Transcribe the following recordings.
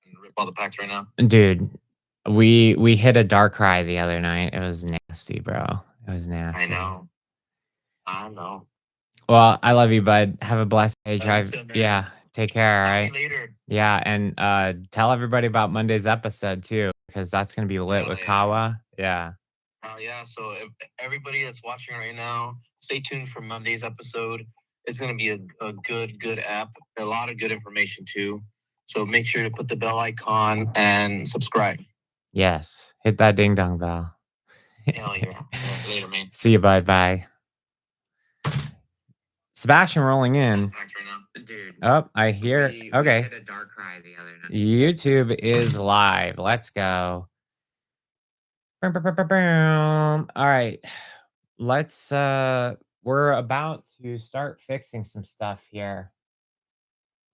and rip all the packs right now? Dude, we hit a dark cry the other night. It was nasty, bro. It was I nasty. know. I know. Well, I love you, bud. Have a blessed day. Love you Drive. too, man. Yeah. Take care. All Talk to right. you later. Yeah. And tell everybody about Monday's episode too, because that's going to be lit Hell with yeah. Kawa. Yeah. Yeah. So if everybody that's watching right now, stay tuned for Monday's episode. It's going to be a good app. A lot of good information too. So make sure to put the bell icon and subscribe. Yes. Hit that ding dong bell. Hell yeah. Later, man. See you, bud. Bye. Sebastian rolling in. Packs right now. Dude. Oh, I hear. Okay. We hit a dark cry the other night. YouTube is live. Let's go. All right. Let's we're about to start fixing some stuff here.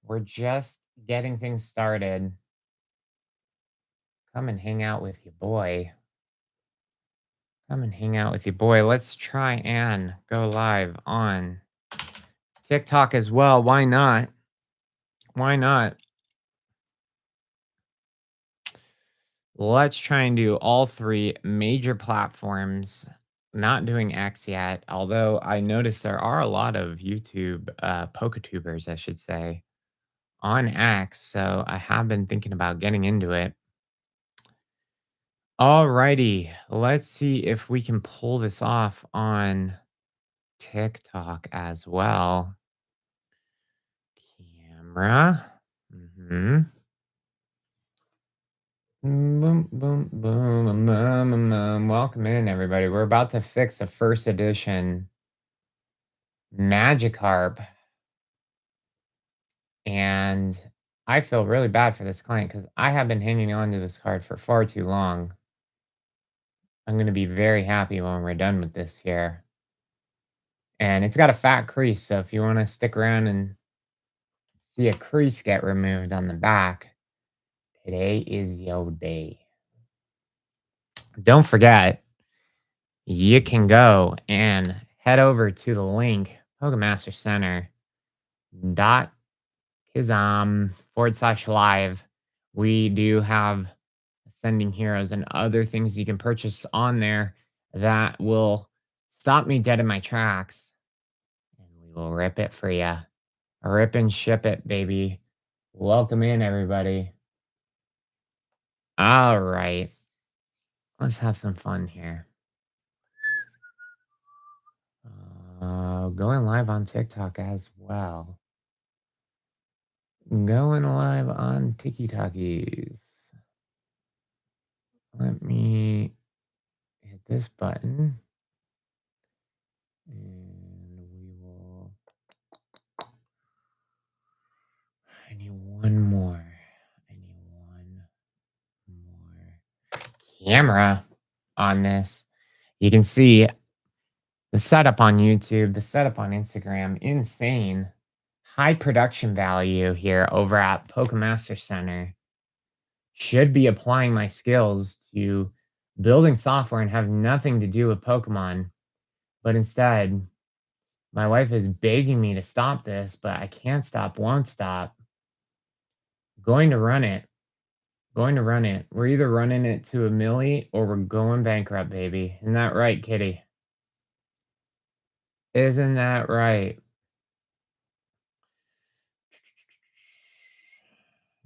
We're just getting things started. Come and hang out with your boy. Come and hang out with your boy. Let's try and go live on TikTok as well. Why not? Why not? Let's try and do all three major platforms. Not doing X yet, although I noticed there are a lot of YouTube Poketubers, I should say, on X. So I have been thinking about getting into it. Alrighty, let's see if we can pull this off on TikTok as well. Camera. Boom, boom, boom, welcome in, everybody. We're about to fix a first edition Magikarp. And I feel really bad for this client because I have been hanging on to this card for far too long. I'm going to be very happy when we're done with this here. And it's got a fat crease, so if you want to stick around and see a crease get removed on the back, today is your day. Don't forget, you can go and head over to the link, pokemastercenter.kizom/live. We do have Ascending Heroes and other things you can purchase on there that will stop me dead in my tracks. And we will rip it for you. Rip and ship it, baby. Welcome in, everybody. All right. Let's have some fun here. Going live on TikTok as well. Going live on TikTokies. Let me hit this button. And we will. I need one more. Camera on this. You can see the setup on YouTube, the setup on Instagram, insane. High production value here over at Pokemaster Center. Should be applying my skills to building software and have nothing to do with Pokemon. But instead, my wife is begging me to stop this, but I can't stop, won't stop. Going to run it. Going to run it. We're either running it to a milli or we're going bankrupt, baby. Isn't that right, kitty? Isn't that right?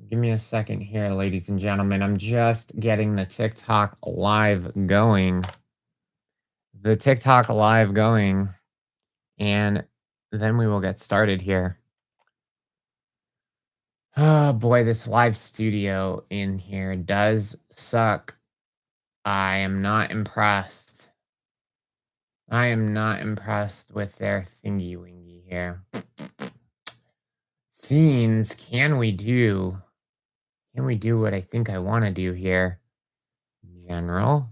Give me a second here, ladies and gentlemen. I'm just getting the TikTok live going. The TikTok live going. And then we will get started here. Oh boy, this live studio in here does suck. I am not impressed. I am not impressed with their thingy wingy here. Scenes, can we do what I think I want to do here? General,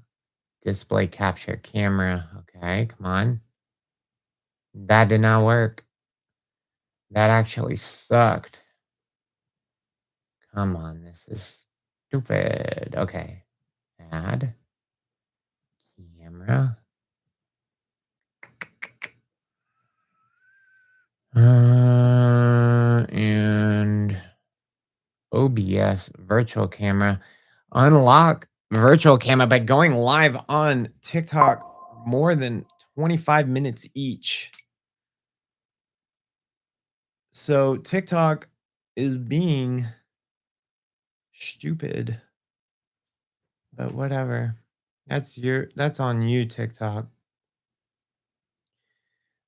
display capture camera. Okay, come on. That did not work. That actually sucked. Come on, this is stupid. Okay. Add camera. And OBS virtual camera. Unlock virtual camera by going live on TikTok more than 25 minutes each. So TikTok is being stupid. But whatever. That's on you, TikTok.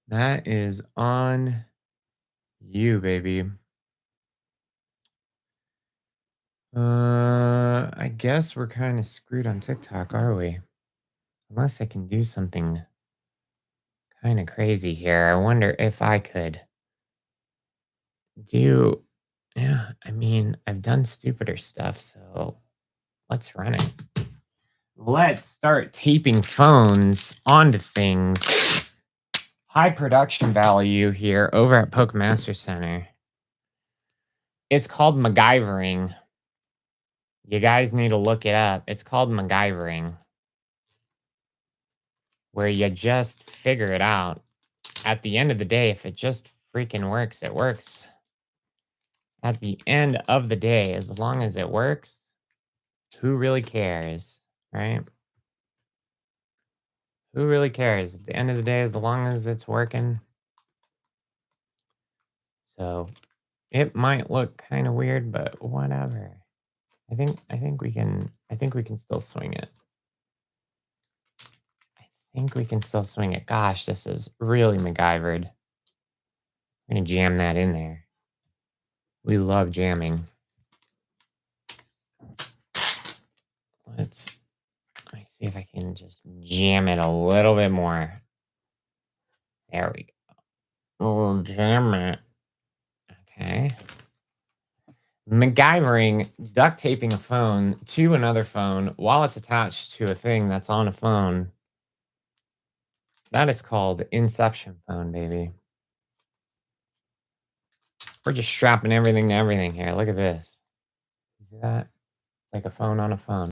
That is on you, baby. I guess we're kind of screwed on TikTok, are we? Unless I can do something kind of crazy here. I wonder if I could do. Yeah, I mean, I've done stupider stuff, so let's run it. Let's start taping phones onto things. High production value here over at Pokemaster Center. It's called MacGyvering. You guys need to look it up. It's called MacGyvering, where you just figure it out. At the end of the day, if it just freaking works, it works. At the end of the day, as long as it works, who really cares, right? Who really cares? At the end of the day, as long as it's working. So it might look kind of weird, but whatever. I think we can still swing it. I think we can still swing it. Gosh, this is really MacGyvered. I'm gonna jam that in there. We love jamming. Let me see if I can just jam it a little bit more. There we go. Oh, jam it. Okay. MacGyvering, duct taping a phone to another phone while it's attached to a thing that's on a phone. That is called Inception phone, baby. We're just strapping everything to everything here. Look at this. You see that? It's like a phone on a phone.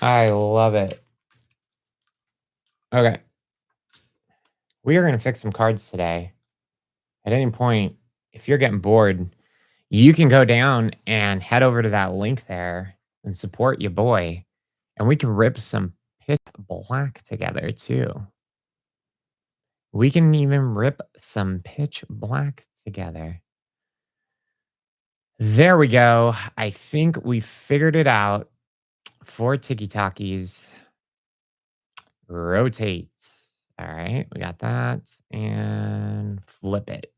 I love it. Okay. We are going to fix some cards today. At any point, if you're getting bored, you can go down and head over to that link there and support your boy. And we can rip some pitch black together too. We can even rip some pitch black together. There we go. I think we figured it out for Tiki Takis. Rotate. All right, we got that. And flip it.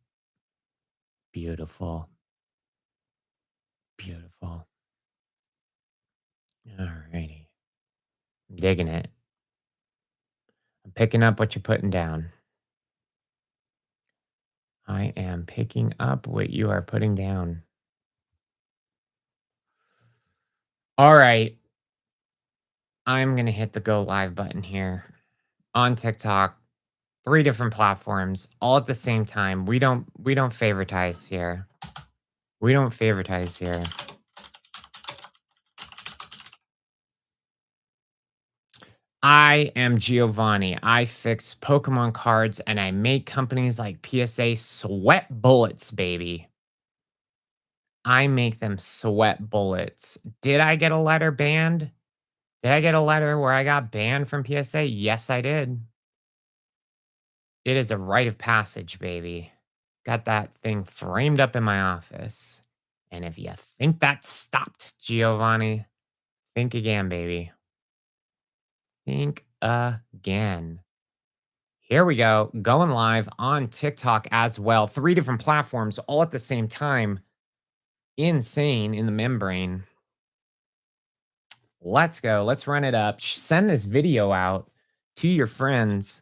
Beautiful. Beautiful. All righty. I'm digging it. I'm picking up what you're putting down. I am picking up what you are putting down. All right. I'm going to hit the go live button here on TikTok. 3 different platforms all at the same time. We don't favoritize here. We don't favoritize here. I am Giovanni. I fix Pokemon cards and I make companies like PSA sweat bullets, baby. I make them sweat bullets. Did I get a letter banned? Did I get a letter where I got banned from PSA? Yes, I did. It is a rite of passage, baby. Got that thing framed up in my office. And if you think that stopped, Giovanni, think again, baby. Think again. Here we go. Going live on TikTok as well. 3 different platforms all at the same time. Insane in the membrane. Let's go. Let's run it up. Send this video out to your friends.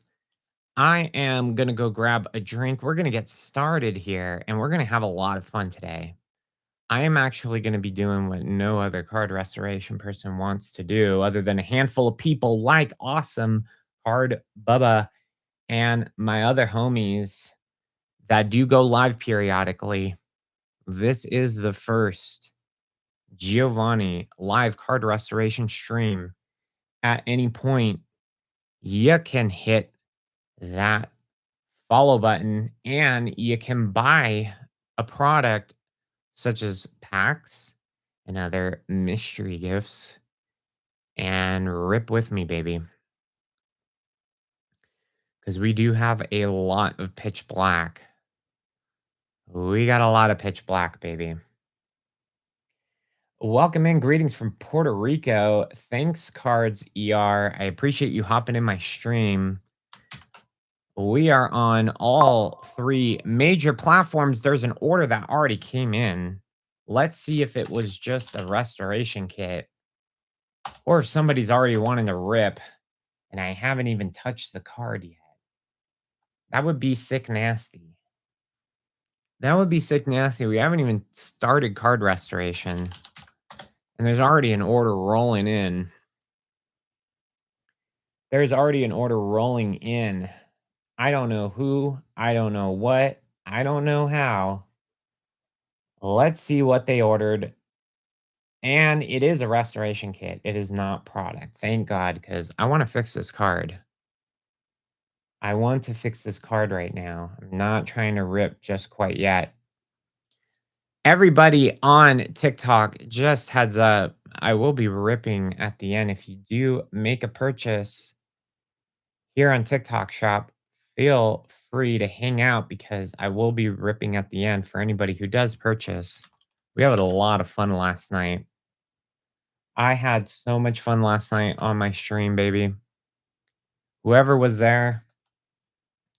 I am going to go grab a drink. We're going to get started here, and we're going to have a lot of fun today. I am actually going to be doing what no other card restoration person wants to do other than a handful of people like Awesome, Hard, Bubba, and my other homies that do go live periodically. This is the first Giovanni live card restoration stream. At any point, you can hit that follow button and you can buy a product such as packs and other mystery gifts and rip with me, baby. Because we do have a lot of pitch black. We got a lot of pitch black, baby. Welcome in. Greetings from Puerto Rico. Thanks, Cards ER. I appreciate you hopping in my stream. We are on all 3 major platforms. There's an order that already came in. Let's see if it was just a restoration kit or if somebody's already wanting to rip and I haven't even touched the card yet. That would be sick nasty. That would be sick nasty. We haven't even started card restoration. And there's already an order rolling in. There's already an order rolling in. I don't know who. I don't know what. I don't know how. Let's see what they ordered. And it is a restoration kit. It is not product. Thank God, because I want to fix this card. I want to fix this card right now. I'm not trying to rip just quite yet. Everybody on TikTok, just heads up, I will be ripping at the end. If you do make a purchase here on TikTok Shop, feel free to hang out because I will be ripping at the end for anybody who does purchase. We had a lot of fun last night. I had so much fun last night on my stream, baby. Whoever was there,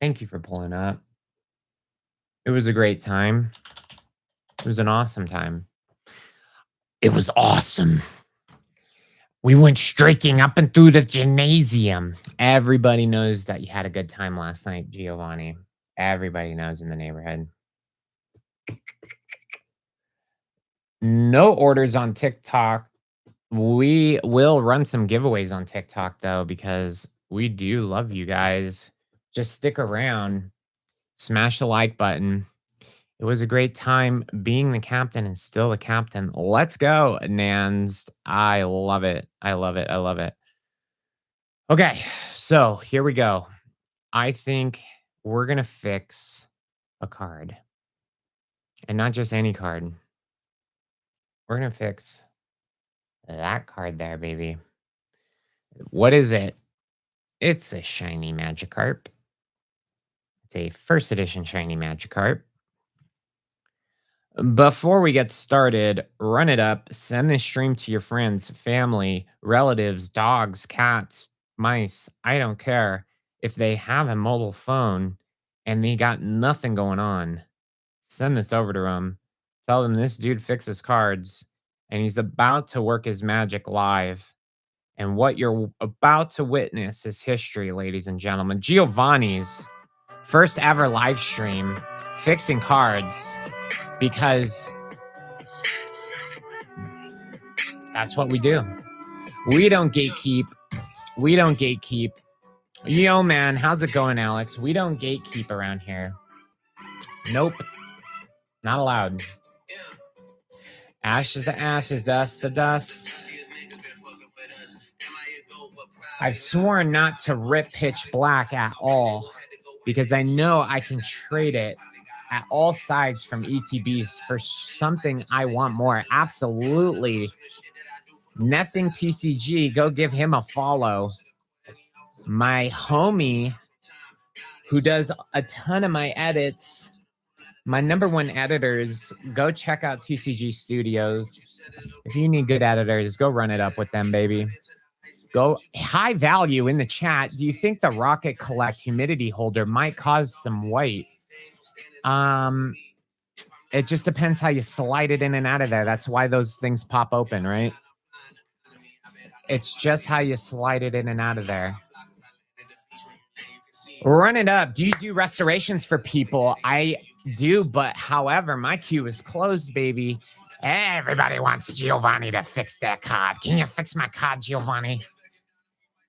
thank you for pulling up. It was a great time. It was an awesome time. It was awesome. We went streaking up and through the gymnasium. Everybody knows that you had a good time last night, Giovanni. Everybody knows in the neighborhood. No orders on TikTok. We will run some giveaways on TikTok, though, because we do love you guys. Just stick around. Smash the like button. It was a great time being the captain and still the captain. Let's go, Nans. I love it. I love it. I love it. Okay, so here we go. I think we're going to fix a card. And not just any card. We're going to fix that card there, baby. What is it? It's a shiny Magikarp. It's a first edition shiny Magikarp. Before we get started, run it up, send this stream to your friends, family, relatives, dogs, cats, mice. I don't care. If they have a mobile phone and they got nothing going on, send this over to them. Tell them this dude fixes cards and he's about to work his magic live. And what you're about to witness is history, ladies and gentlemen. Giovanni's first ever live stream fixing cards. Because that's what we do. We don't gatekeep. We don't gatekeep. Yo, man, how's it going, Alex? We don't gatekeep around here. Nope. Not allowed. Ashes to ashes, dust to dust. I've sworn not to rip pitch black at all because I know I can trade it at all sides from ETBs for something I want more. Absolutely. Nothing TCG. Go give him a follow. My homie who does a ton of my edits, my #1 editors, go check out TCG Studios. If you need good editors, go run it up with them, baby. Go high value in the chat. Do you think the Rocket Collect humidity holder might cause some white? It just depends how you slide it in and out of there. That's why those things pop open, right? It's just how you slide it in and out of there. Run it up. Do you do restorations for people? I do, but however, my queue is closed, baby. Everybody wants Giovanni to fix their card. Can you fix my card, Giovanni?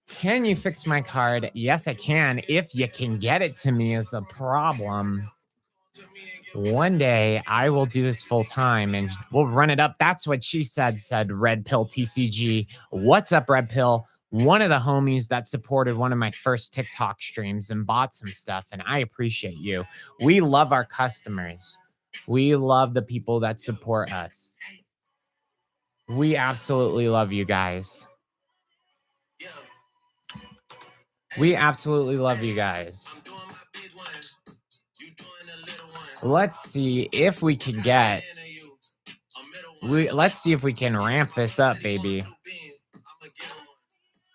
Can you fix my card? Yes, I can. If you can get it to me is the problem. One day I will do this full time and we'll run it up. That's what she said Red Pill TCG. What's up, Red Pill? One of the homies that supported one of my first TikTok streams and bought some stuff, and I appreciate you. We love our customers. We love the people that support us. We absolutely love you guys. We absolutely love you guys. Let's see if we can get... Let's see if we can ramp this up, baby.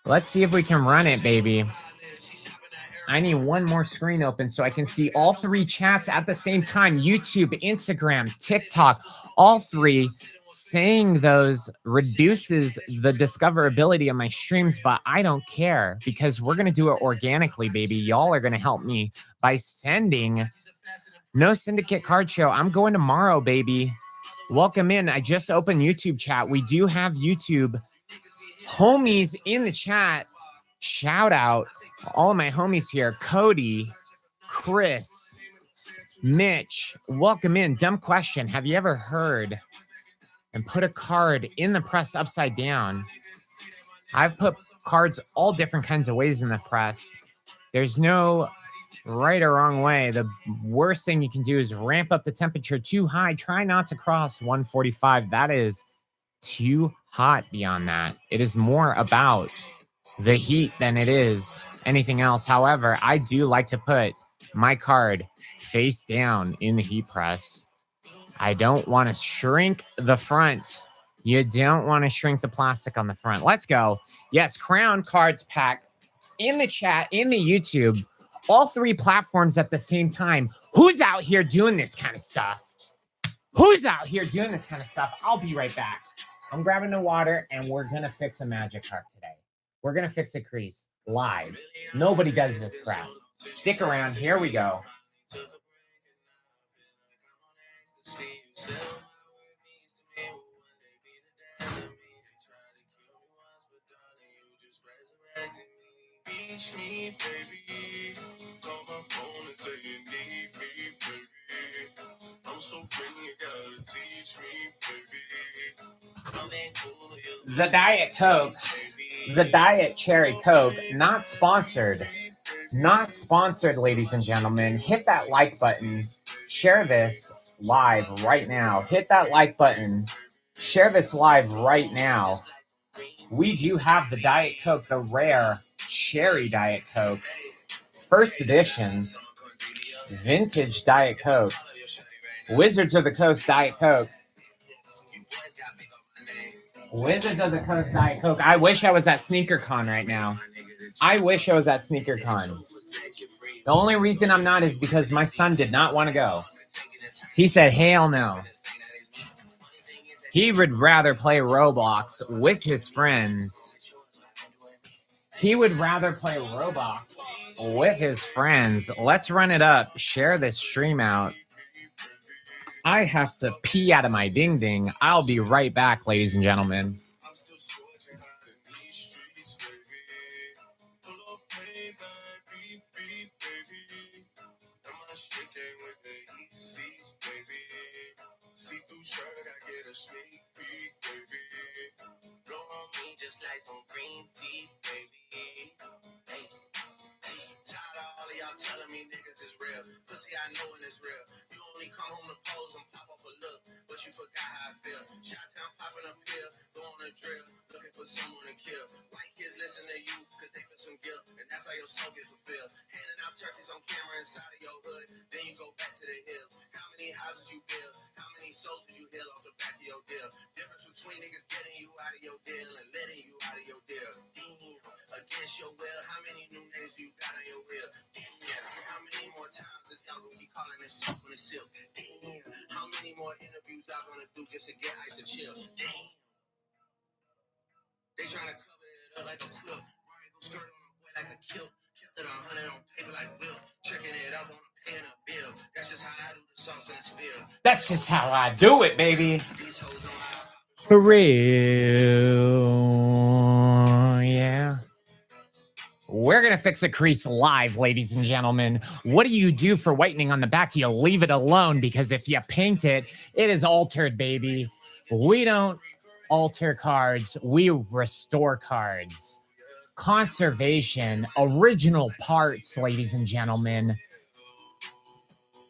Let's see if we can run it, baby. I need one more screen open so I can see all three chats at the same time. YouTube, Instagram, TikTok, all three. Saying those reduces the discoverability of my streams, but I don't care because we're going to do it organically, baby. Y'all are going to help me by sending No Syndicate Card Show. I'm going tomorrow, baby. Welcome in. I just opened YouTube chat. We do have YouTube homies in the chat. Shout out all of my homies here. Cody, Chris, Mitch, welcome in. Dumb question. Have you ever heard and put a card in the press upside down? I've put cards all different kinds of ways in the press. There's no right or wrong way. The worst thing you can do is ramp up the temperature too high. Try not to cross 145. That is too hot beyond that. It is more about the heat than it is anything else. However, I do like to put my card face down in the heat press. I don't want to shrink the front. You don't want to shrink the plastic on the front. Let's go. Yes, Crown Cards Pack in the chat, in the YouTube, all three platforms at the same time. Who's out here doing this kind of stuff? Who's out here doing this kind of stuff? I'll be right back. I'm grabbing the water and we're going to fix a magic card today. We're going to fix a crease live. Nobody does this crap. Stick around. Here we go. The Diet Coke, the Diet Cherry Coke, not sponsored. Not sponsored, ladies and gentlemen. Hit that like button. Share this live right now. Hit that like button. Share this live right now. We do have the Diet Coke, the rare cherry Diet Coke. First edition, vintage Diet Coke. Wizards of the Coast Diet Coke. Wizards of the Coast Diet Coke. I wish I was at SneakerCon right now. I wish I was at SneakerCon. The only reason I'm not is because my son did not want to go. He said, hell no. He would rather play Roblox with his friends. He would rather play Roblox with his friends. Let's run it up. Share this stream out. I have to pee out of my ding ding. I'll be right back, ladies and gentlemen. That's just how I do it, baby. For real, yeah. We're going to fix a crease live, ladies and gentlemen. What do you do for whitening on the back? You leave it alone because if you paint it, it is altered, baby. We don't alter cards. We restore cards. Conservation, original parts, ladies and gentlemen.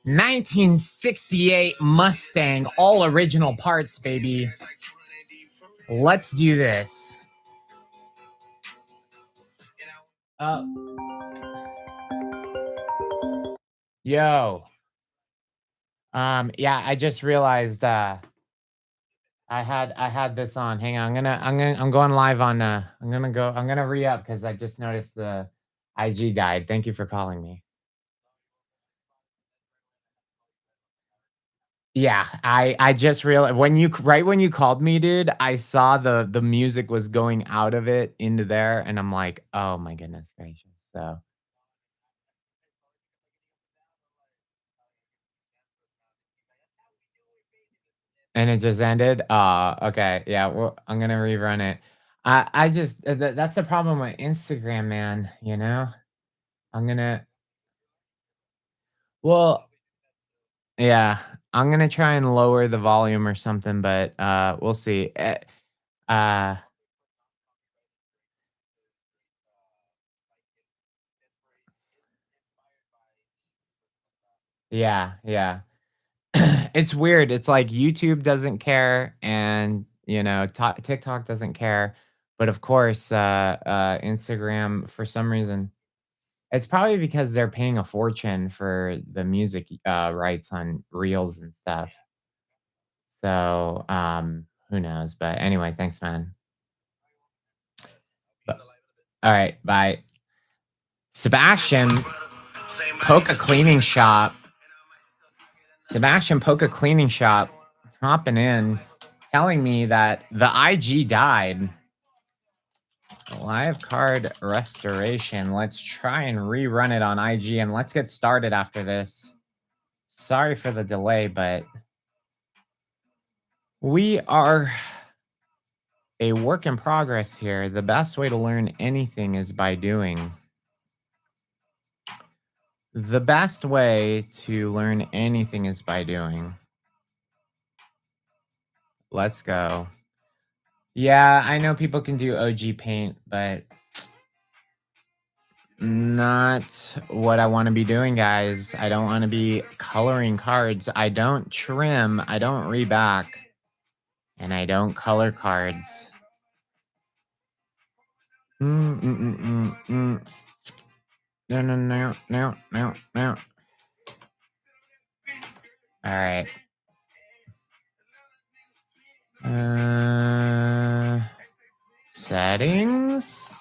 1968 Mustang, all original parts, baby. Let's do this. Yo. Yeah, I just realized I had this on. Hang on. I'm going live on I'm gonna re-up because I just noticed the IG died. Thank you for calling me. Yeah, I just realized when you called me, dude, I saw the music was going out of it into there, and I'm like, oh my goodness gracious. So and it just ended. Okay, yeah. Well, I'm gonna rerun it. I just that's the problem with Instagram, man. You know, I'm gonna well, yeah, I'm gonna try and lower the volume or something, but we'll see. Uh, yeah, yeah. It's weird. It's like YouTube doesn't care, and you know, TikTok doesn't care, but of course, Instagram for some reason. It's probably because they're paying a fortune for the music rights on reels and stuff. So who knows? But anyway, thanks, man. All right, bye. Sebastian Polka Cleaning Shop. Sebastian Polka Cleaning Shop hopping in, telling me that the IG died. Live card restoration. Let's try and rerun it on IG and let's get started after this. Sorry for the delay, but we are a work in progress here. The best way to learn anything is by doing. The best way to learn anything is by doing. Let's go. Yeah, I know people can do OG paint, but not what I want to be doing, guys. I don't want to be coloring cards. I don't trim, I don't reback, and I don't color cards. No. All right. Settings.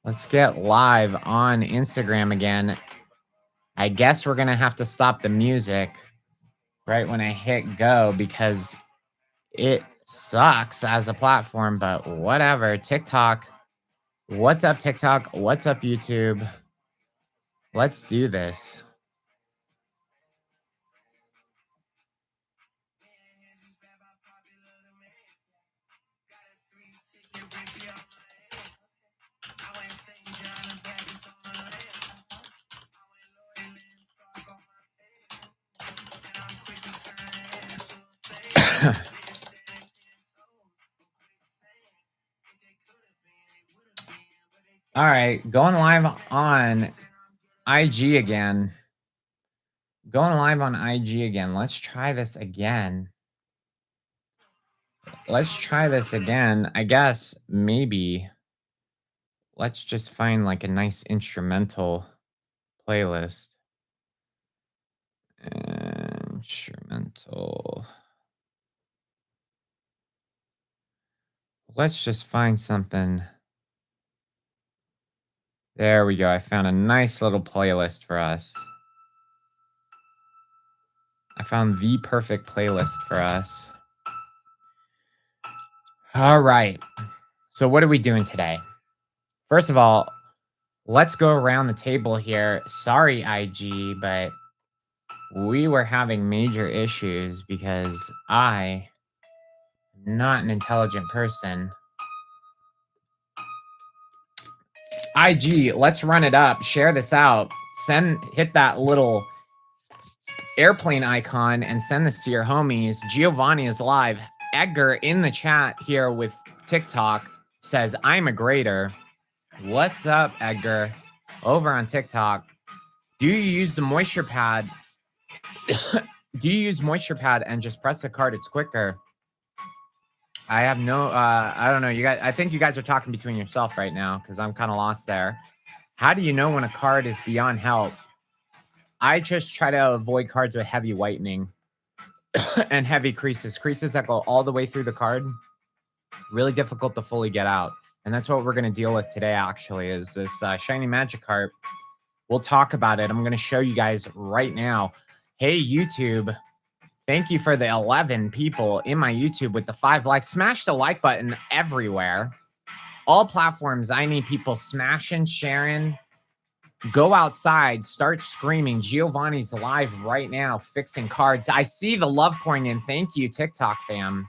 Let's get live on Instagram again. I guess we're gonna have to stop the music right when I hit go because it sucks as a platform, but whatever. TikTok. What's up, TikTok? What's up, YouTube? Let's do this. All right, going live on IG again. Going live on IG again. Let's try this again. Let's try this again. I guess maybe let's just find like a nice instrumental playlist. Instrumental. Let's just find something. There we go. I found a nice little playlist for us. I found the perfect playlist for us. All right. So what are we doing today? First of all, let's go around the table here. Sorry, IG, but we were having major issues because I am not an intelligent person. IG, let's run it up. Share this out. Hit that little airplane icon and send this to your homies. Giovanni is live. Edgar in the chat here with TikTok says, I'm a grader. What's up, Edgar? Over on TikTok. Do you use the moisture pad Do you use moisture pad and just press the card? It's quicker. I have no, I don't know. You guys, I think you guys are talking between yourself right now because I'm kind of lost there. How do you know when a card is beyond help? I just try to avoid cards with heavy whitening and heavy creases. Creases that go all the way through the card. Really difficult to fully get out. And that's what we're going to deal with today, actually, is this Shiny Magikarp. We'll talk about it. I'm going to show you guys right now. Hey, YouTube. Thank you for the 11 people in my YouTube with the 5 likes. Smash the like button everywhere. All platforms, I need people smashing, sharing. Go outside, start screaming. Giovanni's live right now fixing cards. I see the love pouring in. Thank you, TikTok fam.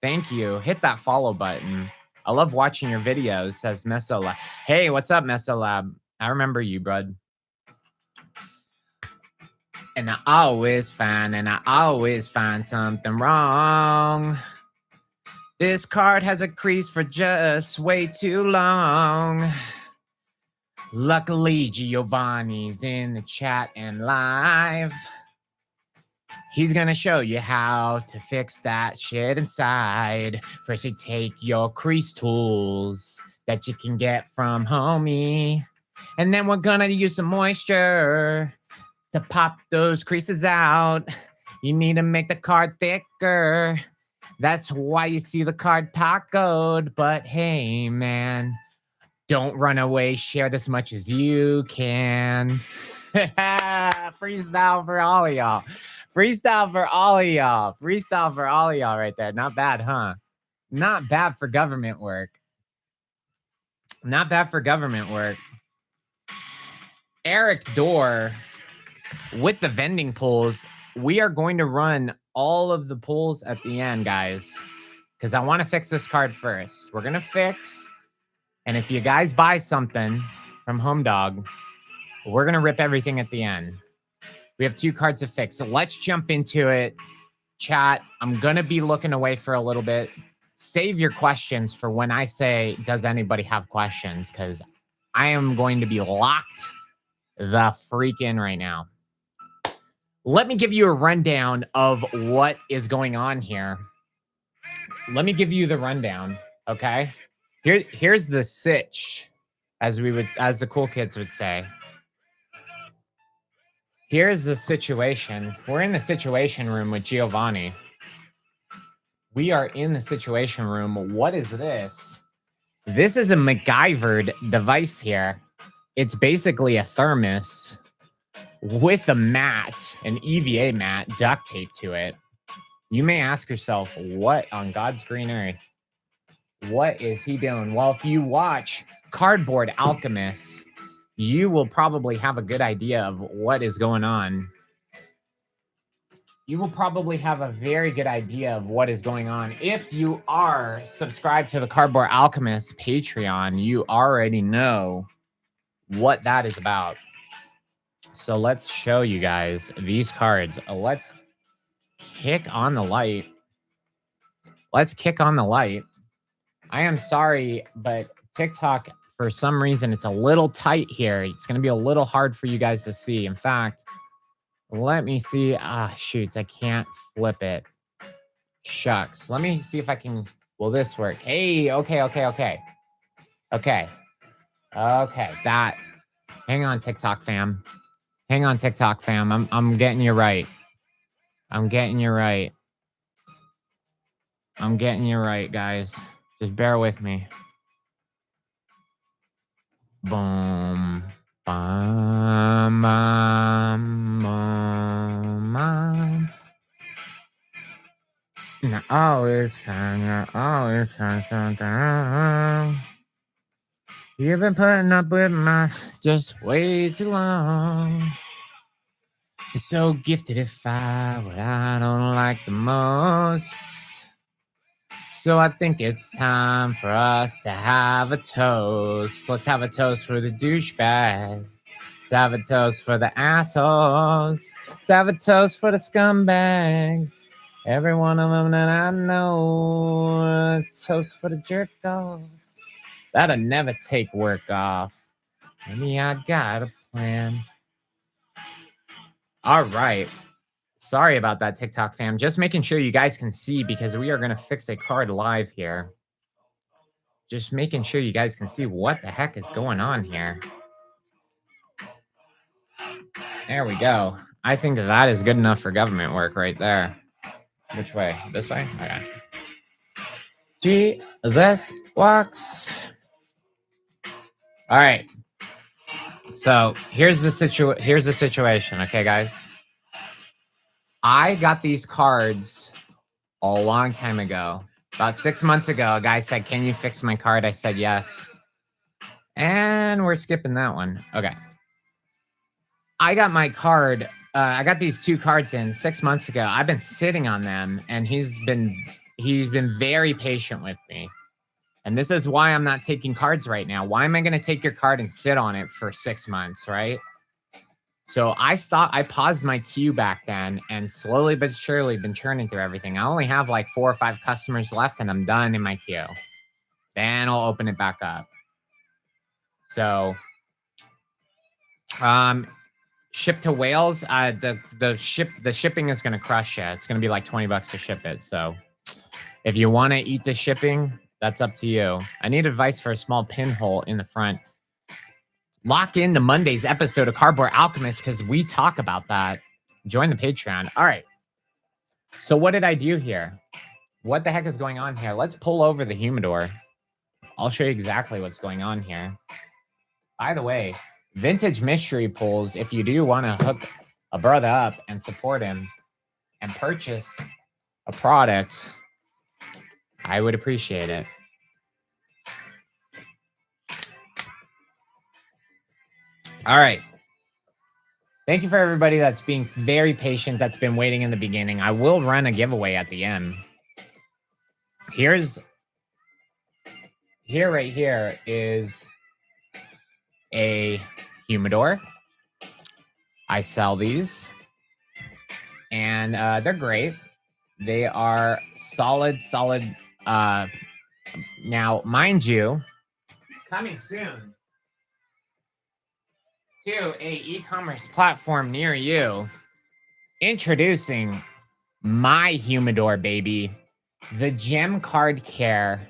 Thank you. Hit that follow button. I love watching your videos, says Mesolab. Hey, what's up, Mesolab? I remember you, bud. And I always find something wrong. This card has a crease for just way too long. Luckily, Giovanni's in the chat and live. He's going to show you how to fix that shit inside. First, you take your crease tools that you can get from homie. And then we're going to use some moisture to pop those creases out. You need to make the card thicker. That's why you see the card tacoed. But hey, man, don't run away. Share this much as you can. Freestyle for all of y'all. Freestyle for all of y'all. Freestyle for all of y'all right there. Not bad, huh? Not bad for government work. Not bad for government work. Eric Dorr with the vending pulls. We are going to run all of the pulls at the end, guys, because I want to fix this card first. We're going to fix. And if you guys buy something from Home Dog, we're going to rip everything at the end. We have 2 cards to fix. So let's jump into it. Chat, I'm going to be looking away for a little bit. Save your questions for when I say, does anybody have questions? Because I am going to be locked the freak in right now. Let me give you a rundown of what is going on here. Let me give you the rundown, okay? Here's the sitch, as the cool kids would say. Here's the situation. We're in the situation room with Giovanni. We are in the situation room. What is this? This is a MacGyvered device here. It's basically a thermos with a mat, an EVA mat, duct tape to it. You may ask yourself, what on God's green earth? What is he doing? Well, if you watch Cardboard Alchemist, you will probably have a good idea of what is going on. You will probably have a very good idea of what is going on. If you are subscribed to the Cardboard Alchemist Patreon, you already know what that is about. So let's show you guys these cards. Let's kick on the light. Let's kick on the light. I am sorry, but TikTok, for some reason, it's a little tight here. It's going to be a little hard for you guys to see. In fact, let me see. Shoots, I can't flip it. Shucks. Let me see if I can. Will this work? Hey, okay. That. Hang on, TikTok fam. I'm getting you right. I'm getting you right, guys. Just bear with me. Boom. Bum, bum, bum, bum. I always find something. You've been putting up with my just way too long. You're so gifted at what I don't like the most. So I think it's time for us to have a toast. Let's have a toast for the douchebags. Let's have a toast for the assholes. Let's have a toast for the scumbags. Every one of them that I know. A toast for the jerk-offs. That'll never take work off. Maybe I got a plan. All right. Sorry about that, TikTok fam. Just making sure you guys can see because we are going to fix a card live here. Just making sure you guys can see what the heck is going on here. There we go. I think that is good enough for government work right there. Which way? This way? Okay. Jesus walks. All right. So here's the situation. Okay, guys. I got these cards a long time ago. About 6 months ago, a guy said, "Can you fix my card?" I said yes. And we're skipping that one. Okay. I got my card. I got these 2 cards in 6 months ago. I've been sitting on them, and he's been very patient with me. And this is why I'm not taking cards right now. Why am I going to take your card and sit on it for 6 months, right? So I paused my queue back then and slowly but surely been churning through everything. I only have like 4 or 5 customers left and I'm done in my queue. Then I'll open it back up. So, ship to Wales, the shipping is going to crush you. It's going to be like $20 to ship it. So if you want to eat the shipping, that's up to you. I need advice for a small pinhole in the front. Lock in the Monday's episode of Cardboard Alchemist because we talk about that. Join the Patreon. All right. So what did I do here? What the heck is going on here? Let's pull over the humidor. I'll show you exactly what's going on here. By the way, Vintage Mystery Pulls, if you do want to hook a brother up and support him and purchase a product, I would appreciate it. All right. Thank you for everybody that's being very patient, that's been waiting in the beginning. I will run a giveaway at the end. Here right here is a humidor. I sell these. And they're great. They are solid. Now, mind you, coming soon to a e-commerce platform near you, introducing my humidor, baby, the Gem Card Care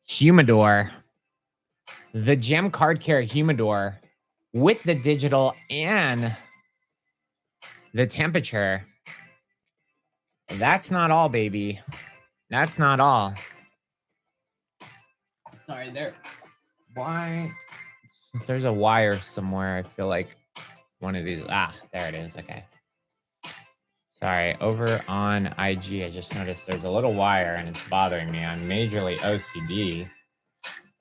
humidor. The Gem Card Care humidor with the digital and the temperature. That's not all, baby. That's not all. Sorry, why? There's a wire somewhere. I feel like one of these. There it is. Okay. Sorry. Over on IG, I just noticed there's a little wire and it's bothering me. I'm majorly OCD.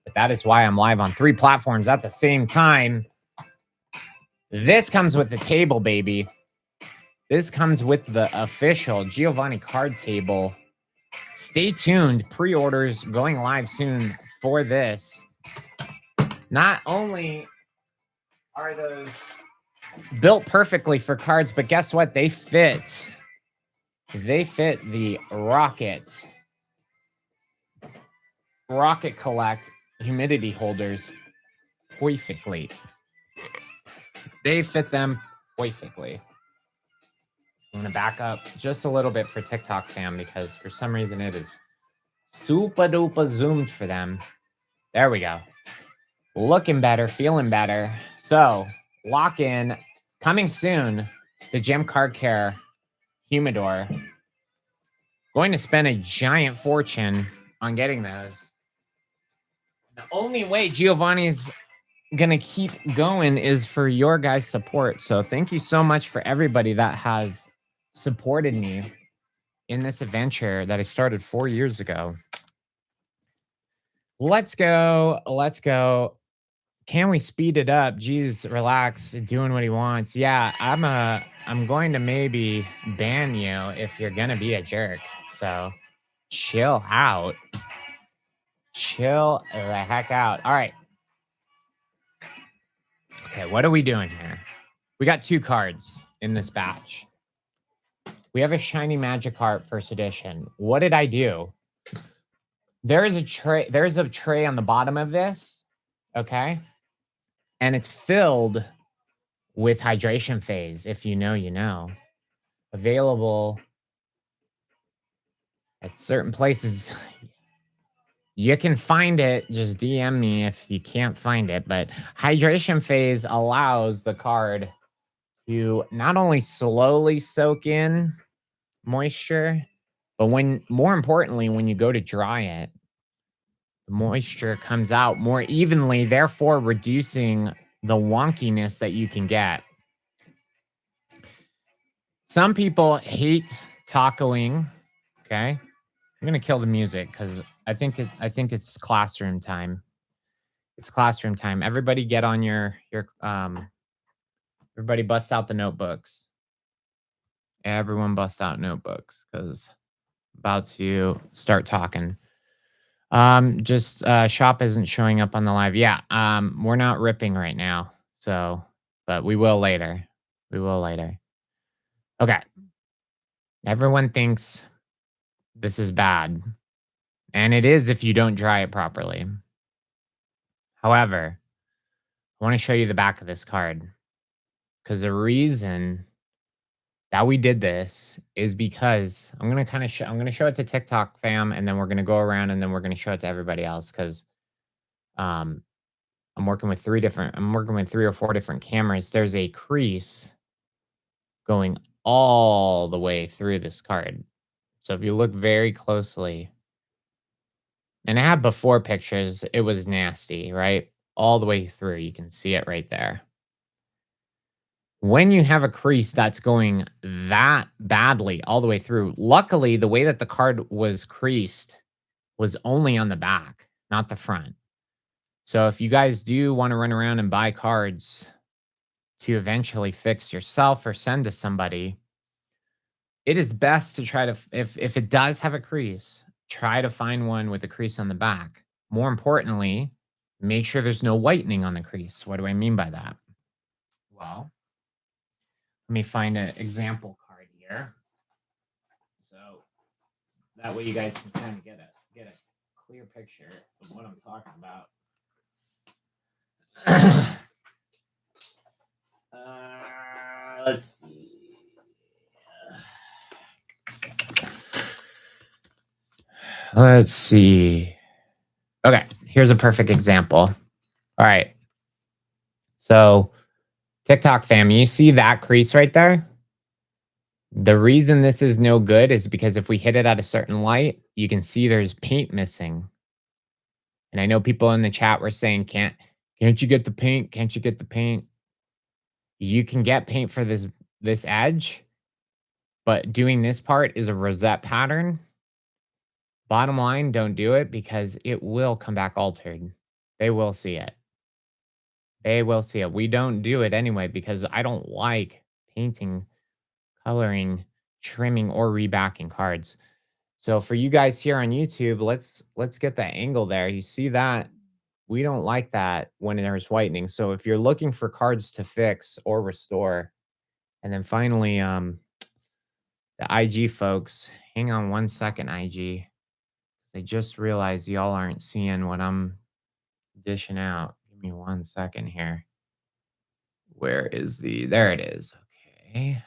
But that is why I'm live on 3 platforms at the same time. This comes with the table, baby. This comes with the official Giovanni card table. Stay tuned. Pre-orders going live soon for this. Not only are those built perfectly for cards, but guess what? They fit. They fit the Rocket Collect humidity holders perfectly. They fit them perfectly. I'm going to back up just a little bit for TikTok fam because for some reason it is super duper zoomed for them. There we go. Looking better, feeling better. So, lock in. Coming soon, the Gem Card Care humidor. Going to spend a giant fortune on getting those. The only way Giovanni's going to keep going is for your guys' support. So, thank you so much for everybody that has supported me in this adventure that I started 4 years ago. Let's go. Can we speed it up? Jeez, relax, doing what he wants. Yeah, I'm going to maybe ban you if you're gonna be a jerk. So chill out. Chill the heck out. All right. Okay, what are we doing here? We got 2 cards in this batch. We have a Shiny Magikarp first edition. What did I do? There's a tray on the bottom of this. Okay. And it's filled with hydration phase. If you know, you know. available at certain places. You can find it. Just DM me if you can't find it. But hydration phase allows the card to not only slowly soak in moisture, but more importantly, when you go to dry it, the moisture comes out more evenly, therefore reducing the wonkiness that you can get. Some people hate tacoing. Okay. I'm gonna kill the music because I think it's classroom time. It's classroom time. Everybody get on your everybody bust out the notebooks. Everyone bust out notebooks because about to start talking. Just shop isn't showing up on the live. Yeah, we're not ripping right now. So, but we will later. We will later. Okay. Everyone thinks this is bad. And it is if you don't dry it properly. However, I want to show you the back of this card. Because the reason that we did this is because I'm gonna I'm gonna show it to TikTok fam, and then we're gonna go around and then we're gonna show it to everybody else because um I'm working with three or four different cameras. There's a crease going all the way through this card. So if you look very closely, and I had before pictures, it was nasty, right? All the way through. You can see it right there. When you have a crease that's going that badly all the way through, luckily, the way that the card was creased was only on the back, not the front. So if you guys do want to run around and buy cards to eventually fix yourself or send to somebody, it is best to try to, if it does have a crease, try to find one with a crease on the back. More importantly, make sure there's no whitening on the crease. What do I mean by that? Well, let me find an example card here. So that way you guys can kind of get a clear picture of what I'm talking about. Let's see. Let's see. Okay, here's a perfect example. All right. So TikTok fam, you see that crease right there? The reason this is no good is because if we hit it at a certain light, you can see there's paint missing. And I know people in the chat were saying, can't you get the paint? Can't you get the paint? You can get paint for this edge, but doing this part is a rosette pattern. Bottom line, don't do it because it will come back altered. They will see it. They will see it. We don't do it anyway because I don't like painting, coloring, trimming, or rebacking cards. So for you guys here on YouTube, let's get that angle there. You see that? We don't like that when there's whitening. So if you're looking for cards to fix or restore, and then finally, the IG folks, hang on one second, IG. I just realized y'all aren't seeing what I'm dishing out. Give me 1 second here. Where is there it is. Okay.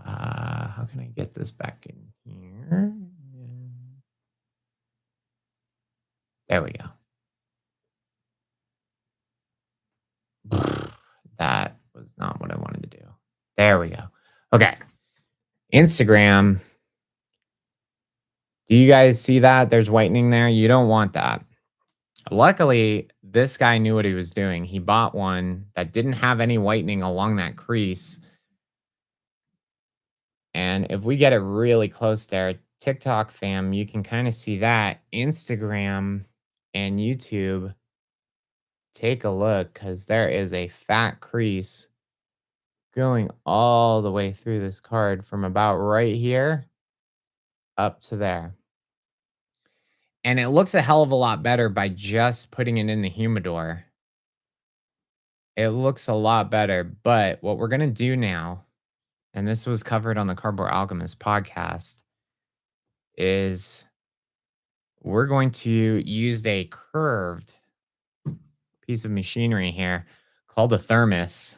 How can I get this back in here? There we go. That was not what I wanted to do. There we go. Okay. Instagram. Do you guys see that? There's whitening there. You don't want that. Luckily, this guy knew what he was doing. He bought one that didn't have any whitening along that crease. And if we get it really close there, TikTok fam, you can kind of see that. Instagram and YouTube, take a look because there is a fat crease going all the way through this card from about right here up to there. And it looks a hell of a lot better by just putting it in the humidor. It looks a lot better, but what we're going to do now, and this was covered on the Cardboard Alchemist podcast, is we're going to use a curved piece of machinery here called a thermos.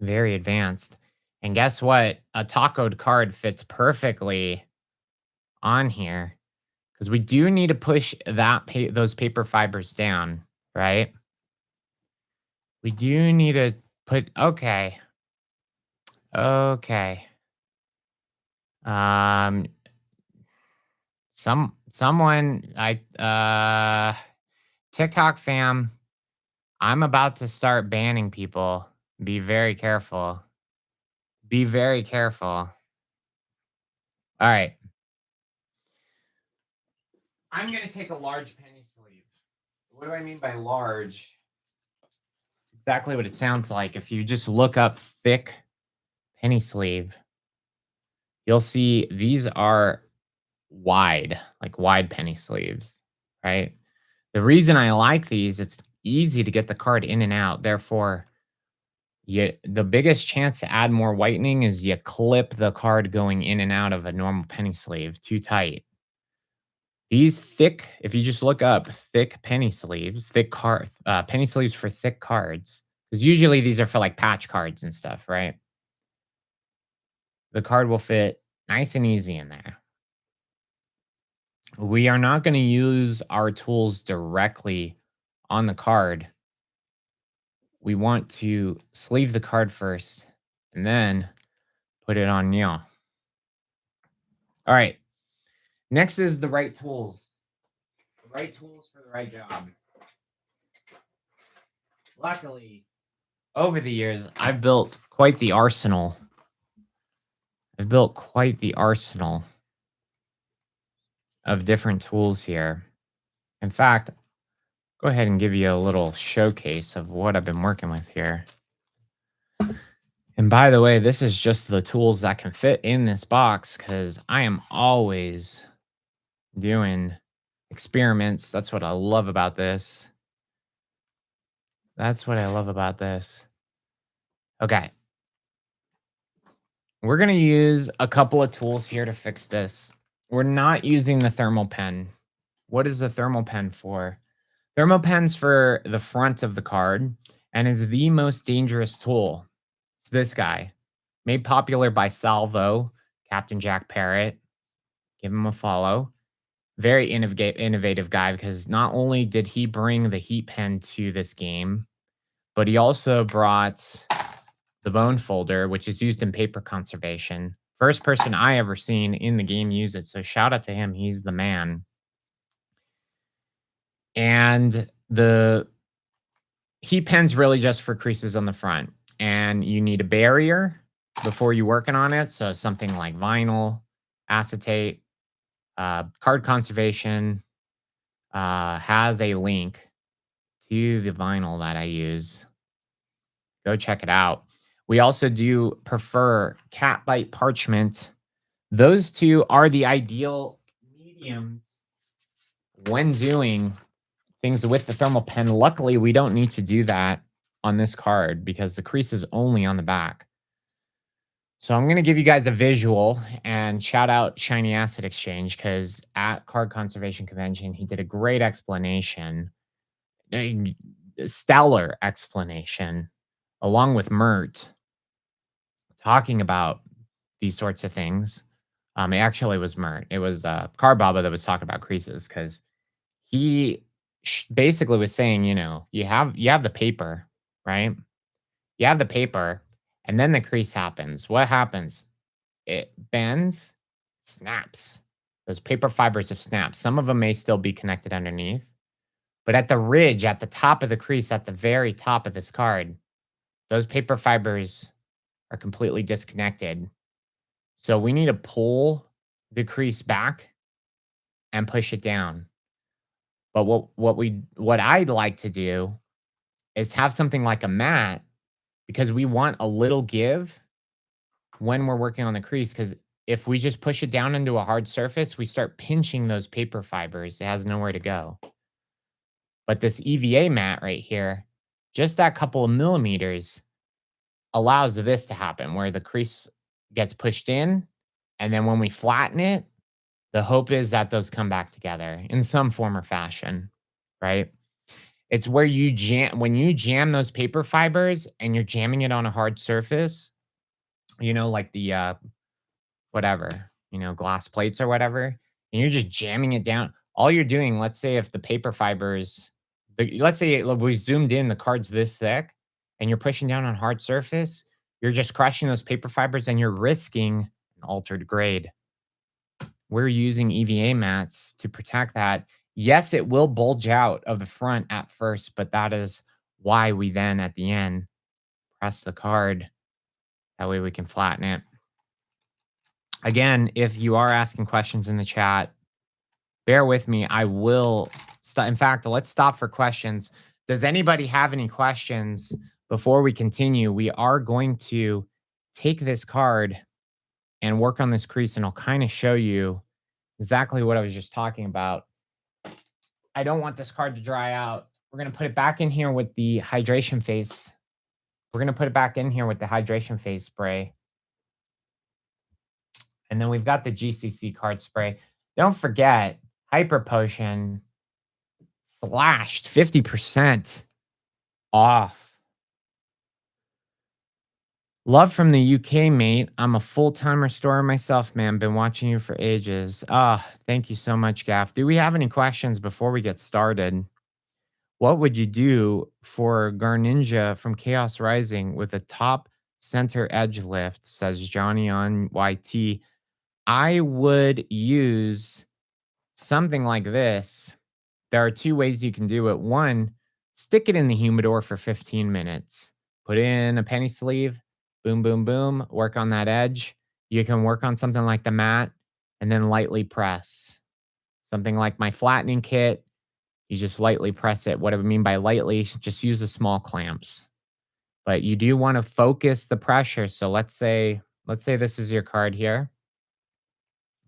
Very advanced. And guess what? A tacoed card fits perfectly on here because we do need to push those paper fibers down, right? We do need to put okay. Um someone I TikTok fam, I'm about to start banning people. Be very careful. Be very careful. All right. I'm going to take a large penny sleeve. What do I mean by large? Exactly what it sounds like. If you just look up thick penny sleeve, you'll see these are wide, like wide penny sleeves, right? The reason I like these, it's easy to get the card in and out. Therefore, the biggest chance to add more whitening is you clip the card going in and out of a normal penny sleeve too tight. These thick, if you just look up thick penny sleeves, penny sleeves for thick cards, because usually these are for like patch cards and stuff, right? The card will fit nice and easy in there. We are not going to use our tools directly on the card. We want to sleeve the card first and then put it on Neil. All right. Next is the right tools. The right tools for the right job. Luckily, over the years, I've built quite the arsenal. Of different tools here. In fact, go ahead and give you a little showcase of what I've been working with here. And by the way, this is just the tools that can fit in this box because I am always doing experiments. That's what I love about this. Okay. We're going to use a couple of tools here to fix this. We're not using the thermal pen. What is the thermal pen for? Thermal pen's for the front of the card and is the most dangerous tool. It's this guy, made popular by Salvo, Captain Jack Parrott. Give him a follow. Very innovative guy because not only did he bring the heat pen to this game, but he also brought the bone folder, which is used in paper conservation. First person I ever seen in the game use it. So shout out to him. He's the man. And the heat pen's really just for creases on the front. And you need a barrier before you're working on it. So something like vinyl, acetate, card conservation has a link to the vinyl that I use. Go check it out. We also do prefer cat bite parchment. Those two are the ideal mediums when doing things with the thermal pen. Luckily, we don't need to do that on this card because the crease is only on the back. So I'm going to give you guys a visual and shout out Shiny Acid Exchange because at Card Conservation Convention, he did a great explanation, a stellar explanation, along with Mert, talking about these sorts of things. It actually was Mert. It was Card Baba that was talking about creases because he basically was saying, you have the paper, right? You have the paper, and then the crease happens. What happens? It bends, snaps. Those paper fibers have snapped. Some of them may still be connected underneath, but at the ridge, at the top of the crease, at the very top of this card, those paper fibers are completely disconnected. So we need to pull the crease back and push it down. But what I'd like to do is have something like a mat because we want a little give when we're working on the crease. Because if we just push it down into a hard surface, we start pinching those paper fibers. It has nowhere to go. But this EVA mat right here, just that couple of millimeters allows this to happen where the crease gets pushed in. And then when we flatten it, the hope is that those come back together in some form or fashion, right? It's where you jam when you jam those paper fibers and you're jamming it on a hard surface, like the, whatever, glass plates or whatever, and you're just jamming it down. All you're doing, let's say if the paper fibers, let's say we zoomed in, the card's this thick, and you're pushing down on hard surface, you're just crushing those paper fibers and you're risking an altered grade. We're using EVA mats to protect that. Yes, it will bulge out of the front at first, but that is why we then at the end press the card. That way we can flatten it. Again, if you are asking questions in the chat, bear with me. I will stop. In fact, let's stop for questions. Does anybody have any questions before we continue? We are going to take this card and work on this crease, and I'll kind of show you exactly what I was just talking about. I don't want this card to dry out. We're going to put it back in here with the hydration face. We're going to put it back in here with the hydration face spray. And then we've got the GCC card spray. Don't forget, Hyper Potion slashed 50% off. Love from the UK, mate. I'm a full-time restorer myself, man. Been watching you for ages. Thank you so much, Gaff. Do we have any questions before we get started? What would you do for Garninja from Chaos Rising with a top center edge lift, says Johnny on YT? I would use something like this. There are two ways you can do it. One, stick it in the humidor for 15 minutes. Put in a penny sleeve, boom, boom, boom, work on that edge. You can work on something like the mat and then lightly press. Something like my flattening kit, you just lightly press it. What I mean by lightly, just use the small clamps. But you do want to focus the pressure. So let's say this is your card here.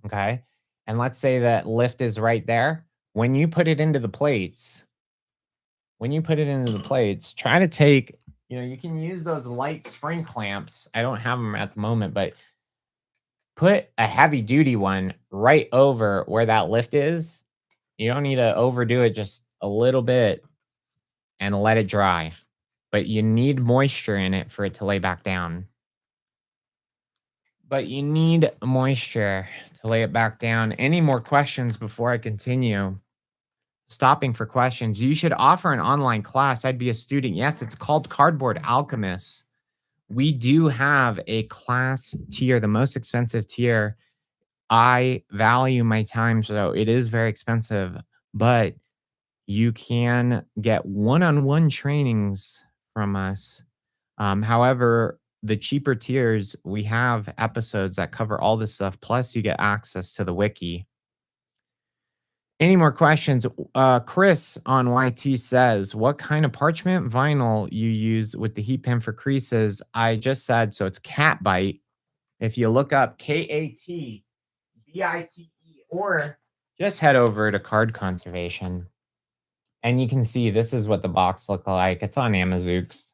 Okay. And let's say that lift is right there. When you put it into the plates, try to take, you can use those light spring clamps. I don't have them at the moment, but put a heavy duty one right over where that lift is. You don't need to overdo it, just a little bit, and let it dry. But you need moisture in it for it to lay back down. Any more questions before I continue? Stopping for questions. You should offer an online class. I'd be a student. Yes, it's called Cardboard Alchemists. We do have a class tier, the most expensive tier. I value my time, so it is very expensive, but you can get one-on-one trainings from us. However, the cheaper tiers, we have episodes that cover all this stuff, plus you get access to the wiki. Any more questions? Chris on YT says, what kind of parchment vinyl you use with the heat pen for creases? I just said, so it's cat bite. If you look up KATBITE or just head over to Card Conservation and you can see this is what the box looks like. It's on Amazooks.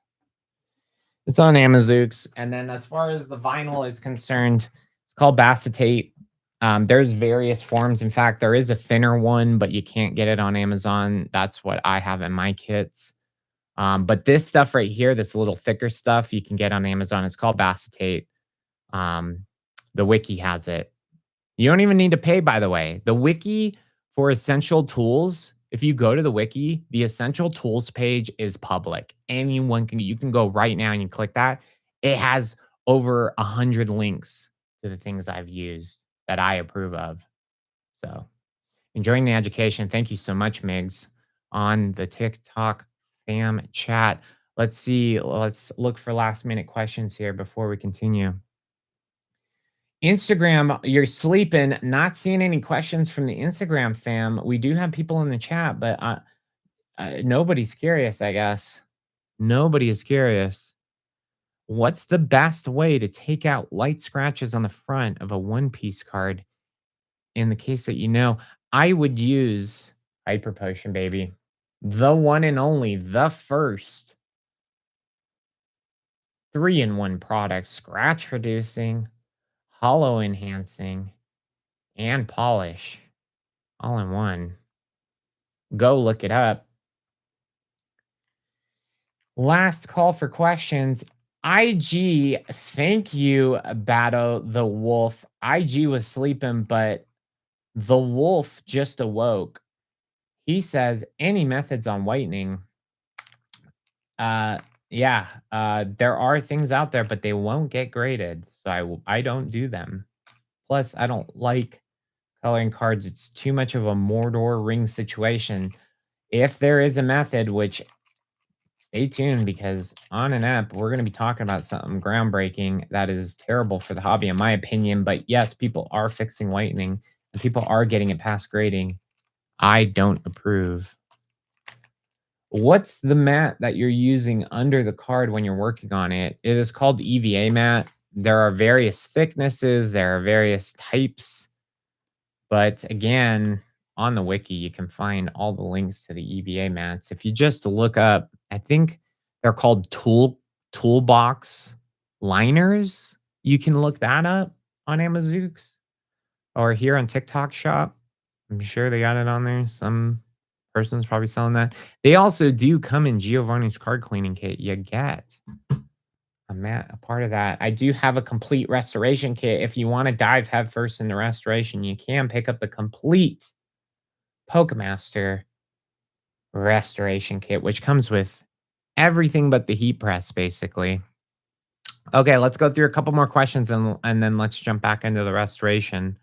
And then as far as the vinyl is concerned, it's called Bacetate. There's various forms. In fact, there is a thinner one, but you can't get it on Amazon. That's what I have in my kits. But this stuff right here, this little thicker stuff, you can get on Amazon. It's called Bacetate. The wiki has it. You don't even need to pay, by the way. The wiki for essential tools, if you go to the wiki, the essential tools page is public. You can go right now and you click that. It has over 100 links to the things I've used that I approve of. So enjoying the education. Thank you so much, Migs, on the TikTok fam chat. Let's see. Let's look for last minute questions here before we continue. Instagram, you're sleeping, not seeing any questions from the Instagram fam. We do have people in the chat, but nobody's curious, I guess. Nobody is curious. What's the best way to take out light scratches on the front of a one-piece card? In the case that I would use Hyper Potion, baby. The one and only, the first 3-in-1 product, scratch reducing, hollow enhancing, and polish all in one. Go look it up. Last call for questions. IG, thank you, Battle the Wolf. IG was sleeping, but the wolf just awoke. He says, any methods on whitening? Yeah, there are things out there, but they won't get graded, so I don't do them. Plus, I don't like coloring cards. It's too much of a Mordor ring situation. If there is a method, which stay tuned because on an app, we're going to be talking about something groundbreaking that is terrible for the hobby, in my opinion. But yes, people are fixing whitening and people are getting it past grading. I don't approve. What's the mat that you're using under the card when you're working on it? It is called EVA mat. There are various thicknesses, there are various types. But again, on the wiki, you can find all the links to the EVA mats. If you just look up, I think they're called toolbox liners. You can look that up on Amazooks or here on TikTok Shop. I'm sure they got it on there. Some person's probably selling that. They also do come in Giovanni's card cleaning kit. You get a part of that. I do have a complete restoration kit. If you want to dive headfirst into restoration, you can pick up the complete Pokemaster restoration kit, which comes with everything but the heat press, basically. Okay, let's go through a couple more questions and then let's jump back into the restoration.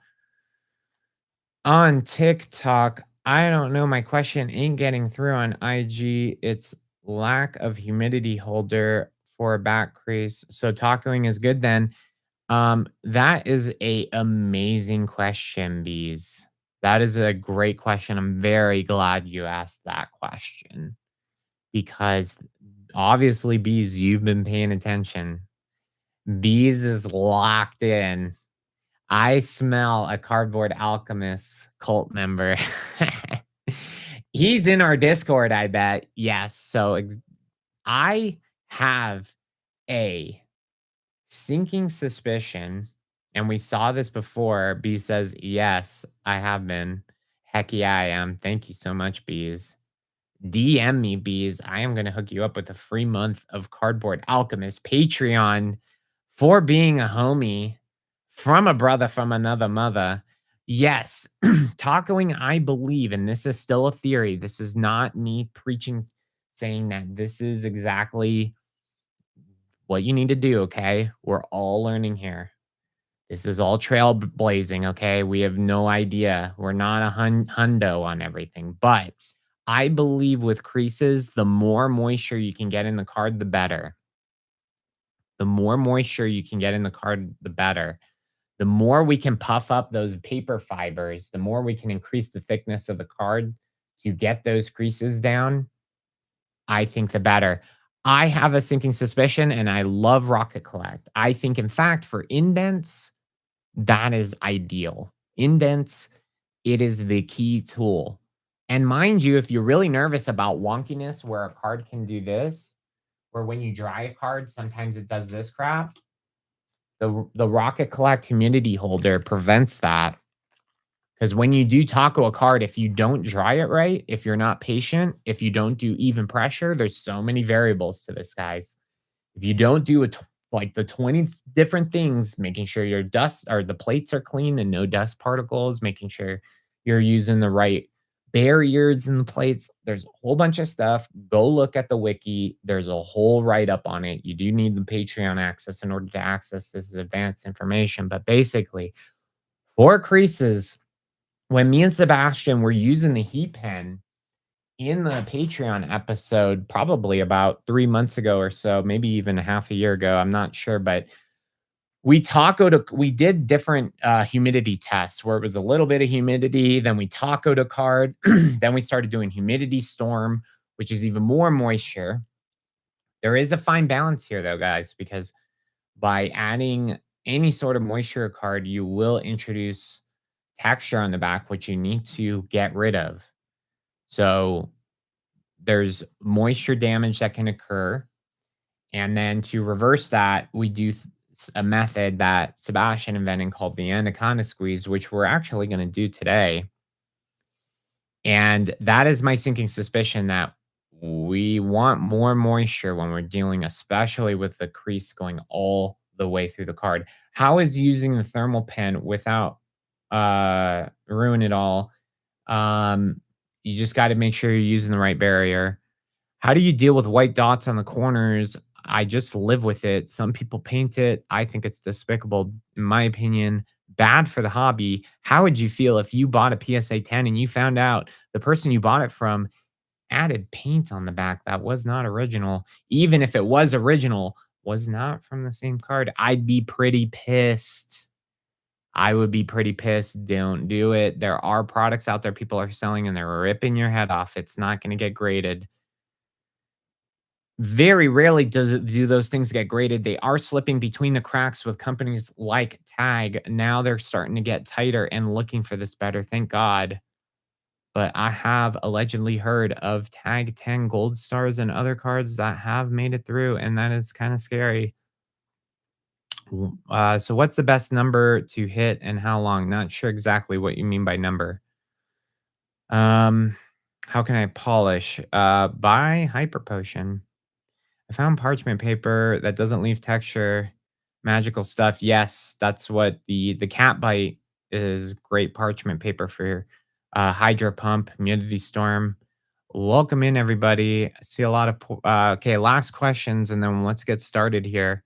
On TikTok, I don't know. My question ain't getting through on IG. It's lack of humidity holder for a back crease. So tacoing is good then. That is a amazing question, Bees. That is a great question. I'm very glad you asked that question because obviously, Bees, you've been paying attention. Bees is locked in. I smell a Cardboard Alchemist cult member. He's in our Discord, I bet. Yes. So I have a sinking suspicion, and we saw this before. B says, yes, I have been. Heck yeah, I am. Thank you so much, Bees. DM me, Bees. I am going to hook you up with a free month of Cardboard Alchemist Patreon for being a homie from a brother from another mother. Yes, tacoing, I believe, and this is still a theory. This is not me preaching, saying that this is exactly what you need to do, okay? We're all learning here. This is all trailblazing, okay? We have no idea. We're not a hundo on everything. But I believe with creases, the more moisture you can get in the card, the better. The more moisture you can get in the card, the better. The more we can puff up those paper fibers, the more we can increase the thickness of the card to get those creases down, I think the better. I have a sinking suspicion and I love Rocket Collect. I think, in fact, for indents, that is ideal. Indents, it is the key tool. And mind you, if you're really nervous about wonkiness where a card can do this, where when you dry a card, sometimes it does this crap, the Rocket Collect humidity holder prevents that. Because when you do taco a card, if you don't dry it right, if you're not patient, if you don't do even pressure, there's so many variables to this, guys. If you don't do like the 20 different things, making sure your dust or the plates are clean and no dust particles, making sure you're using the right barriers in the plates. There's a whole bunch of stuff. Go look at the wiki. There's a whole write-up on it. You do need the Patreon access in order to access this advanced information. But basically, for creases, when me and Sebastian were using the heat pen in the Patreon episode, probably about 3 months ago or so, maybe even a half a year ago, I'm not sure, but we did different humidity tests where it was a little bit of humidity, then we tacoed a card, then we started doing humidity storm, which is even more moisture. There is a fine balance here though, guys, because by adding any sort of moisture card, you will introduce texture on the back, which you need to get rid of. So there's moisture damage that can occur. And then to reverse that, we do a method that Sebastian invented called the anaconda squeeze, which we're actually going to do today. And that is my sinking suspicion that We want more moisture when we're dealing, especially with the crease going all the way through the card. How is using the thermal pen without ruin it all? You just got to make sure you're using the right barrier. How do you deal with white dots on the corners? I just live with it. Some people paint it. I think it's despicable, in my opinion, bad for the hobby. How would you feel if you bought a PSA 10 and you found out the person you bought it from added paint on the back that was not original? Even if it was original, was not from the same card. I'd be pretty pissed. I would be pretty pissed. Don't do it. There are products out there people are selling and they're ripping your head off. It's not going to get graded. Very rarely do those things get graded. They are slipping between the cracks with companies like Tag. Now they're starting to get tighter and looking for this better. Thank God. But I have allegedly heard of Tag 10 gold stars and other cards that have made it through, and that is kind of scary. So what's the best number to hit and how long? Not sure exactly what you mean by number. How can I polish? Buy Hyper Potion. I found parchment paper that doesn't leave texture. Magical stuff. Yes, that's what the cat bite is. Great parchment paper for hydro pump, immunity storm. Welcome in, everybody. I see a lot of okay, last questions, and then let's get started here.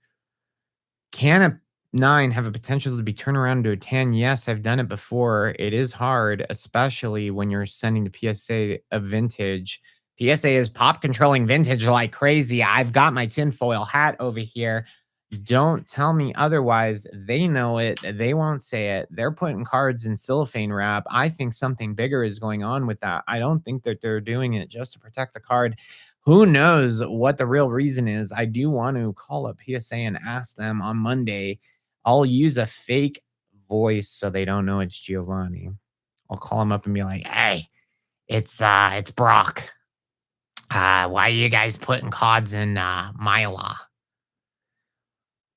Can a 9 have a potential to be turned around into a 10? Yes, I've done it before. It is hard, especially when you're sending to PSA a vintage. PSA is pop controlling vintage like crazy. I've got my tinfoil hat over here. Don't tell me otherwise. They know it. They won't say it. They're putting cards in cellophane wrap. I think something bigger is going on with that. I don't think that they're doing it just to protect the card. Who knows what the real reason is? I do want to call up PSA and ask them on Monday. I'll use a fake voice so they don't know it's Giovanni. I'll call him up and be like, "Hey, it's Brock. Why are you guys putting cards in Myla?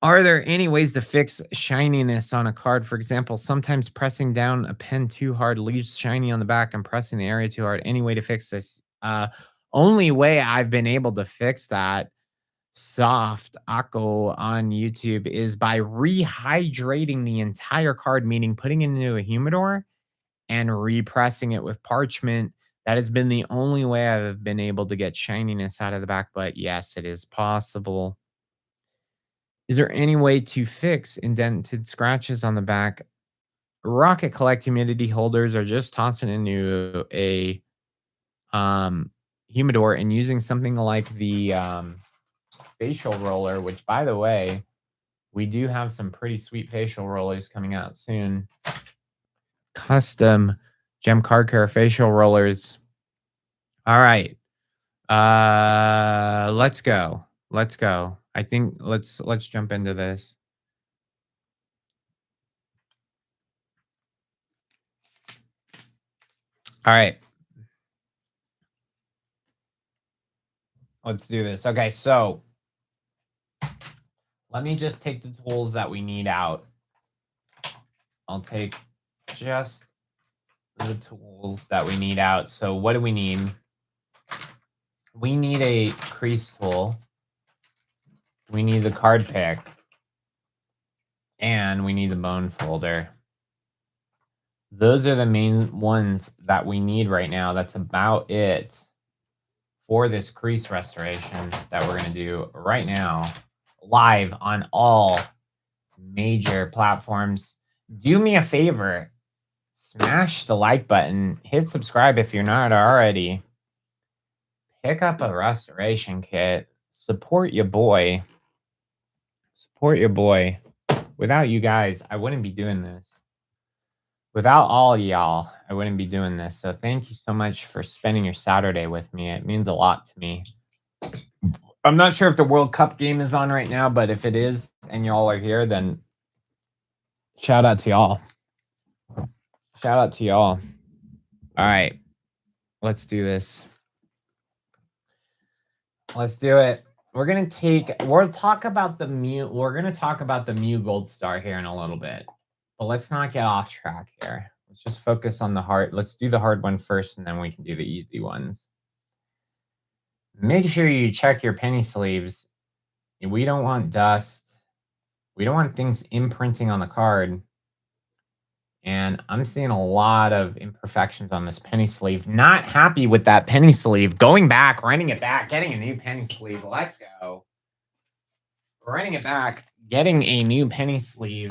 Are there any ways to fix shininess on a card? For example, sometimes pressing down a pen too hard leaves shiny on the back and pressing the area too hard. Any way to fix this? Only way I've been able to fix that, Soft Akko on YouTube, is by rehydrating the entire card, meaning putting it into a humidor and repressing it with parchment. That has been the only way I've been able to get shininess out of the back, but yes, it is possible. Is there any way to fix indented scratches on the back? Rocket Collect humidity holders are just tossing into a humidor and using something like the facial roller, which, by the way, we do have some pretty sweet facial rollers coming out soon. Custom gem card care facial rollers. All right. Let's go. Let's go. I think let's jump into this. All right. Let's do this. Okay, so let me just take the tools that we need out. I'll take just the tools that we need out. So what do we need? We need a crease tool. We need the card pick. And we need the bone folder. Those are the main ones that we need right now. That's about it for this crease restoration that we're going to do right now, live on all major platforms. Do me a favor, smash the like button, hit subscribe if you're not already. Pick up a restoration kit, support your boy. Support your boy. Without you guys, I wouldn't be doing this. Without all y'all, I wouldn't be doing this. So thank you so much for spending your Saturday with me. It means a lot to me. I'm not sure if the World Cup game is on right now, but if it is and y'all are here, then shout out to y'all. Shout out to y'all. All right. Let's do this. Let's do it. We'll talk about the Mew Gold Star here in a little bit. But let's not get off track here. Let's just focus on the hard. Let's do the hard one first, and then we can do the easy ones. make sure you check your penny sleeves. We don't want dust. We don't want things imprinting on the card. And I'm seeing a lot of imperfections on this penny sleeve. Not happy with that penny sleeve. Going back, running it back, getting a new penny sleeve. Let's go. Running it back, getting a new penny sleeve.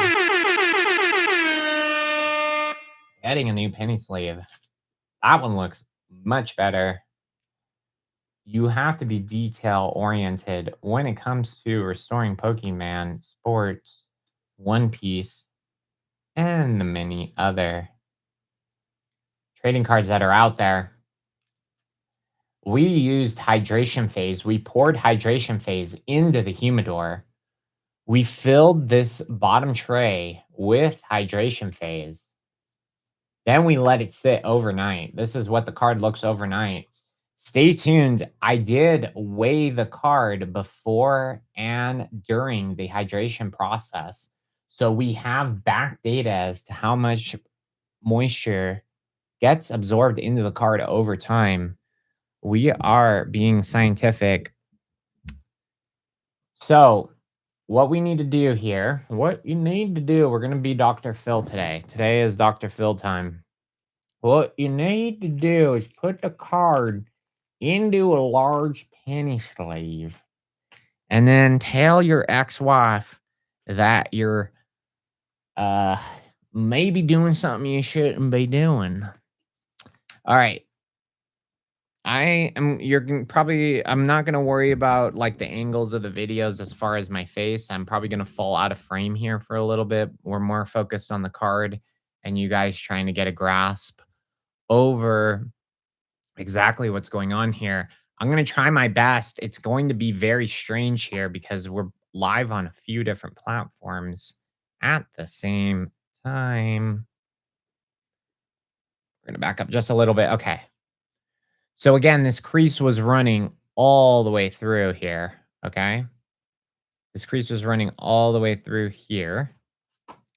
Getting a new penny sleeve. That one looks much better. You have to be detail oriented when it comes to restoring Pokemon, sports, One Piece, and the many other trading cards that are out there. We used hydration phase. We poured hydration phase into the humidor. We filled this bottom tray with hydration phase. Then we let it sit overnight. This is what the card looks overnight. Stay tuned. I did weigh the card before and during the hydration process. So we have back data as to how much moisture gets absorbed into the card over time. We are being scientific. So what we need to do here, we're going to be Dr. Phil today. Today is Dr. Phil time. What you need to do is put the card into a large penny sleeve and then tell your ex-wife that you're maybe doing something you shouldn't be doing. All right. I'm not going to worry about like the angles of the videos as far as my face. I'm probably going to fall out of frame here for a little bit. We're more focused on the card and you guys trying to get a grasp over exactly what's going on here. I'm going to try my best. It's going to be very strange here because we're live on a few different platforms at the same time. We're going to back up just a little bit. Okay. So again, this crease was running all the way through here, okay? This crease was running all the way through here.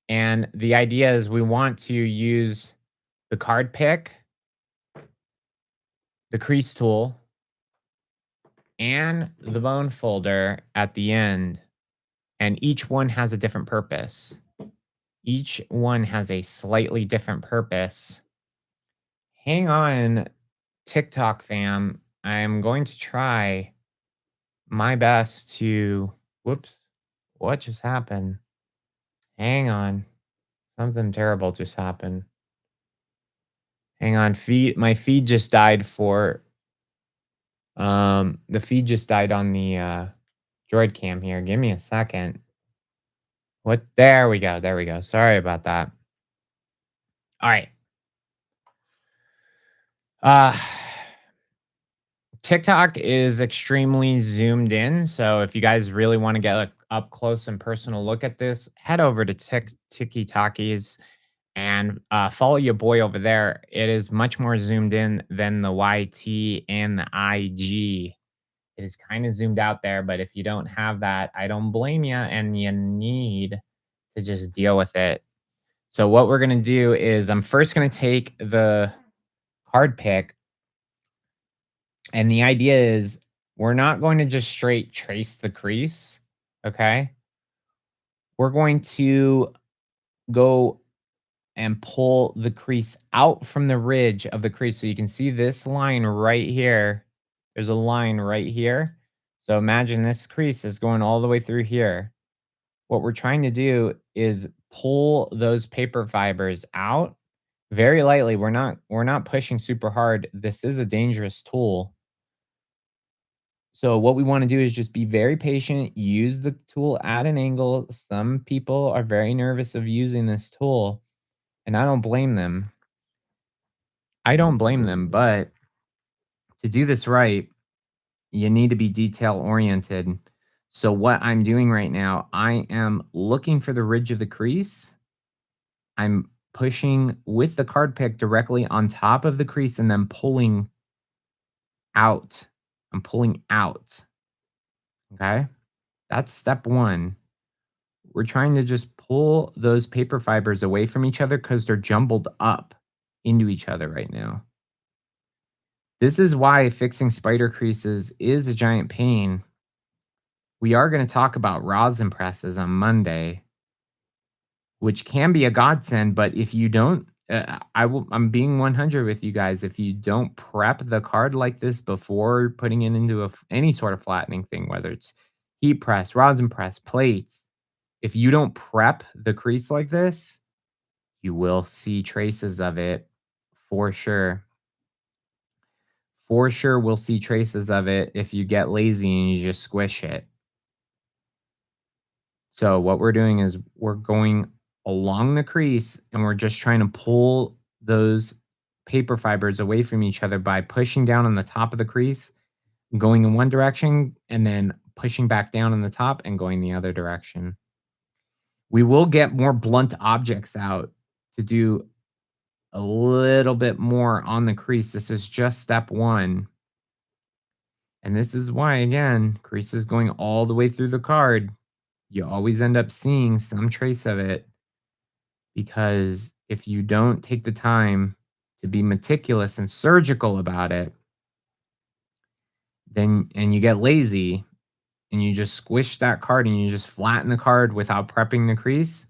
And the idea is we want to use the card pick, the crease tool, and the bone folder at the end. And each one has a different purpose. Each one has a slightly different purpose. Hang on, TikTok fam. I'm going to try my best to, whoops, what just happened? Hang on. Something terrible just happened. Hang on, my feed just died for, the feed just died on the Droid Cam here. Give me a second. There we go. Sorry about that. All right. TikTok is extremely zoomed in. So if you guys really want to get an up close and personal look at this, head over to Tiki Talkies and follow your boy over there. It is much more zoomed in than the YT and the IG. It is kind of zoomed out there, but if you don't have that, I don't blame you, and you need to just deal with it. So what we're going to do is I'm first going to take the card pick. And the idea is we're not going to just straight trace the crease, okay? We're going to go and pull the crease out from the ridge of the crease. So you can see this line right here. There's a line right here. So imagine this crease is going all the way through here. What we're trying to do is pull those paper fibers out very lightly. We're not pushing super hard. This is a dangerous tool. So what we want to do is just be very patient, use the tool at an angle. Some people are very nervous of using this tool, and I don't blame them. But to do this right, you need to be detail oriented. So what I'm doing right now, I am looking for the ridge of the crease. I'm pushing with the card pick directly on top of the crease and then pulling out. I'm pulling out. Okay? That's step one. We're trying to just pull those paper fibers away from each other because they're jumbled up into each other right now. This is why fixing spider creases is a giant pain. We are going to talk about rosin presses on Monday, which can be a godsend, but if you don't, I'm being 100 with you guys. If you don't prep the card like this before putting it into any sort of flattening thing, whether it's heat press, rosin press, plates, if you don't prep the crease like this, you will see traces of it for sure. For sure, we'll see traces of it if you get lazy and you just squish it. So what we're doing is we're going along the crease and we're just trying to pull those paper fibers away from each other by pushing down on the top of the crease, going in one direction, and then pushing back down on the top and going the other direction. We will get more blunt objects out to do a little bit more on the crease. This is just step one. And this is why, again, creases going all the way through the card. You always end up seeing some trace of it because if you don't take the time to be meticulous and surgical about it, then and you get lazy and you just squish that card and you just flatten the card without prepping the crease,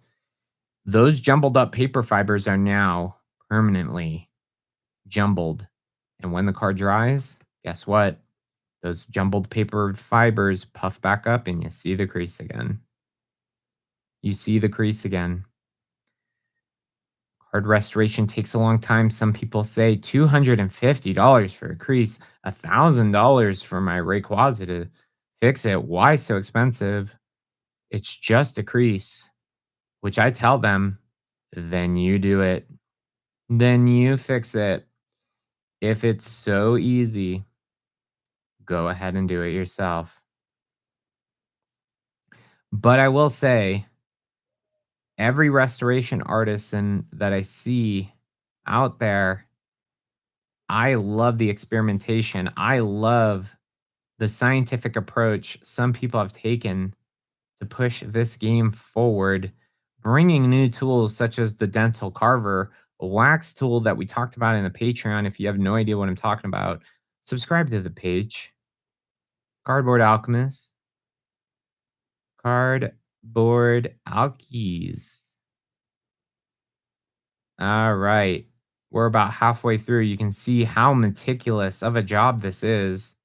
those jumbled up paper fibers are now permanently jumbled. And when the card dries, guess what? Those jumbled paper fibers puff back up and you see the crease again. You see the crease again. Card restoration takes a long time. Some people say $250 for a crease, $1,000 for my Rayquaza to fix it. Why so expensive? It's just a crease, which I tell them, then you do it. Then you fix it. If it's so easy, go ahead and do it yourself. But I will say, every restoration artisan that I see out there, I love the experimentation. I love the scientific approach some people have taken to push this game forward, bringing new tools such as the dental carver, a wax tool that we talked about in the Patreon. If you have no idea what I'm talking about, subscribe to the page. Cardboard Alchemist. Cardboard Alkies. All right. We're about halfway through. You can see how meticulous of a job this is.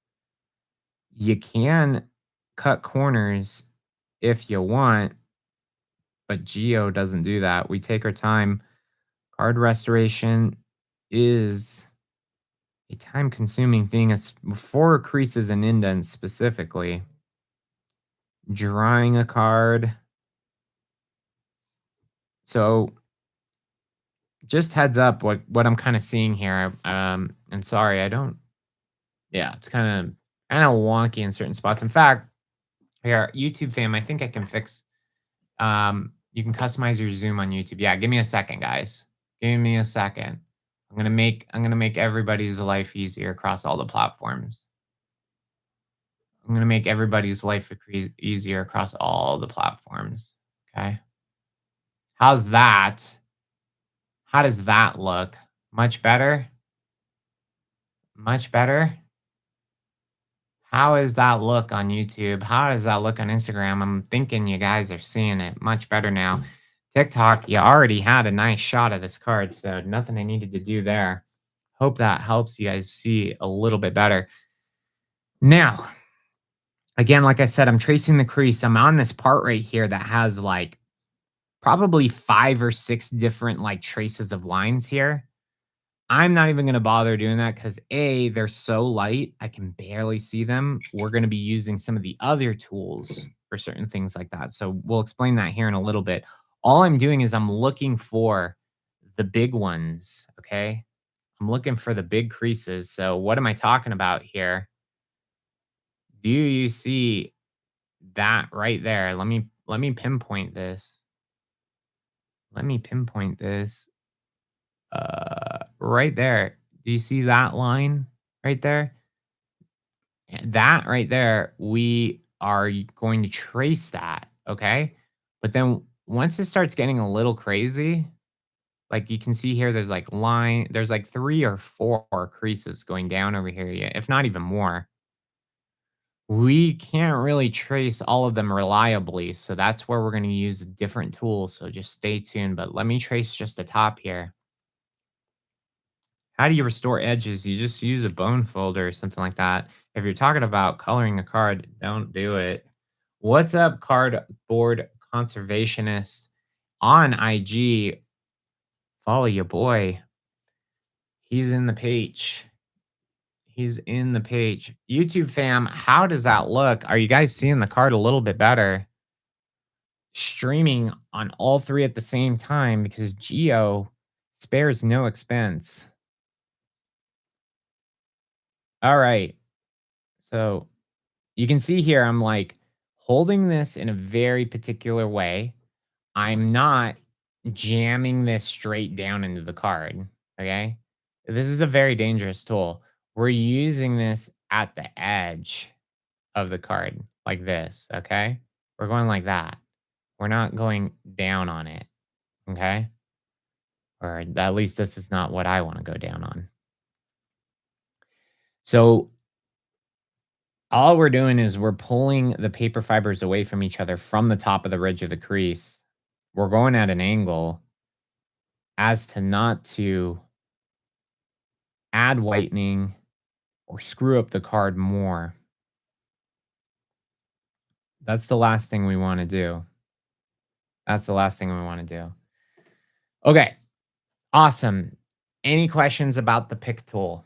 You can cut corners if you want, but Geo doesn't do that. We take our time. Card restoration is a time-consuming thing for creases and indents specifically. Drawing a card. So just heads up what I'm kind of seeing here. And sorry, I don't. Yeah, it's kind of wonky in certain spots. In fact, here, YouTube fam, I think I can fix. You can customize your zoom on YouTube. Yeah, give me a second, guys. Give me a second. I'm gonna make everybody's life easier across all the platforms. I'm gonna make everybody's life easier across all the platforms. Okay. How's that? How does that look? Much better? Much better? How does that look on YouTube? How does that look on Instagram? I'm thinking you guys are seeing it much better now. TikTok, you already had a nice shot of this card, so nothing I needed to do there. Hope that helps you guys see a little bit better. Now, again, like I said, I'm tracing the crease. I'm on this part right here that has like probably 5 or 6 different like traces of lines here. I'm not even going to bother doing that because A, they're so light, I can barely see them. We're going to be using some of the other tools for certain things like that. So we'll explain that here in a little bit. All I'm doing is I'm looking for the big ones, okay? I'm looking for the big creases. So what am I talking about here? Do you see that right there? Let me pinpoint this. Let me pinpoint this. Right there. Do you see that line right there? That right there, we are going to trace that, okay? But then once it starts getting a little crazy, Like, you can see here, there's like 3 or 4 creases going down over here, yeah, if not even more. We can't really trace all of them reliably, so that's where we're gonna use a different tool, so just stay tuned, but let me trace just the top here. How do you restore edges? You just use a bone folder or something like that. If you're talking about coloring a card, don't do it. What's up, cardboard conservationist on IG? Follow your boy. He's in the page. He's in the page. YouTube fam, how does that look? Are you guys seeing the card a little bit better? Streaming on all 3 at the same time because Geo spares no expense. All right. So you can see here, I'm like holding this in a very particular way. I'm not jamming this straight down into the card. Okay. This is a very dangerous tool. We're using this at the edge of the card like this. Okay. We're going like that. We're not going down on it. Okay. Or at least this is not what I want to go down on. So all we're doing is we're pulling the paper fibers away from each other from the top of the ridge of the crease. We're going at an angle as to not to add whitening or screw up the card more. That's the last thing we want to do. That's the last thing we want to do. Okay. Awesome. Any questions about the pick tool?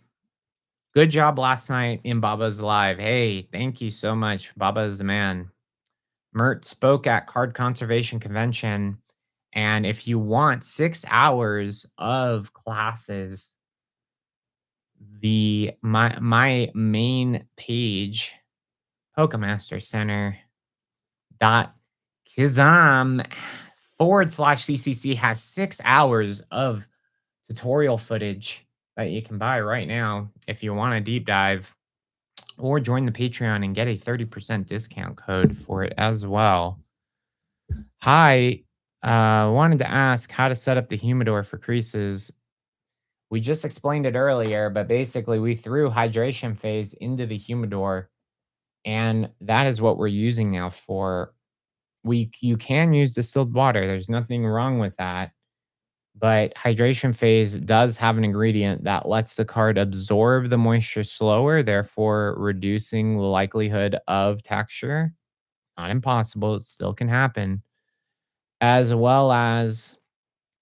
Good job last night in Baba's Live. Hey, thank you so much. Baba is the man. Mert spoke at Card Conservation Convention. And if you want 6 hours of classes, my main page, Pokemaster Center dot Kizam/CCC has 6 hours of tutorial footage that you can buy right now if you want a deep dive, or join the Patreon and get a 30% discount code for it as well. Hi, wanted to ask how to set up the humidor for creases. We just explained it earlier, but basically we threw hydration phase into the humidor, and that is what we're using now for. You can use distilled water. There's nothing wrong with that. But hydration phase does have an ingredient that lets the card absorb the moisture slower, therefore reducing the likelihood of texture. Not impossible, it still can happen. As well as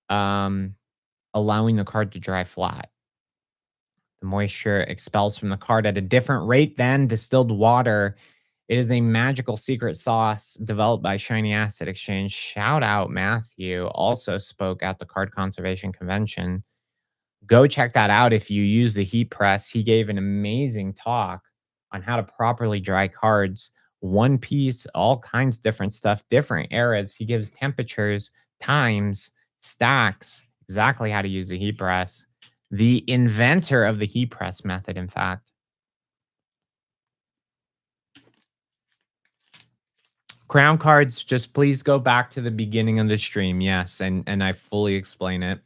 allowing the card to dry flat. The moisture expels from the card at a different rate than distilled water. It is a magical secret sauce developed by Shiny Acid Exchange. Shout out Matthew, also spoke at the Card Conservation Convention. Go check that out if you use the heat press. He gave an amazing talk on how to properly dry cards. One Piece, all kinds of different stuff, different eras. He gives temperatures, times, stacks, exactly how to use the heat press. The inventor of the heat press method, in fact. Crown cards, just please go back to the beginning of the stream. Yes, and I fully explain it.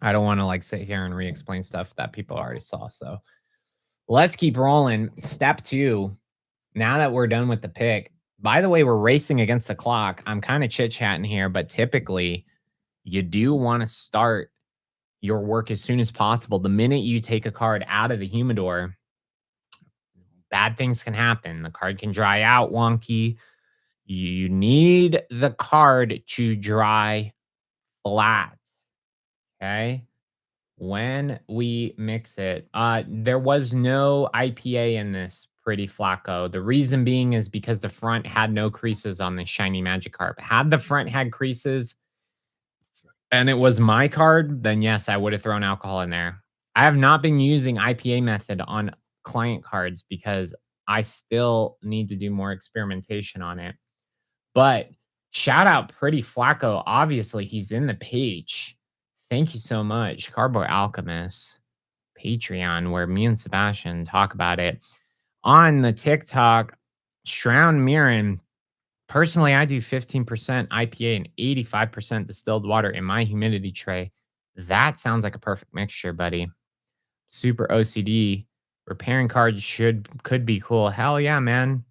I don't want to like sit here and re-explain stuff that people already saw. So let's keep rolling. Step 2. Now that we're done with the pick. By the way, we're racing against the clock. I'm kind of chit-chatting here, but typically you do want to start your work as soon as possible. The minute you take a card out of the humidor, bad things can happen. The card can dry out wonky. You need the card to dry flat. Okay. When we mix it, there was no IPA in this Pretty Flacco. The reason being is because the front had no creases on the shiny Magikarp. Had the front had creases and it was my card, then yes, I would have thrown alcohol in there. I have not been using IPA method on client cards because I still need to do more experimentation on it. But shout out Pretty Flacco. Obviously, he's in the page. Thank you so much. Cardboard Alchemist Patreon, where me and Sebastian talk about it. On the TikTok, Shroud Mirren. Personally, I do 15% IPA and 85% distilled water in my humidity tray. That sounds like a perfect mixture, buddy. Super OCD. Repairing cards could be cool. Hell yeah, man.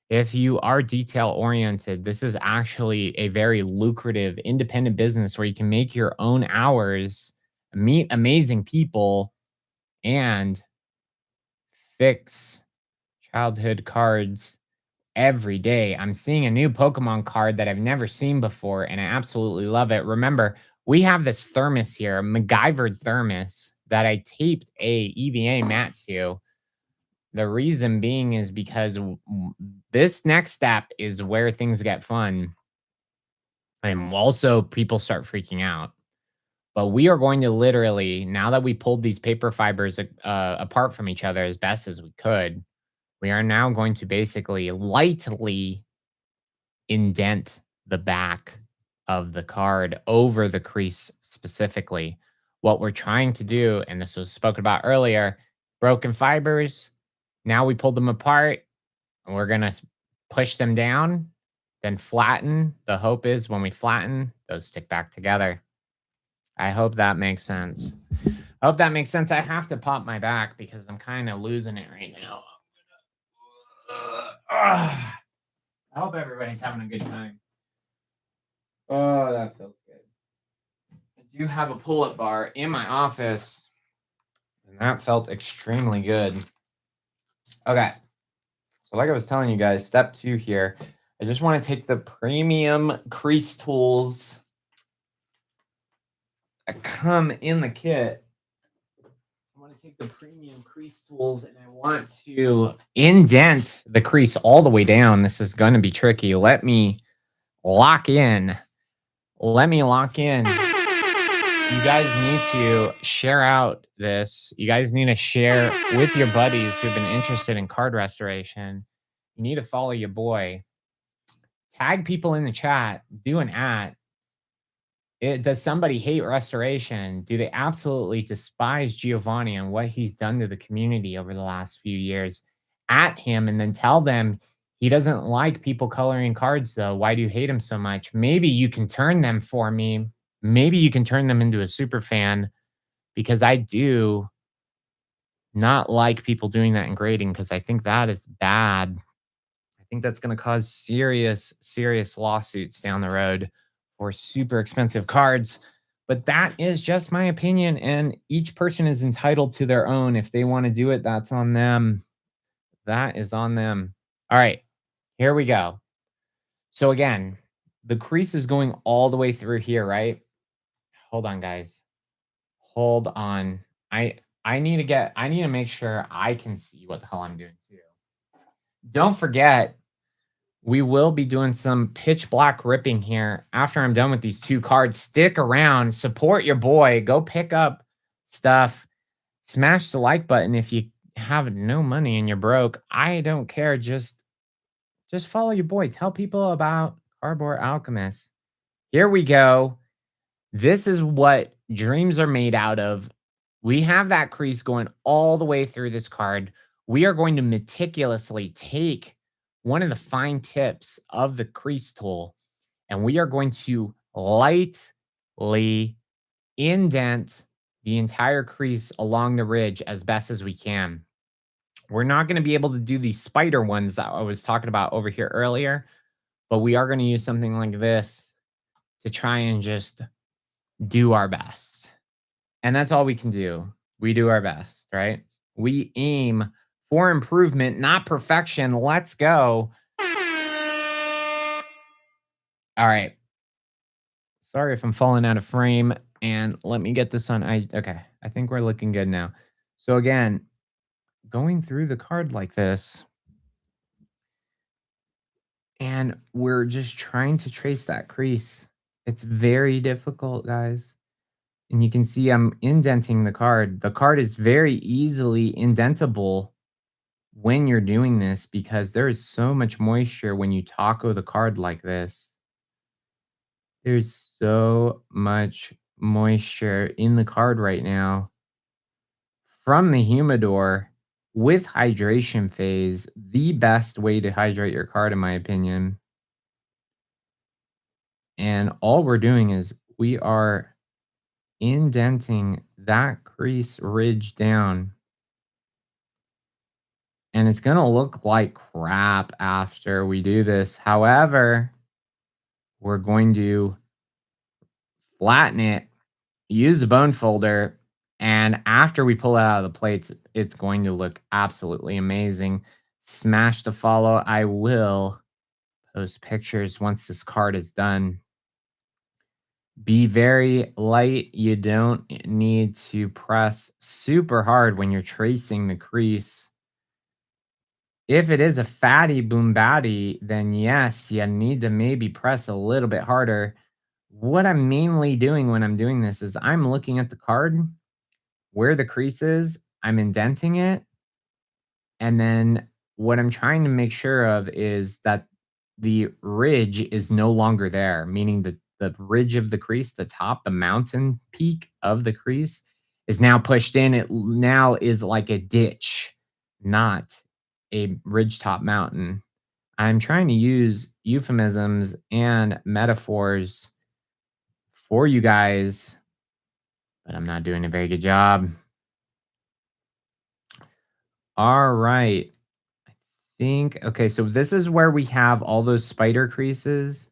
If you are detail oriented, this is actually a very lucrative independent business where you can make your own hours, meet amazing people, and fix childhood cards every day. I'm seeing a new Pokemon card that I've never seen before, and I absolutely love it. Remember, we have this thermos here, a MacGyvered thermos that I taped a EVA mat to. The reason being is because this next step is where things get fun, and also people start freaking out. But we are going to literally, now that we pulled these paper fibers apart from each other as best as we could, we are now going to basically lightly indent the back of the card over the crease specifically. What we're trying to do, and this was spoken about earlier, broken fibers. Now we pulled them apart and we're going to push them down, then flatten. The hope is when we flatten, those stick back together. I hope that makes sense. I hope that makes sense. I have to pop my back because I'm kind of losing it right now. I hope everybody's having a good time. Oh, that feels good. I do have a pull-up bar in my office, and that felt extremely good. Okay. So like I was telling you guys, step 2 here. I just want to take the premium crease tools that come in the kit. I want to take the premium crease tools and I want to indent the crease all the way down. This is going to be tricky. Let me lock in. You guys need to share out this. You guys need to share with your buddies who've been interested in card restoration. You need to follow your boy. Tag people in the chat. Do an does somebody hate restoration? Do they absolutely despise Giovanni and what he's done to the community over the last few years? At him and then tell them he doesn't like people coloring cards, though. Why do you hate him so much? Maybe you can turn them for me. Maybe you can turn them into a super fan, because I do not like people doing that in grading because I think that is bad. I think that's going to cause serious, serious lawsuits down the road for super expensive cards. But that is just my opinion, and each person is entitled to their own. If they want to do it, that's on them. That is on them. All right, here we go. So again, the crease is going all the way through here, right? Hold on, guys. Hold on. I need to make sure I can see what the hell I'm doing too. Don't forget, we will be doing some pitch black ripping here after I'm done with these 2 cards. Stick around, support your boy, go pick up stuff, smash the like button if you have no money and you're broke. I don't care. Just follow your boy. Tell people about Cardboard Alchemist. Here we go. This is what dreams are made out of. We have that crease going all the way through this card. We are going to meticulously take one of the fine tips of the crease tool, and we are going to lightly indent the entire crease along the ridge as best as we can. We're not going to be able to do these spider ones that I was talking about over here earlier, but we are going to use something like this to try and just do our best. And that's all we can do. We do our best, right? We aim for improvement, not perfection. Let's go. All right. Sorry if I'm falling out of frame. And let me get this on. Okay. I think we're looking good now. So again, going through the card like this, and we're just trying to trace that crease. It's very difficult, guys. And you can see I'm indenting the card. The card is very easily indentable when you're doing this because there is so much moisture when you taco the card like this. There's so much moisture in the card right now from the humidor with hydration phase, the best way to hydrate your card, in my opinion. And all we're doing is we are indenting that crease ridge down. And it's going to look like crap after we do this. However, we're going to flatten it, use the bone folder, and after we pull it out of the plates, it's going to look absolutely amazing. Smash the follow. I will post pictures once this card is done. Be very light. You don't need to press super hard when you're tracing the crease. If it is a fatty boom batty, then yes, you need to maybe press a little bit harder. What I'm mainly doing when I'm doing this is I'm looking at the card, where the crease is, I'm indenting it, and then what I'm trying to make sure of is that the ridge is no longer there, meaning the ridge of the crease, the top, the mountain peak of the crease is now pushed in. It now is like a ditch, not a ridgetop mountain. I'm trying to use euphemisms and metaphors for you guys, but I'm not doing a very good job. All right. Okay, so this is where we have all those spider creases.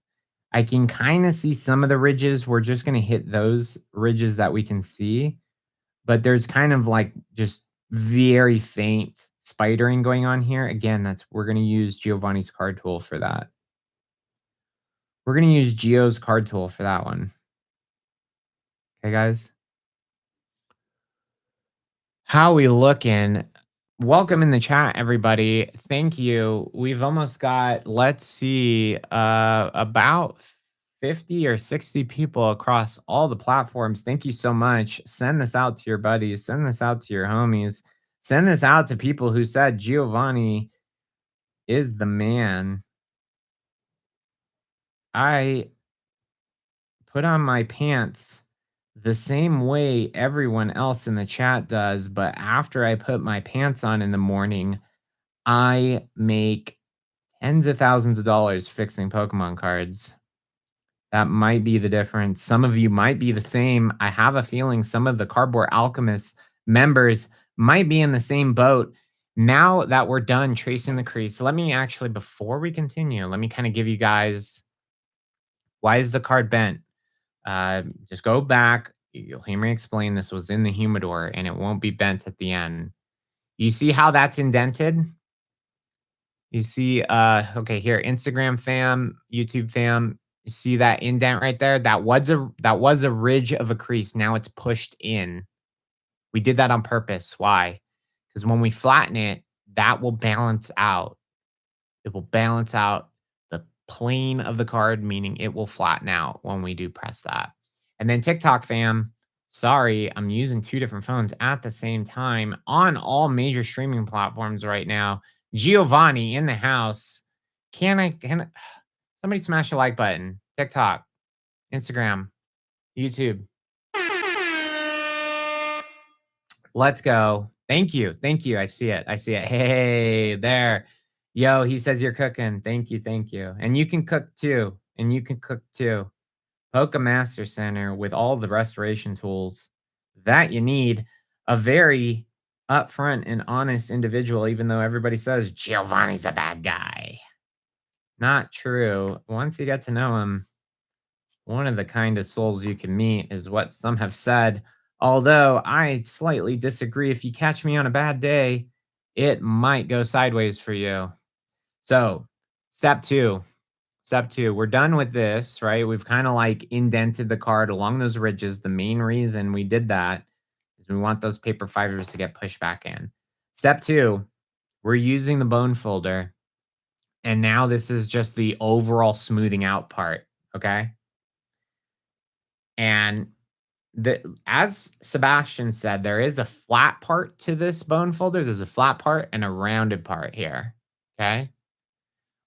I can kind of see some of the ridges. We're just going to hit those ridges that we can see, but there's kind of like just very faint spidering going on here. Again, we're going to use Giovanni's card tool for that. We're going to use Gio's card tool for that one. Okay, guys. How we looking? Welcome in the chat, everybody. Thank you. We've almost got, let's see, about 50 or 60 people across all the platforms. Thank you so much. Send this out to your buddies. Send this out to your homies. Send this out to people who said Giovanni is the man. I put on my pants the same way everyone else in the chat does, but after I put my pants on in the morning, I make tens of thousands of dollars fixing Pokemon cards. That might be the difference. Some of you might be the same. I have a feeling some of the Cardboard Alchemist members might be in the same boat. Now that we're done tracing the crease, let me actually, before we continue, let me kind of give you guys, why is the card bent? Just go back. You'll hear me explain this was in the humidor and it won't be bent at the end. You see how that's indented? You see, okay, here, Instagram fam, YouTube fam, you see that indent right there? That was a ridge of a crease. Now it's pushed in. We did that on purpose. Why? Because when we flatten it, that will balance out. It will balance out the plane of the card, meaning it will flatten out when we do press that. And then TikTok fam, sorry, I'm using two different phones at the same time on all major streaming platforms right now. Giovanni in the house. Can somebody smash a like button? TikTok, Instagram, YouTube. Let's go. Thank you. Thank you. I see it. I see it. Hey, there. Yo, he says you're cooking. Thank you. Thank you. And you can cook too. And you can cook too. Poke Master Center with all the restoration tools that you need. A very upfront and honest individual, even though everybody says Giovanni's a bad guy. Not true. Once you get to know him, one of the kindest souls you can meet is what some have said. Although I slightly disagree. If you catch me on a bad day, it might go sideways for you. So, step two. Step two, we're done with this, right? We've kind of like indented the card along those ridges. The main reason we did that is we want those paper fibers to get pushed back in. Step two, we're using the bone folder. And now this is just the overall smoothing out part, okay? And as Sebastian said, there is a flat part to this bone folder. There's a flat part and a rounded part here, okay?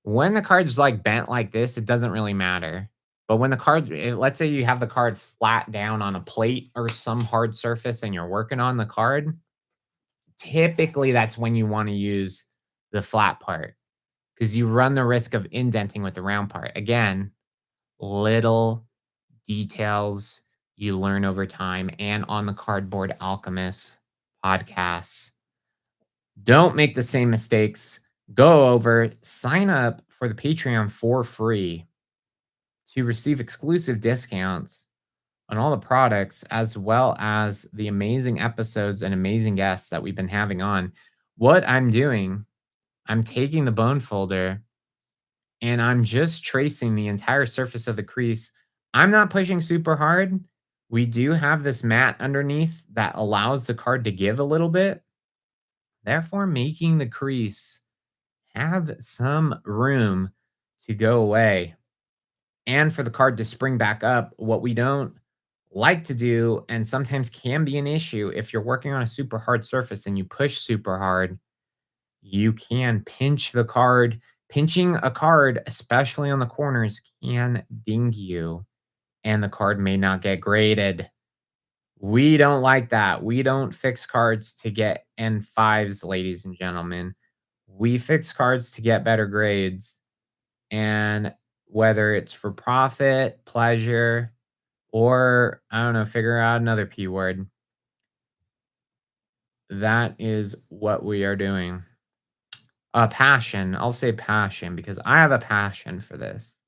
When the card's like bent like this, it doesn't really matter. But when the card, let's say you have the card flat down on a plate or some hard surface and you're working on the card, typically that's when you want to use the flat part because you run the risk of indenting with the round part. Again, little details you learn over time and on the Cardboard Alchemist podcasts. Don't make the same mistakes. Go over, sign up for the Patreon for free to receive exclusive discounts on all the products, as well as the amazing episodes and amazing guests that we've been having on. What I'm doing, I'm taking the bone folder and I'm just tracing the entire surface of the crease. I'm not pushing super hard. We do have this mat underneath that allows the card to give a little bit, therefore making the crease have some room to go away and for the card to spring back up. What we don't like to do, and sometimes can be an issue if you're working on a super hard surface and you push super hard, you can pinch the card. Pinching a card, especially on the corners, can ding you, and the card may not get graded. We don't like that. We don't fix cards to get N5s, ladies and gentlemen. We fix cards to get better grades. And whether it's for profit, pleasure, or I don't know, figure out another P word, that is what we are doing. Passion. I'll say passion because I have a passion for this.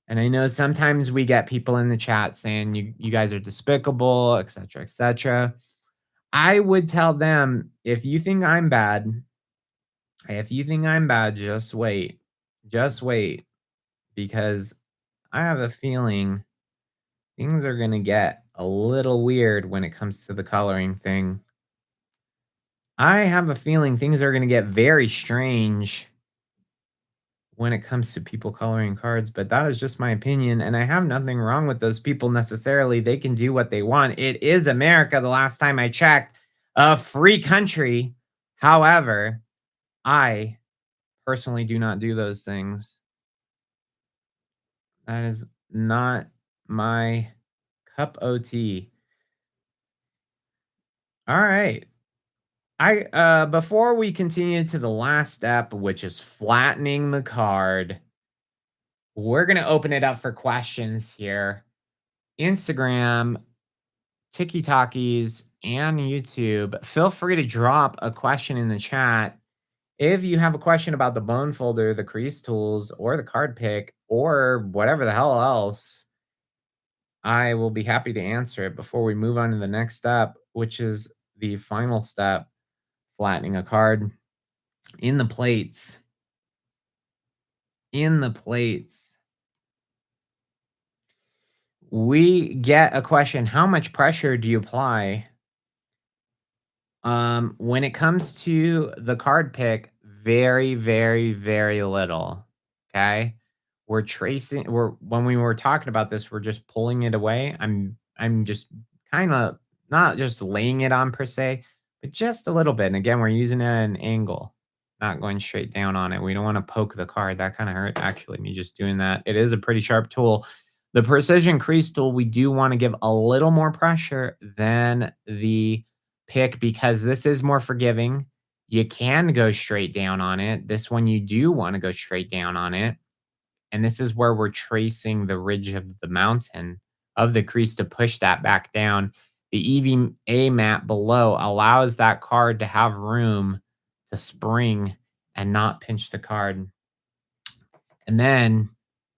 And I know sometimes we get people in the chat saying you guys are despicable, etc., etc. I would tell them, if you think I'm bad, just wait. Just wait. Because I have a feeling things are going to get a little weird when it comes to the coloring thing. I have a feeling things are going to get very strange when it comes to people coloring cards, but that is just my opinion, and I have nothing wrong with those people necessarily. They can do what they want. It is America, the last time I checked, a free country. However, I personally do not do those things. That is not my cup o' tea. All right. Before we continue to the last step, which is flattening the card, we're going to open it up for questions here. Instagram, TikTokies, and YouTube. Feel free to drop a question in the chat. If you have a question about the bone folder, the crease tools, or the card pick, or whatever the hell else, I will be happy to answer it before we move on to the next step, which is the final step, flattening a card. In the plates. We get a question, how much pressure do you apply? When it comes to the card pick, very, very, very little. Okay. When we were talking about this, we're just pulling it away. I'm just kind of not just laying it on per se, but just a little bit. And again, we're using it at an angle, not going straight down on it. We don't want to poke the card. That kind of hurt, actually, me just doing that. It is a pretty sharp tool. The precision crease tool, we do want to give a little more pressure than the pick because this is more forgiving. You can go straight down on it. This one, you do want to go straight down on it. And this is where we're tracing the ridge of the mountain of the crease to push that back down. The EVA mat below allows that card to have room to spring and not pinch the card. And then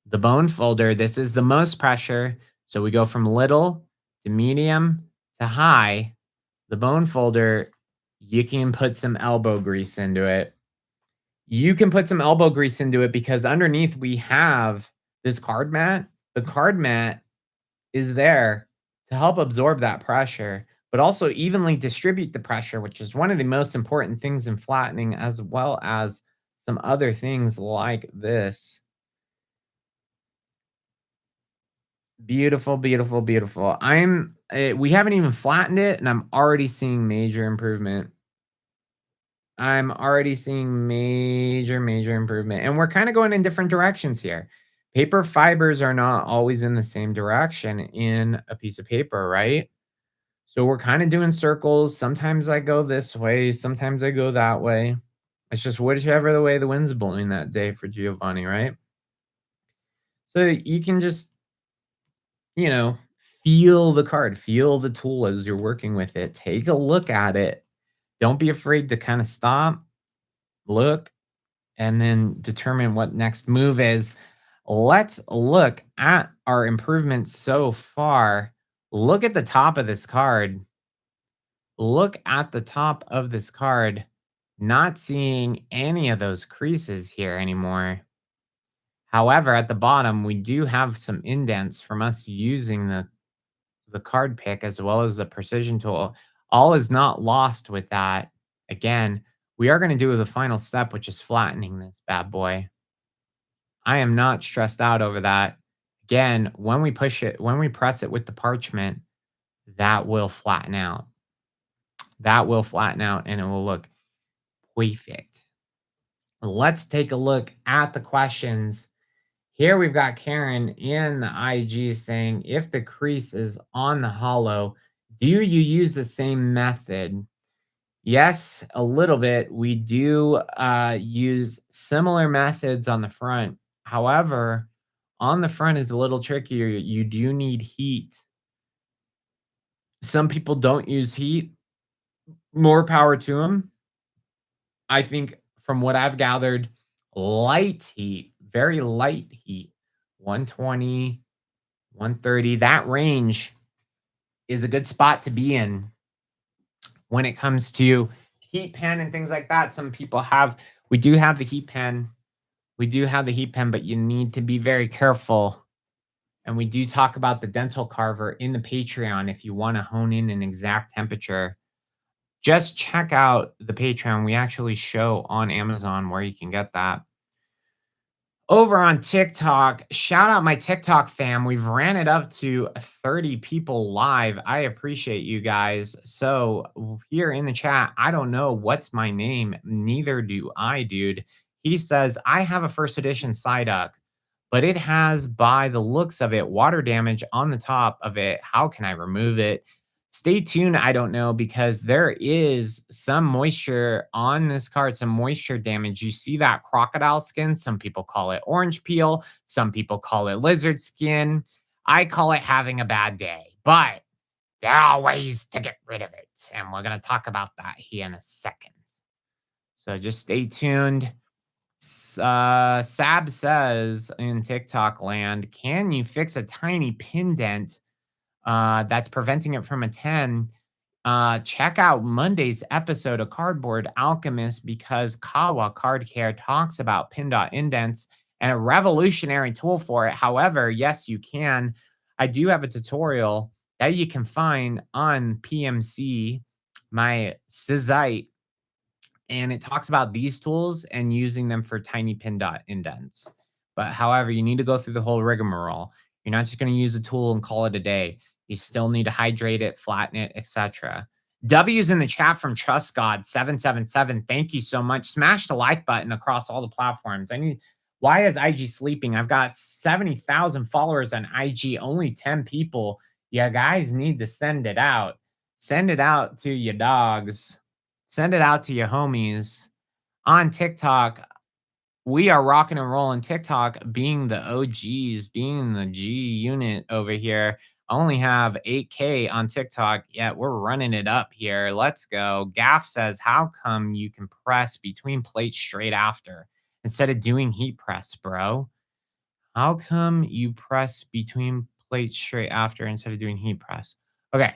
the bone folder, this is the most pressure. So we go from little to medium to high. The bone folder, you can put some elbow grease into it. You can put some elbow grease into it because underneath we have this card mat. The card mat is there to help absorb that pressure, but also evenly distribute the pressure, which is one of the most important things in flattening, as well as some other things like this. Beautiful, beautiful, beautiful. We haven't even flattened it, and I'm already seeing major improvement. I'm already seeing major, major improvement. And we're kind of going in different directions here. Paper fibers are not always in the same direction in a piece of paper, right? So we're kind of doing circles. Sometimes I go this way, sometimes I go that way. It's just whichever the way the wind's blowing that day for Giovanni, right? So you can just, feel the card, feel the tool as you're working with it. Take a look at it. Don't be afraid to kind of stop, look, and then determine what next move is. Let's look at our improvements so far. Look at the top of this card. Look at the top of this card. Not seeing any of those creases here anymore. However, at the bottom, we do have some indents from us using the card pick as well as the precision tool. All is not lost with that. Again, we are going to do the final step, which is flattening this bad boy. I am not stressed out over that. Again, when we push it, when we press it with the parchment, that will flatten out. That will flatten out and it will look perfect. Let's take a look at the questions. Here we've got Karen in the IG saying, if the crease is on the hollow, do you use the same method? Yes, a little bit. We do use similar methods on the front. However, on the front is a little trickier. You do need heat. Some people don't use heat. More power to them. I think from what I've gathered, light heat, very light heat, 120, 130, that range is a good spot to be in when it comes to heat pen and things like that. Some people have, we do have the heat pen. We do have the heat pen, but you need to be very careful. And we do talk about the dental carver in the Patreon if you want to hone in an exact temperature. Just check out the Patreon. We actually show on Amazon where you can get that. Over on TikTok, shout out my TikTok fam. We've ran it up to 30 people live. I appreciate you guys. So here in the chat, I don't know what's my name. Neither do I, dude. He says, I have a first edition Psyduck, but it has, by the looks of it, water damage on the top of it. How can I remove it? Stay tuned. I don't know, because there is some moisture on this card, some moisture damage. You see that crocodile skin? Some people call it orange peel. Some people call it lizard skin. I call it having a bad day, but there are ways to get rid of it. And we're going to talk about that here in a second. So just stay tuned. Sab says in TikTok land, can you fix a tiny pin dent that's preventing it from a 10? Check out Monday's episode of Cardboard Alchemist, because Kawa Card Care talks about pin dot indents and a revolutionary tool for it. However, yes, you can. I do have a tutorial that you can find on PMC, my Sizite, and it talks about these tools and using them for tiny pin dot indents. But however, you need to go through the whole rigmarole. You're not just going to use a tool and call it a day. You still need to hydrate it, flatten it, etc. W's in the chat from Trust God 777. Thank you so much. Smash the like button across all the platforms. Why is IG sleeping? I've got 70,000 followers on IG, only 10 people. You guys need to send it out. Send it out to your dogs. Send it out to your homies. On TikTok, we are rocking and rolling. TikTok being the OGs, being the G unit over here. I only have 8K on TikTok, yet we're running it up here. Let's go. Gaff says, how come you can press between plates straight after instead of doing heat press, bro? How come you press between plates straight after instead of doing heat press? Okay.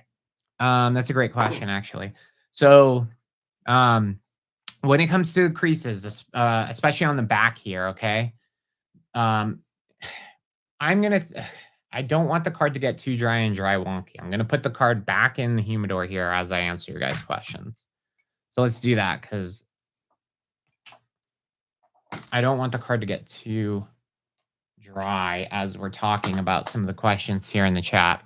That's a great question, actually. So, when it comes to creases, especially on the back here, okay? I don't want the card to get too dry and dry wonky. I'm going to put the card back in the humidor here as I answer your guys' questions. So let's do that, because I don't want the card to get too dry as we're talking about some of the questions here in the chat.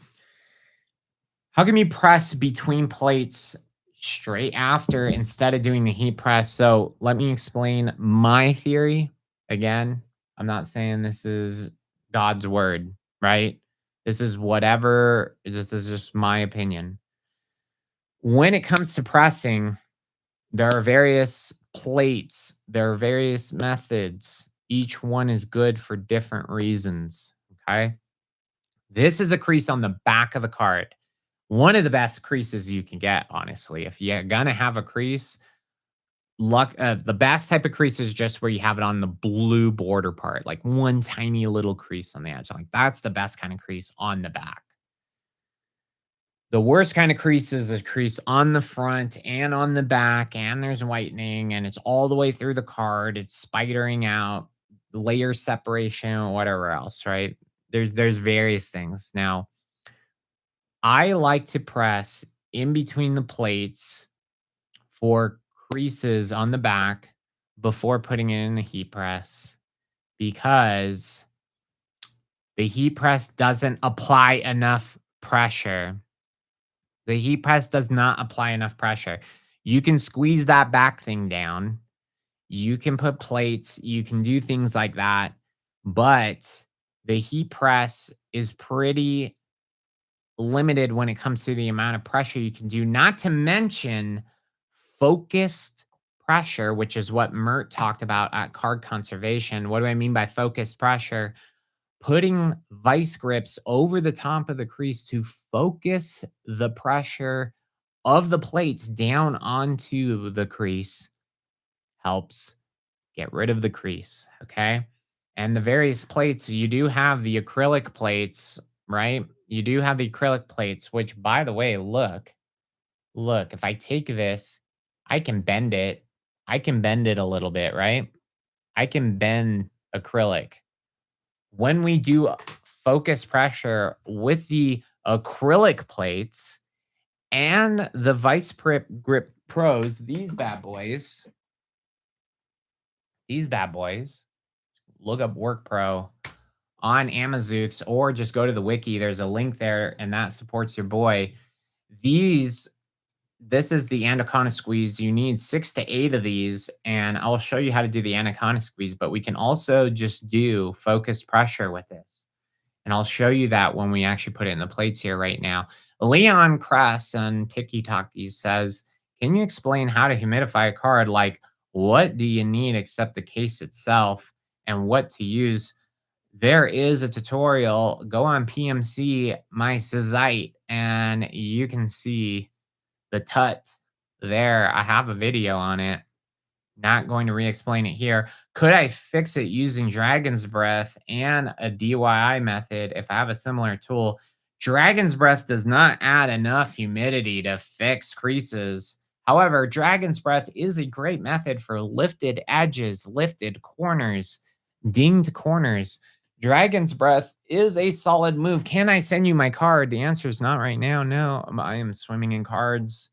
How can you press between plates straight after instead of doing the heat press? So let me explain my theory. Again, I'm not saying this is God's word, right? This is whatever. This is just my opinion. When it comes to pressing, there are various plates. There are various methods. Each one is good for different reasons, okay? This is a crease on the back of the card. One of the best creases you can get, honestly. If you're gonna have a crease, the best type of crease is just where you have it on the blue border part, like one tiny little crease on the edge. Like that's the best kind of crease on the back. The worst kind of crease is a crease on the front and on the back, and there's whitening, and it's all the way through the card. It's spidering out, layer separation, or whatever else, right? There's various things. Now, I like to press in between the plates for creases on the back before putting it in the heat press because the heat press doesn't apply enough pressure. The heat press does not apply enough pressure. You can squeeze that back thing down. You can put plates. You can do things like that. But the heat press is pretty limited when it comes to the amount of pressure you can do, not to mention focused pressure, which is what Mert talked about at Card Conservation. What do I mean by focused pressure? Putting vice grips over the top of the crease to focus the pressure of the plates down onto the crease helps get rid of the crease, okay? And the various plates, you do have the acrylic plates, right? You do have the acrylic plates, which, by the way, look, if I take this, I can bend it. I can bend it a little bit, right? I can bend acrylic. When we do focus pressure with the acrylic plates and the Vice Grip Pros, these bad boys, look up Work Pro on Amazooks or just go to the wiki. There's a link there and that supports your boy. This is the anaconda squeeze. You need 6 to 8 of these, and I'll show you how to do the anaconda squeeze, but we can also just do focused pressure with this. And I'll show you that when we actually put it in the plates here right now. Leon Kress on TikTok says, can you explain how to humidify a card? Like, what do you need except the case itself and what to use? There is a tutorial. Go on PMC, my site, and you can see the tut there. I have a video on it. Not going to re-explain it here. Could I fix it using Dragon's Breath and a DIY method if I have a similar tool? Dragon's Breath does not add enough humidity to fix creases. However, Dragon's Breath is a great method for lifted edges, lifted corners, dinged corners. Dragon's Breath is a solid move. Can I send you my card? The answer is not right now. No, I am swimming in cards.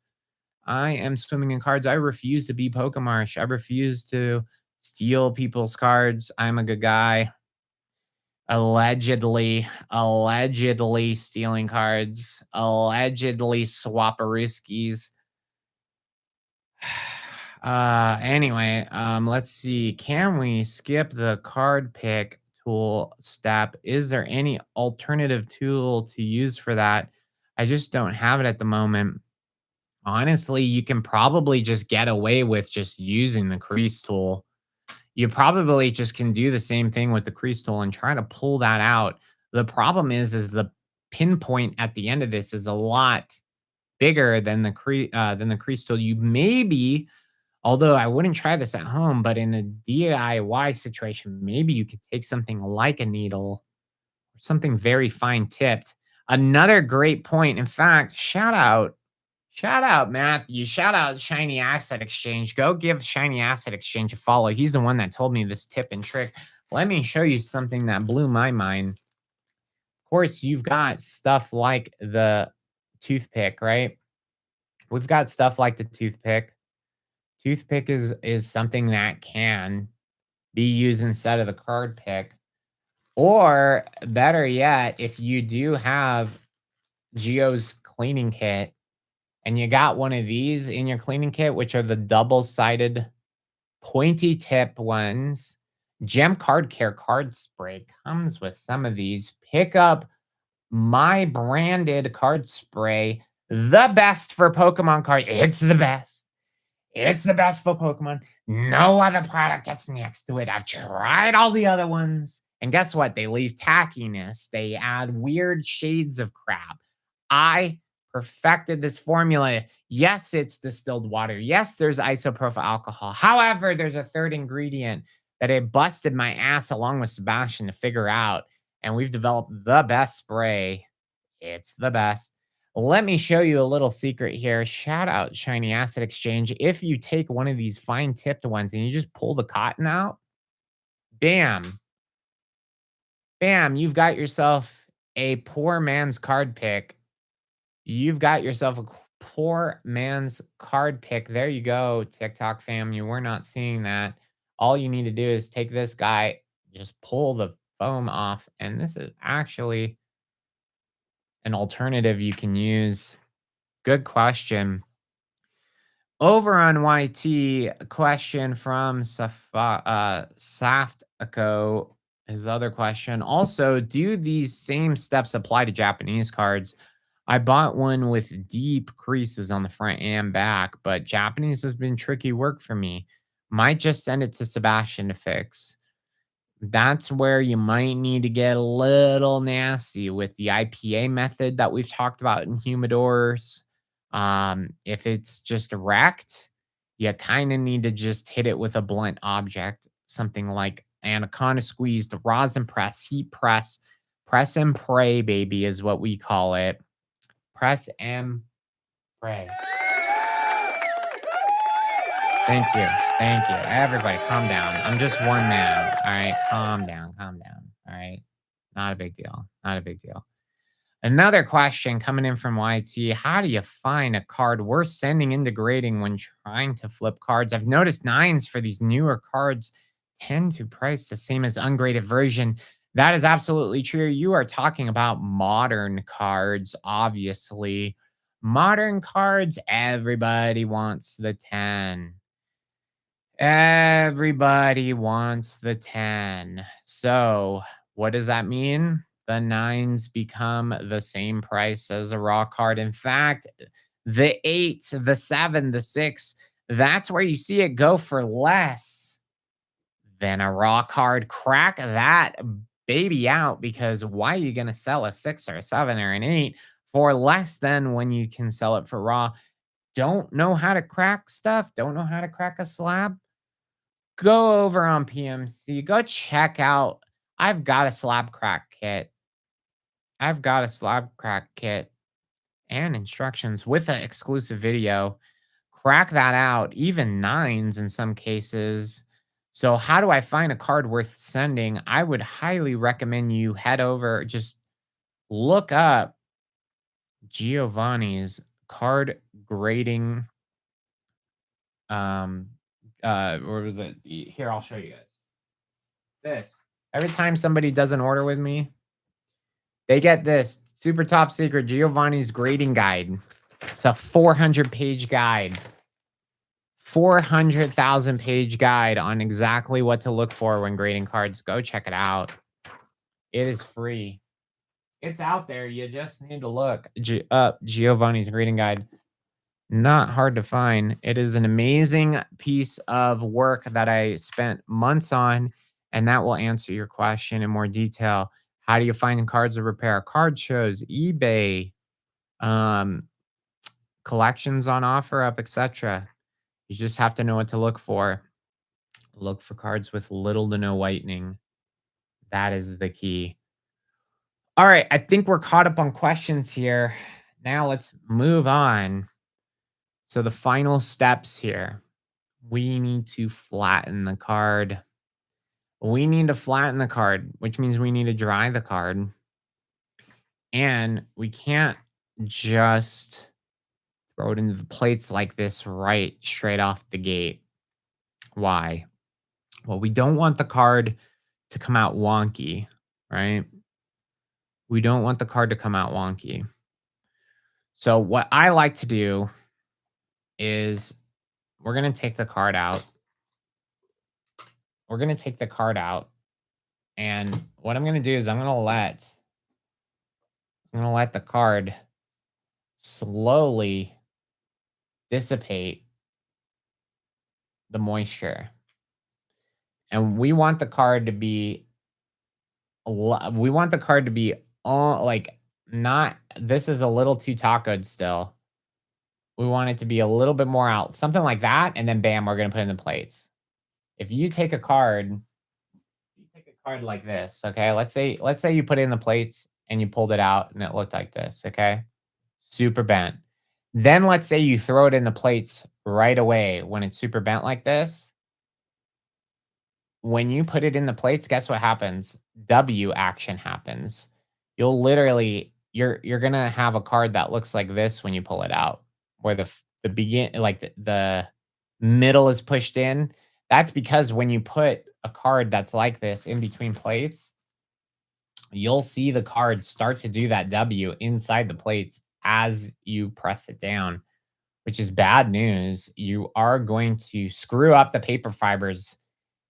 I refuse to be Pokemarsh. I refuse to steal people's cards. I'm a good guy. Allegedly stealing cards. Allegedly swapperooskies. Anyway, let's see. Can we skip the card pick tool step? Is there any alternative tool to use for that? I just don't have it at the moment. Honestly, you can probably just get away with just using the crease tool. You probably just can do the same thing with the crease tool and try to pull that out. The problem is the pinpoint at the end of this is a lot bigger than the crease tool. You maybe, although I wouldn't try this at home, but in a DIY situation, maybe you could take something like a needle or something very fine tipped. Another great point. In fact, shout out Matthew. Shout out Shiny Asset Exchange. Go give Shiny Asset Exchange a follow. He's the one that told me this tip and trick. Let me show you something that blew my mind. Of course, you've got stuff like the toothpick, right? We've got stuff like the toothpick. Toothpick is something that can be used instead of the card pick. Or better yet, if you do have Geo's cleaning kit, and you got one of these in your cleaning kit, which are the double-sided pointy tip ones. Gem Card Care card spray comes with some of these. Pick up my branded card spray, the best for Pokemon card. It's the best. It's the best for Pokemon. No other product gets next to it. I've tried all the other ones. And guess what? They leave tackiness. They add weird shades of crap. I perfected this formula. Yes, it's distilled water. Yes, there's isopropyl alcohol. However, there's a third ingredient that it busted my ass along with Sebastian to figure out. And we've developed the best spray. It's the best. Let me show you a little secret here. Shout out Shiny Acid Exchange. If you take one of these fine tipped ones and you just pull the cotton out, bam, bam, you've got yourself a poor man's card pick. You've got yourself a poor man's card pick. There you go, TikTok fam. You were not seeing that. All you need to do is take this guy, just pull the foam off. And this is actually an alternative you can use. Good question. Over on YT, a question from Saftako. His other question. Also, do these same steps apply to Japanese cards? I bought one with deep creases on the front and back, but Japanese has been tricky work for me. Might just send it to Sebastian to fix. That's where you might need to get a little nasty with the IPA method that we've talked about in humidors. If it's just wrecked, you kind of need to just hit it with a blunt object, something like anaconda squeeze, the rosin press, heat press and pray, baby, is what we call it. Press and pray. Thank you. Thank you. Everybody, calm down. I'm just one man. All right. Calm down. Calm down. All right. Not a big deal. Not a big deal. Another question coming in from YT. How do you find a card worth sending into grading when trying to flip cards? I've noticed nines for these newer cards tend to price the same as ungraded version. That is absolutely true. You are talking about modern cards, obviously. Modern cards, everybody wants the 10. Everybody wants the 10. So, what does that mean? The nines become the same price as a raw card. In fact, the 8, the 7, the 6, that's where you see it go for less than a raw card. Crack that baby out, because why are you going to sell a 6 or a 7 or an 8 for less than when you can sell it for raw? Don't know how to crack stuff? Don't know how to crack a slab? Go over on PMC. Go check out. I've got a slab crack kit. I've got a slab crack kit and instructions with an exclusive video. Crack that out, even nines in some cases. So, how do I find a card worth sending? I would highly recommend you head over, just look up Giovanni's card grading. Or was it? Here, I'll show you guys. This. Every time somebody does an order with me, they get this super top secret Giovanni's grading guide. It's a 400-page guide. 400,000 page guide on exactly what to look for when grading cards. Go check it out. It is free. It's out there. You just need to look up Giovanni's grading guide. Not hard to find. It is an amazing piece of work that I spent months on, and that will answer your question in more detail. How do you find cards to repair? Card shows, eBay, collections on OfferUp, etc. You just have to know what to look for. Look for cards with little to no whitening. That is the key. All right, I think we're caught up on questions here. Now let's move on. So the final steps here. We need to flatten the card. We need to flatten the card, which means we need to dry the card. And we can't just throw it into the plates like this right straight off the gate. Why? Well, we don't want the card to come out wonky, right? We don't want the card to come out wonky. So what I like to do is we're going to take the card out. We're going to take the card out. And what I'm going to do is I'm going to let the card slowly dissipate the moisture. And we want the card to be we want the card to be all like not. This is a little too tacoed still. We want it to be a little bit more out, something like that, and then bam, we're gonna put in the plates. If you take a card, you take a card like this, okay? Let's say you put in the plates and you pulled it out and it looked like this, okay? Super bent. Then let's say you throw it in the plates right away when it's super bent like this. When you put it in the plates, guess what happens? W action happens. You're gonna have a card that looks like this when you pull it out, where the middle is pushed in. That's because when you put a card that's like this in between plates, you'll see the card start to do that W inside the plates as you press it down, which is bad news. You are going to screw up the paper fibers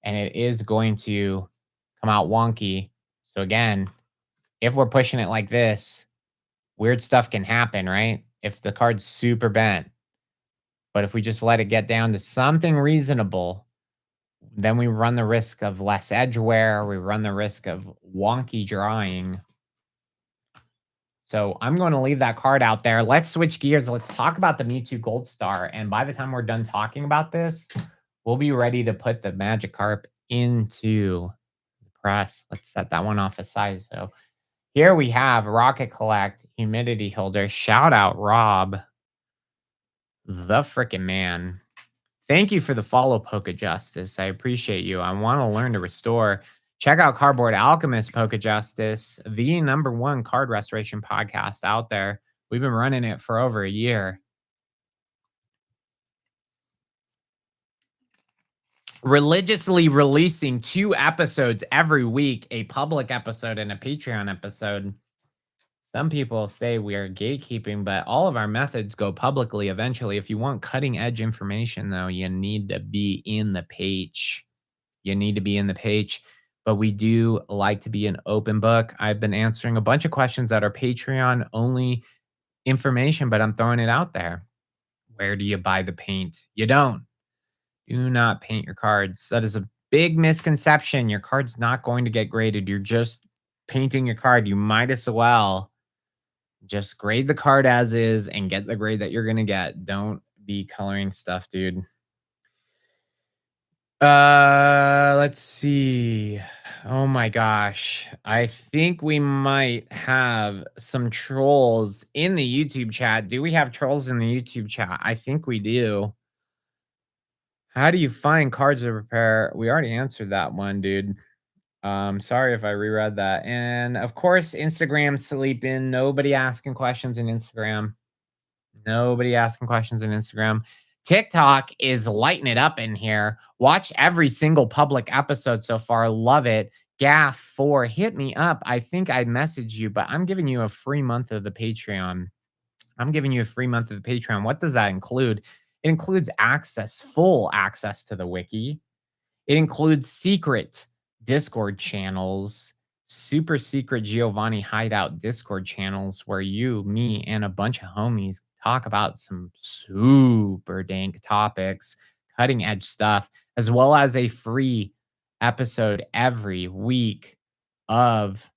and it is going to come out wonky. So again, if we're pushing it like this, weird stuff can happen, right? If the card's super bent. But if we just let it get down to something reasonable, then we run the risk of less edge wear. We run the risk of wonky drawing. So I'm going to leave that card out there. Let's switch gears. Let's talk about the Mewtwo Gold Star. And by the time we're done talking about this, we'll be ready to put the Magikarp into the press. Let's set that one off aside. So here we have Rocket Collect, Humidity Holder. Shout out Rob, the freaking man. Thank you for the follow, Poke Justice. I appreciate you. I want to learn to restore. Check out Cardboard Alchemist, Poke Justice, the #1 card restoration podcast out there. We've been running it for over a year. Religiously releasing 2 episodes every week, a public episode and a Patreon episode. Some people say we are gatekeeping, but all of our methods go publicly eventually. If you want cutting edge information, though, you need to be in the page. You need to be in the page. But we do like to be an open book. I've been answering a bunch of questions that are Patreon only information, but I'm throwing it out there. Where do you buy the paint? You don't. Do not paint your cards. That is a big misconception. Your card's not going to get graded. You're just painting your card. You might as well just grade the card as is and get the grade that you're going to get. Don't be coloring stuff, dude. Let's see. Oh my gosh. I think we might have some trolls in the YouTube chat. Do we have trolls in the YouTube chat? I think we do. How do you find cards to prepare? We already answered that one, dude. Sorry if I reread that. And of course, Instagram sleeping. Nobody asking questions in Instagram. Nobody asking questions in Instagram. TikTok is lighting it up in here. Watch every single public episode so far. Love it. Gaff4, hit me up. I think I messaged you, but I'm giving you a free month of the Patreon. I'm giving you a free month of the Patreon. What does that include? It includes access, full access to the wiki. It includes secret Discord channels, super secret Giovanni Hideout Discord channels where you, me, and a bunch of homies talk about some super dank topics, cutting edge stuff, as well as a free episode every week of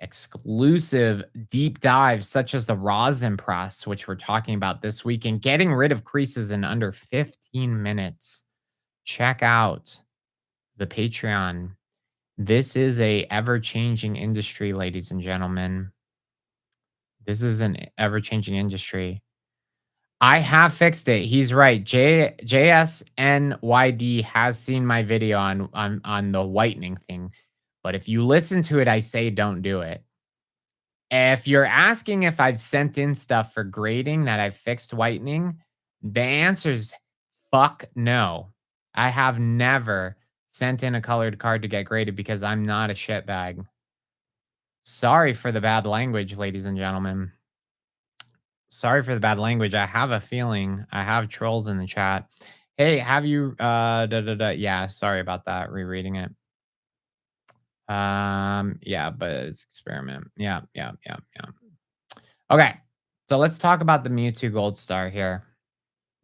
exclusive deep dives such as the rosin press, which we're talking about this week, and getting rid of creases in under 15 minutes. Check out the Patreon. This is a ever-changing industry, ladies and gentlemen. This is an ever-changing industry. I have fixed it. He's right. JSNYD has seen my video on the whitening thing. But if you listen to it, I say don't do it. If you're asking if I've sent in stuff for grading that I've fixed whitening, the answer's fuck no. I have never sent in a colored card to get graded because I'm not a shitbag. Sorry for the bad language, ladies and gentlemen. Sorry for the bad language. I have a feeling I have trolls in the chat. Hey, have you yeah, sorry about that. Rereading it. Yeah, but it's experiment. Yeah. Okay. So let's talk about the Mewtwo Gold Star here.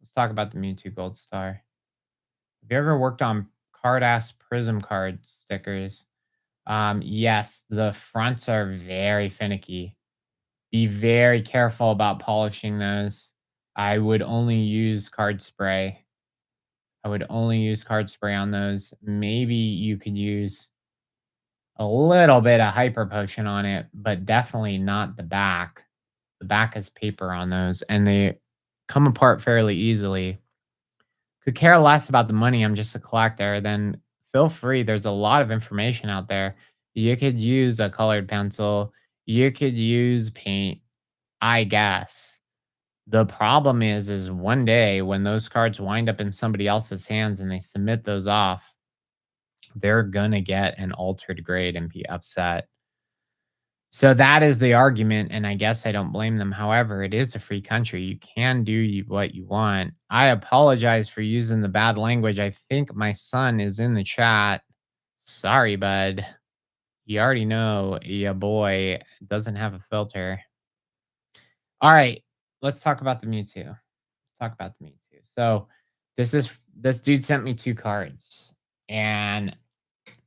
Let's talk about the Mewtwo Gold Star. Have you ever worked on card ass prism card stickers? Yes, the fronts are very finicky. Be very careful about polishing those. I would only use card spray. I would only use card spray on those. Maybe you could use a little bit of hyper potion on it, but definitely not the back. The back is paper on those, and they come apart fairly easily. Could care less about the money. I'm just a collector. Then feel free. There's a lot of information out there. You could use a colored pencil. You could use paint, I guess. The problem is one day when those cards wind up in somebody else's hands and they submit those off, they're gonna get an altered grade and be upset. So that is the argument, and I guess I don't blame them. However, it is a free country. You can do what you want. I apologize for using the bad language. I think my son is in the chat. Sorry, bud. You already know your boy doesn't have a filter. All right, let's talk about the Mewtwo. Talk about the Mewtwo. So this dude sent me 2 cards, and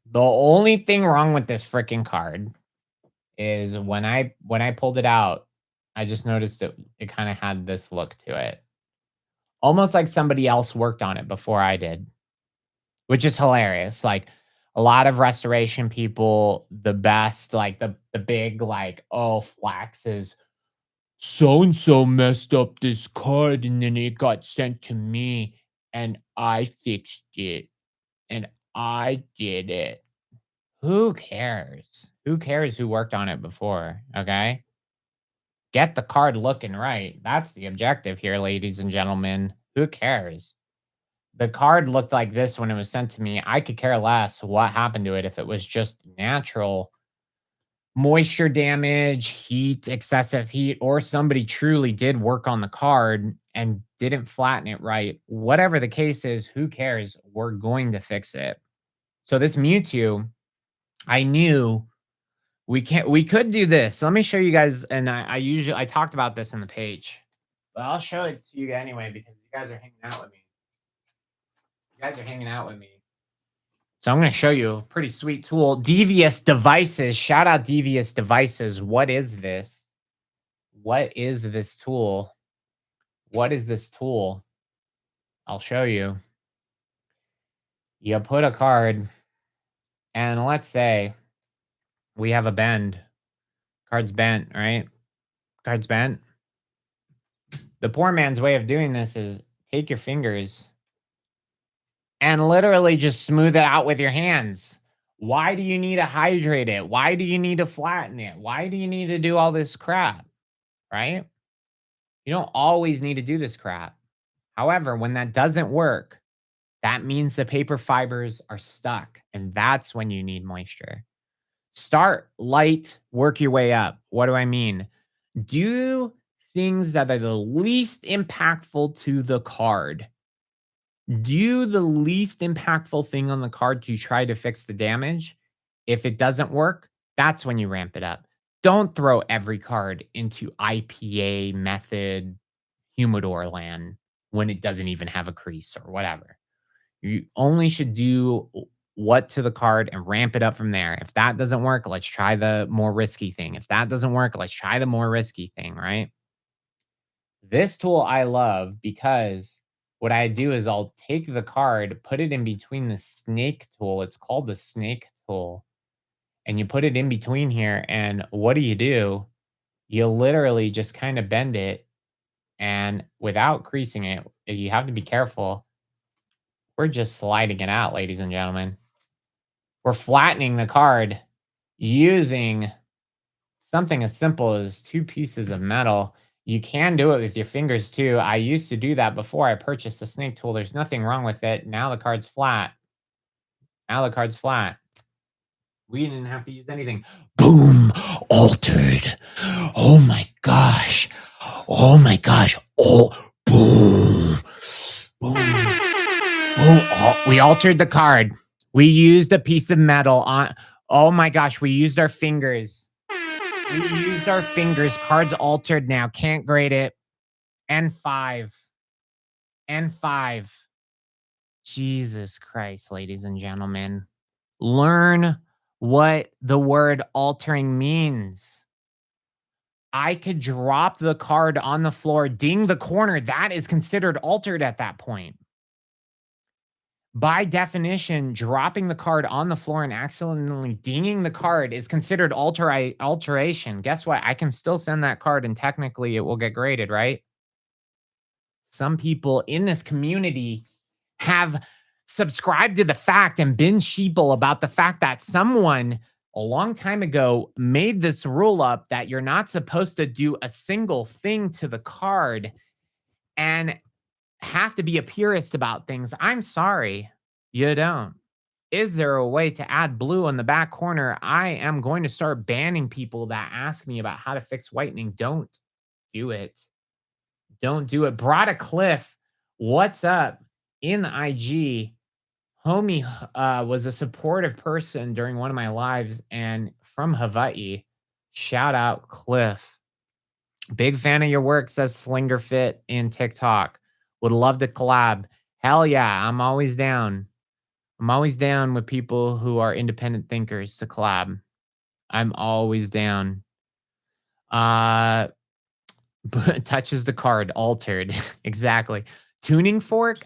the only thing wrong with this freaking card is when I pulled it out, I just noticed that it kinda had this look to it. Almost like somebody else worked on it before I did, which is hilarious. Like, a lot of restoration people, the best, like, the big, like, "Oh, flaxes. So and so messed up this card, and then it got sent to me, and I fixed it, and I did it." Who cares? Who cares who worked on it before, okay? Get the card looking right. That's the objective here, ladies and gentlemen. Who cares? The card looked like this when it was sent to me. I could care less what happened to it if it was just natural moisture damage, heat, excessive heat, or somebody truly did work on the card and didn't flatten it right. Whatever the case is, who cares? We're going to fix it. So this Mewtwo, I knew we could do this. Let me show you guys, and I talked about this in the page, but I'll show it to you anyway because you guys are hanging out with me. You guys are hanging out with me. So I'm going to show you a pretty sweet tool. Devious Devices. Shout out Devious Devices. What is this? What is this tool? What is this tool? I'll show you. You put a card, and let's say we have a bend. Card's bent, right? Card's bent. The poor man's way of doing this is take your fingers and literally just smooth it out with your hands. Why do you need to hydrate it? Why do you need to flatten it? Why do you need to do all this crap? Right? You don't always need to do this crap. However, when that doesn't work, that means the paper fibers are stuck, and that's when you need moisture. Start light, work your way up. What do I mean? Do things that are the least impactful to the card. Do the least impactful thing on the card to try to fix the damage. If it doesn't work, that's when you ramp it up. Don't throw every card into IPA method humidor land when it doesn't even have a crease or whatever. You only should do what to the card and ramp it up from there. If that doesn't work, let's try the more risky thing. If that doesn't work, let's try the more risky thing, right? This tool I love because what I do is I'll take the card, put it in between the snake tool. It's called the snake tool. And you put it in between here. And what do? You literally just kind of bend it. And without creasing it, you have to be careful. We're just sliding it out, ladies and gentlemen. We're flattening the card using something as simple as 2 pieces of metal. You can do it with your fingers too. I used to do that before I purchased the snake tool. There's nothing wrong with it. Now the card's flat. Now the card's flat. We didn't have to use anything. Boom! Altered. Oh my gosh. Oh my gosh. Oh, boom. Boom. Oh, we altered the card. We used a piece of metal on. Oh my gosh, we used our fingers. We used our fingers. Card's altered now. Can't grade it. N5. N5. Jesus Christ, ladies and gentlemen. Learn what the word altering means. I could drop the card on the floor, ding the corner. That is considered altered at that point. By definition, dropping the card on the floor and accidentally dinging the card is considered alteration. Guess what? I can still send that card and technically it will get graded, right? Some people in this community have subscribed to the fact and been sheeple about the fact that someone a long time ago made this rule up that you're not supposed to do a single thing to the card and have to be a purist about things. I'm sorry, you don't. Is there a way to add blue in the back corner? I am going to start banning people that ask me about how to fix whitening. Don't do it. Don't do it. Brought a Cliff, what's up? In the IG, homie was a supportive person during one of my lives and from Hawaii. Shout out Cliff. Big fan of your work, says Slinger Fit in TikTok. Would love to collab. Hell yeah, I'm always down. I'm always down with people who are independent thinkers to collab. I'm always down. Touches the card, altered. Exactly. Tuning fork?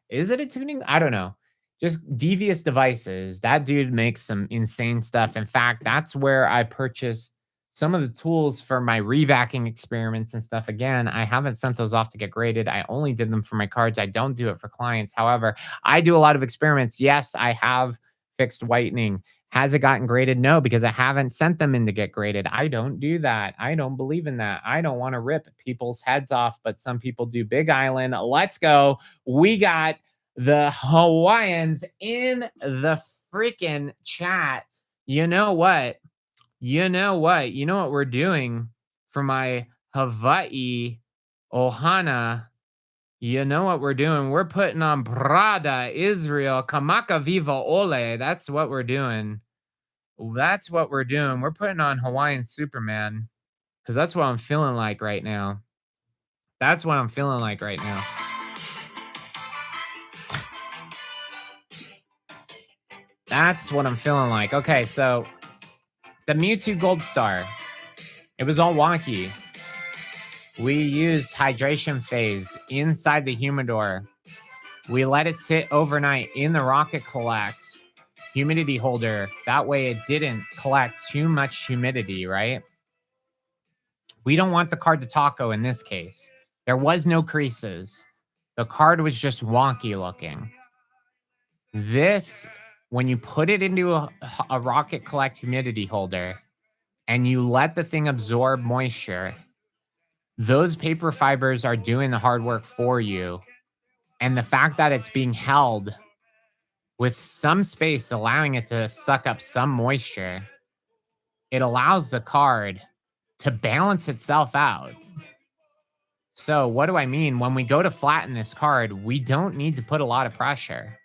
Is it a tuning? I don't know. Just devious devices. That dude makes some insane stuff. In fact, that's where I purchased some of the tools for my rebacking experiments and stuff. Again, I haven't sent those off to get graded. I only did them for my cards. I don't do it for clients. However, I do a lot of experiments. Yes, I have fixed whitening. Has it gotten graded? No, because I haven't sent them in to get graded. I don't do that. I don't believe in that. I don't want to rip people's heads off, but some people do. Big Island, let's go. We got the Hawaiians in the freaking chat. You know what? You know what we're doing for my Hawaii Ohana. You know what we're doing? We're putting on Prada, Israel, Kamaka Viva Ole. That's what we're doing. That's what we're doing. We're putting on Hawaiian Superman because that's what I'm feeling like right now. That's what I'm feeling like right now. That's what I'm feeling like. Okay, so the Mewtwo Gold Star. It was all wonky. We used hydration phase inside the humidor. We let it sit overnight in the Rocket Collect humidity holder. That way it didn't collect too much humidity, right? We don't want the card to taco in this case. There was no creases. The card was just wonky looking. This, when you put it into a Rocket Collect humidity holder and you let the thing absorb moisture, those paper fibers are doing the hard work for you. And the fact that it's being held with some space, allowing it to suck up some moisture, it allows the card to balance itself out. So what do I mean? When we go to flatten this card, we don't need to put a lot of pressure.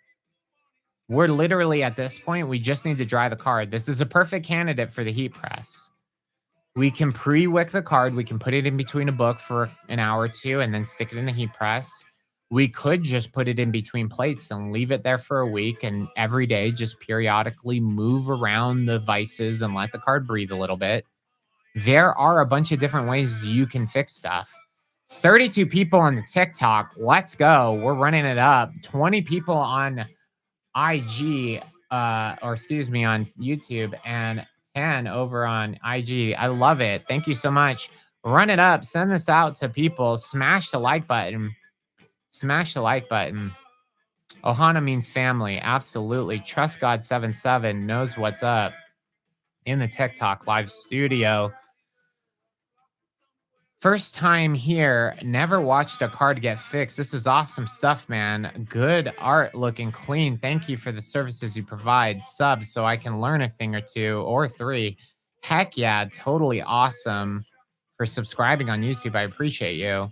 We're literally at this point, we just need to dry the card. This is a perfect candidate for the heat press. We can pre-wick the card. We can put it in between a book for an hour or two and then stick it in the heat press. We could just put it in between plates and leave it there for a week and every day just periodically move around the vices and let the card breathe a little bit. There are a bunch of different ways you can fix stuff. 32 people on the TikTok. Let's go. We're running it up. 20 people on IG, on YouTube, and 10 over on IG. I love it. Thank you so much. Run it up. Send this out to people. Smash the like button. Smash the like button. Ohana means family. Absolutely. Trust God 77 knows what's up in the TikTok live studio. First time here. Never watched a card get fixed. This is awesome stuff, man. Good art, looking clean. Thank you for the services you provide. Subs so I can learn a thing or two or three. Heck yeah. Totally awesome for subscribing on YouTube. I appreciate you.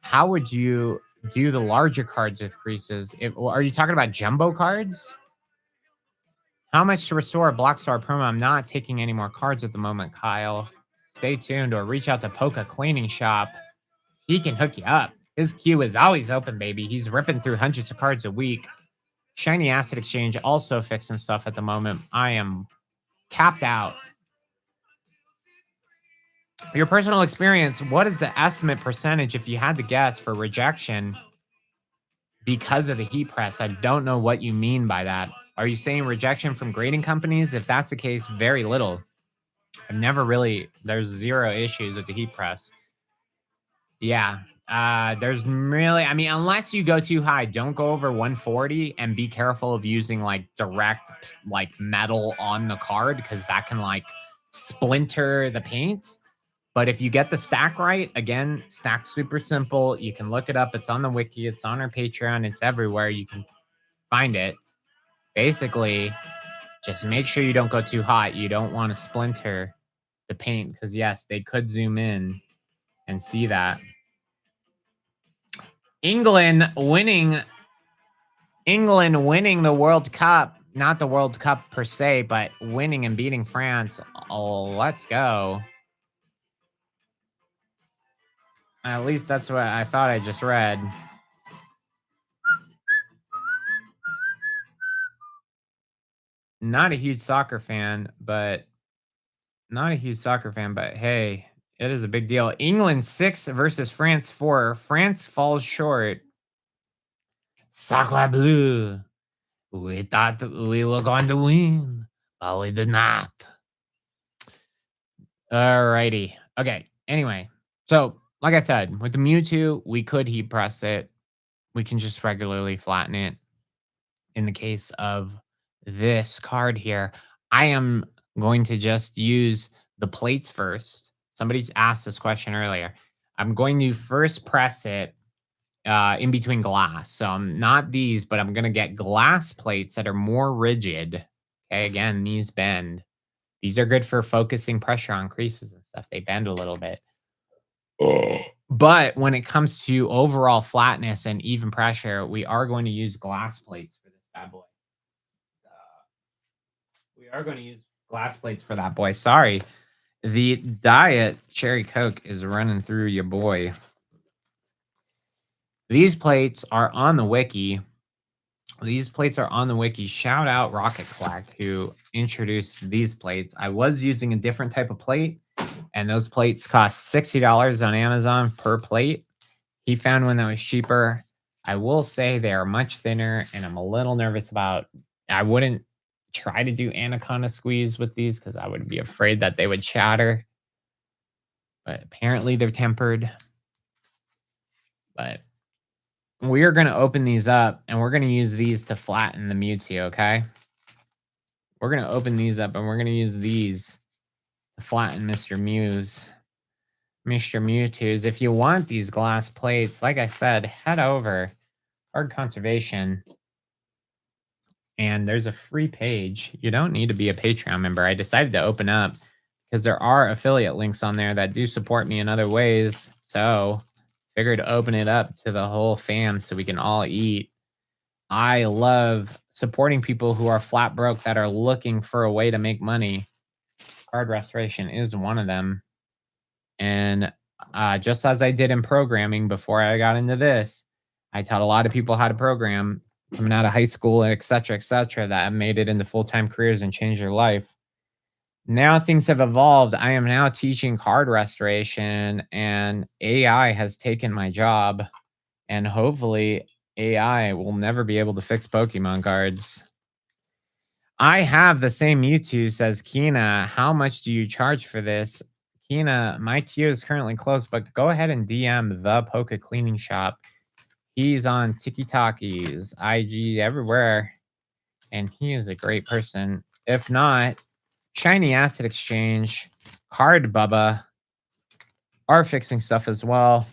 How would you do the larger cards with creases? Are you talking about jumbo cards? How much to restore a Block Star promo? I'm not taking any more cards at the moment, Kyle. Stay tuned or reach out to Poka Cleaning Shop. He can hook you up. His queue is always open, baby. He's ripping through hundreds of cards a week. Shiny Acid Exchange also fixing stuff at the moment. I am capped out. Your personal experience, what is the estimate percentage if you had to guess for rejection because of the heat press? I don't know what you mean by that. Are you saying rejection from grading companies? If that's the case, very little. I've never really, there's zero issues with the heat press. Yeah. There's really, I mean, unless you go too high, don't go over 140 and be careful of using like direct like metal on the card because that can like splinter the paint. But if you get the stack right, again, stack's super simple. You can look it up. It's on the wiki. It's on our Patreon. It's everywhere. You can find it. Basically, just make sure you don't go too hot. You don't want to splinter the paint because, yes, they could zoom in and see that. England winning the World Cup. Not the World Cup per se, but winning and beating France. Oh, let's go. At least that's what I thought I just read. Not a huge soccer fan, but hey, it is a big deal. England 6 versus France 4. France falls short. Sacre bleu. We thought we were going to win, but we did not. Alrighty. Okay. Anyway, so like I said, with the Mewtwo, we could heat press it. We can just regularly flatten it. In the case of this card here, I am going to just use the plates first. Somebody's asked this question earlier. I'm going to first press it in between glass. So I'm not these, but I'm going to get glass plates that are more rigid. Okay, again, these bend. These are good for focusing pressure on creases and stuff. They bend a little bit. But when it comes to overall flatness and even pressure, we are going to use glass plates for this bad boy. We are going to use glass plates for that boy. Sorry. The Diet Cherry Coke is running through your boy. These plates are on the wiki. Shout out Rocket Collect who introduced these plates. I was using a different type of plate, and those plates cost $60 on Amazon per plate. He found one that was cheaper. I will say they are much thinner, and I'm a little nervous about. I wouldn't try to do anaconda squeeze with these because I would be afraid that they would shatter. But apparently they're tempered. But we are going to open these up, and we're going to use these to flatten the Mewtwo, okay? We're going to open these up, and we're going to use these to flatten Mr. Mewtwo's. If you want these glass plates, like I said, head over Card Conservation, and there's a free page. You don't need to be a Patreon member. I decided to open up because there are affiliate links on there that do support me in other ways, so figured to open it up to the whole fam so we can all eat. I love supporting people who are flat broke that are looking for a way to make money. Card restoration is one of them. And just as I did in programming before I got into this, I taught a lot of people how to program coming out of high school, et cetera, that have made it into full-time careers and changed their life. Now things have evolved. I am now teaching card restoration, and AI has taken my job, and hopefully AI will never be able to fix Pokemon cards. I have the same Mewtwo, says Kina. How much do you charge for this? Kina, my queue is currently closed, but go ahead and DM the Poke Cleaning Shop. He's on TikTokies, IG, everywhere, and he is a great person. If not, Shiny Acid Exchange, Card Bubba are fixing stuff as well.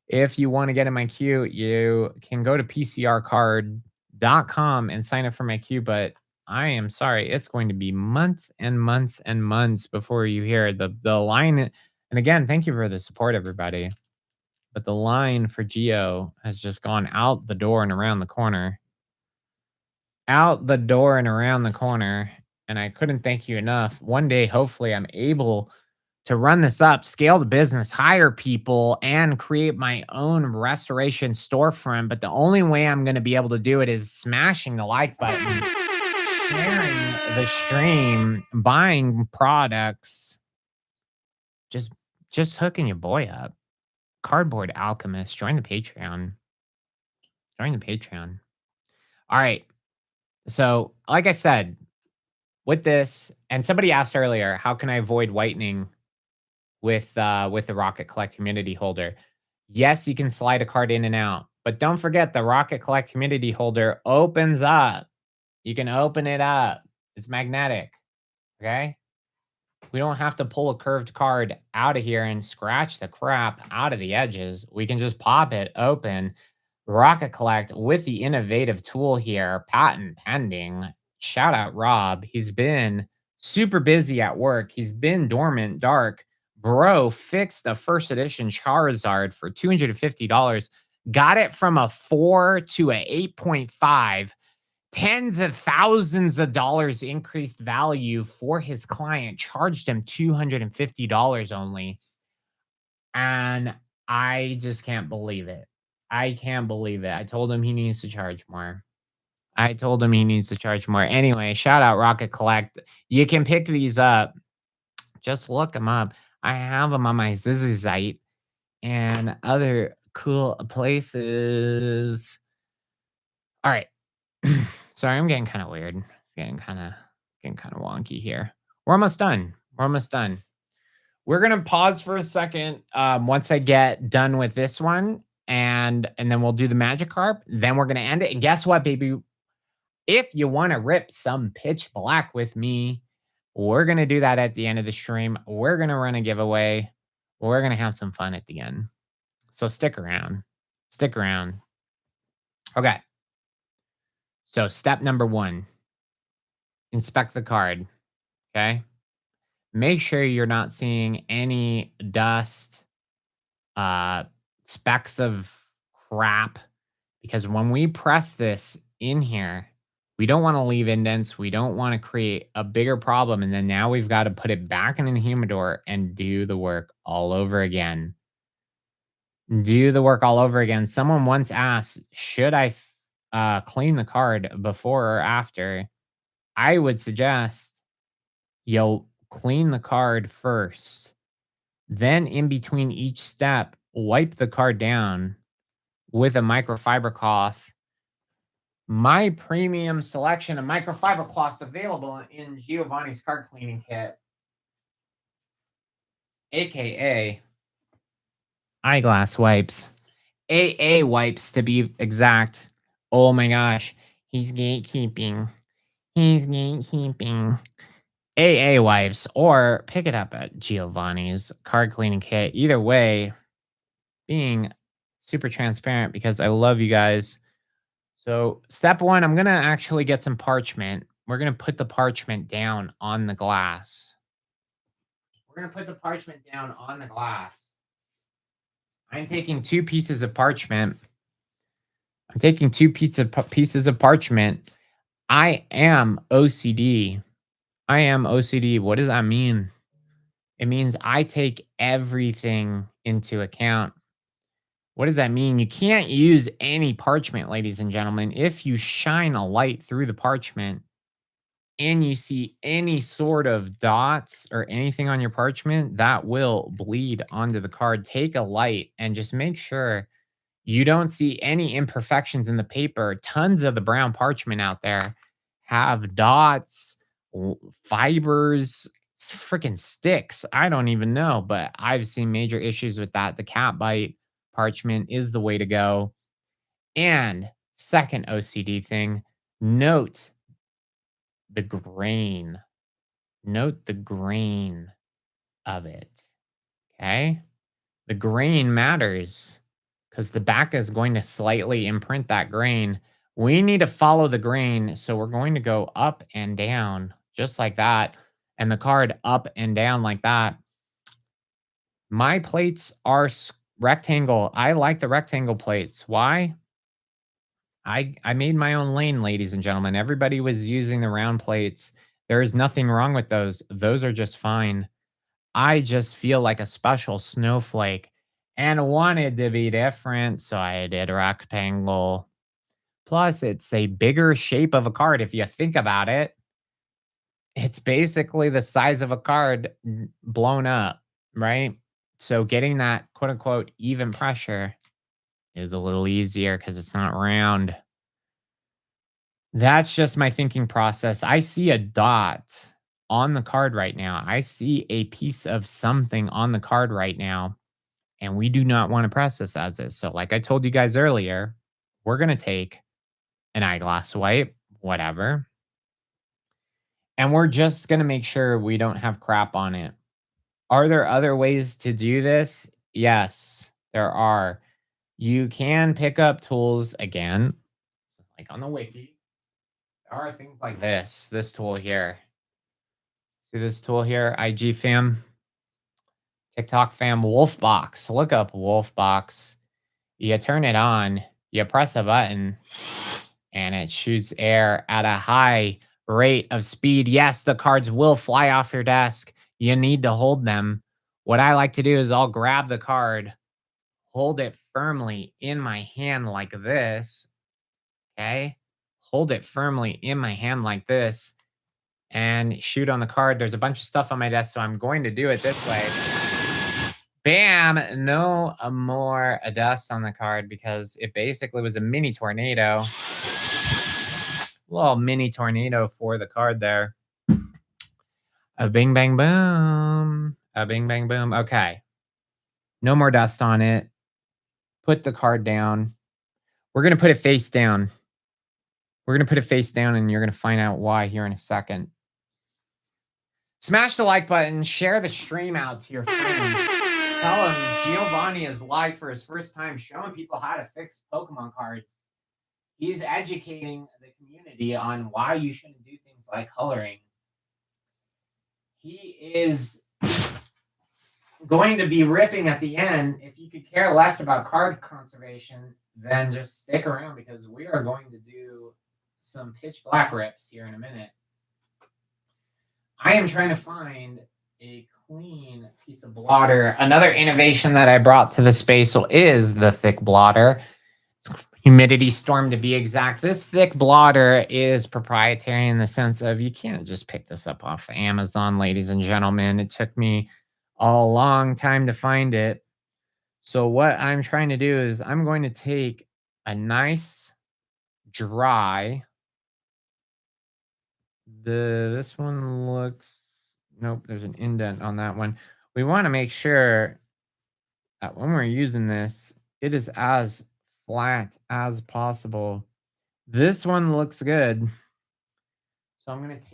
If you want to get in my queue, you can go to pcrcard.com and sign up for my queue, but I am sorry, it's going to be months and months and months before you hear the line. And again, thank you for the support, everybody. But the line for Geo has just gone out the door and around the corner. Out the door and around the corner. And I couldn't thank you enough. One day, hopefully, I'm able to run this up, scale the business, hire people, and create my own restoration storefront. But the only way I'm going to be able to do it is smashing the like button, sharing the stream, buying products, just hooking your boy up. Cardboard Alchemist, join the Patreon. Join the Patreon. All right. So, like I said, with this, and somebody asked earlier, how can I avoid whitening with the Rocket Collect Humidity Holder? Yes, you can slide a card in and out, but don't forget the Rocket Collect Humidity Holder opens up. You can open it up. It's magnetic. Okay. We don't have to pull a curved card out of here and scratch the crap out of the edges. We can just pop it open. Rocket Collect with the innovative tool here, patent pending. Shout out Rob. He's been super busy at work. He's been dormant dark. Bro fixed a first edition Charizard for $250. Got it from a 4 to a 8.5. Tens of thousands of dollars increased value for his client, charged him $250 only. And I just can't believe it. I can't believe it. I told him he needs to charge more. Anyway, shout out Rocket Collect. You can pick these up. Just look them up. I have them on my Zizzy site and other cool places. All right. Sorry, I'm getting kind of weird. It's getting kind of wonky here. We're almost done. We're gonna pause for a second. Once I get done with this one, and then we'll do the Magikarp. Then we're gonna end it. And guess what, baby? If you want to rip some pitch black with me, we're gonna do that at the end of the stream. We're gonna run a giveaway. We're gonna have some fun at the end. So stick around. Okay. So step number 1, inspect the card. Okay. Make sure you're not seeing any dust, specks of crap, because when we press this in here, we don't want to leave indents. We don't want to create a bigger problem. And then now we've got to put it back in the humidor and do the work all over again. Someone once asked, should I clean the card before or after? I would suggest you'll clean the card first. Then in between each step, wipe the card down with a microfiber cloth. My premium selection of microfiber cloths available in Giovanni's card cleaning kit, aka eyeglass wipes, AA wipes to be exact. Oh my gosh, he's gatekeeping. AA wipes, or pick it up at Giovanni's card cleaning kit. Either way, being super transparent because I love you guys. So step 1, I'm going to actually get some parchment. We're going to put the parchment down on the glass. I'm taking 2 pieces of parchment. I am OCD. What does that mean? It means I take everything into account. What does that mean? You can't use any parchment, ladies and gentlemen. If you shine a light through the parchment and you see any sort of dots or anything on your parchment, that will bleed onto the card. Take a light and just make sure you don't see any imperfections in the paper. Tons of the brown parchment out there have dots, fibers, freaking sticks. I don't even know, but I've seen major issues with that. The cat bite parchment is the way to go. And second OCD thing, note the grain. Of it. Okay? The grain matters because the back is going to slightly imprint that grain. We need to follow the grain, so we're going to go up and down just like that, and the card up and down like that. My plates are rectangle. I like the rectangle plates. Why? I made my own lane, ladies and gentlemen. Everybody was using the round plates. There is nothing wrong with those. Those are just fine. I just feel like a special snowflake and wanted to be different, so I did rectangle. Plus, it's a bigger shape of a card if you think about it. it's basically the size of a card blown up, right? So getting that quote unquote even pressure is a little easier because it's not round. That's just my thinking process. I see a dot on the card right now. I see a piece of something on the card right now, and we do not want to press this as is. So, like I told you guys earlier, we're going to take an eyeglass wipe, whatever, and we're just going to make sure we don't have crap on it. Are there other ways to do this? Yes, there are. You can pick up tools again, like on the wiki. There are things like this tool here. See this tool here, IG fam, TikTok fam, Wolfbox. Look up Wolfbox. You turn it on, you press a button, and it shoots air at a high rate of speed. Yes, the cards will fly off your desk. You need to hold them. What I like to do is I'll grab the card, hold it firmly in my hand like this. Okay. Hold it firmly in my hand like this and shoot on the card. There's a bunch of stuff on my desk, so I'm going to do it this way. Bam! No more dust on the card because it basically was a mini tornado. Little mini tornado for the card there. A bing, bang, boom. A bing, bang, boom. Okay. No more dust on it. Put the card down. We're going to put it face down. We're going to put it face down, and you're going to find out why here in a second. Smash the like button. Share the stream out to your friends. Tell them Giovanni is live for his first time showing people how to fix Pokemon cards. He's educating the community on why you shouldn't do things like coloring. He is going to be ripping at the end. If you could care less about card conservation, then just stick around because we are going to do some pitch black rips here in a minute. I am trying to find a clean piece of blotter. Another innovation that I brought to the space is the thick blotter. It's humidity storm to be exact. This thick blotter is proprietary in the sense of you can't just pick this up off Amazon, ladies and gentlemen. It took me a long time to find it. So what I'm trying to do is I'm going to take a nice dry. This one looks, nope, there's an indent on that one. We want to make sure that when we're using this, it is as flat as possible. This one looks good. So I'm going to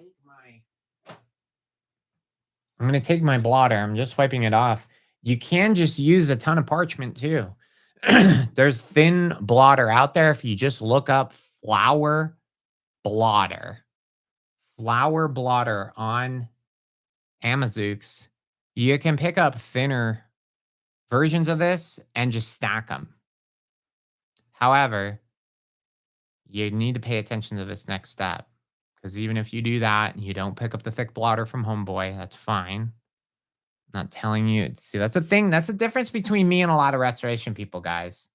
take my blotter. I'm just wiping it off. You can just use a ton of parchment too. There's thin blotter out there. If you just look up flower blotter on Amazooks, you can pick up thinner versions of this and just stack them. However, you need to pay attention to this next step because even if you do that and you don't pick up the thick blotter from Homeboy, that's fine. I'm not telling you. See, that's the thing. That's the difference between me and a lot of restoration people, guys.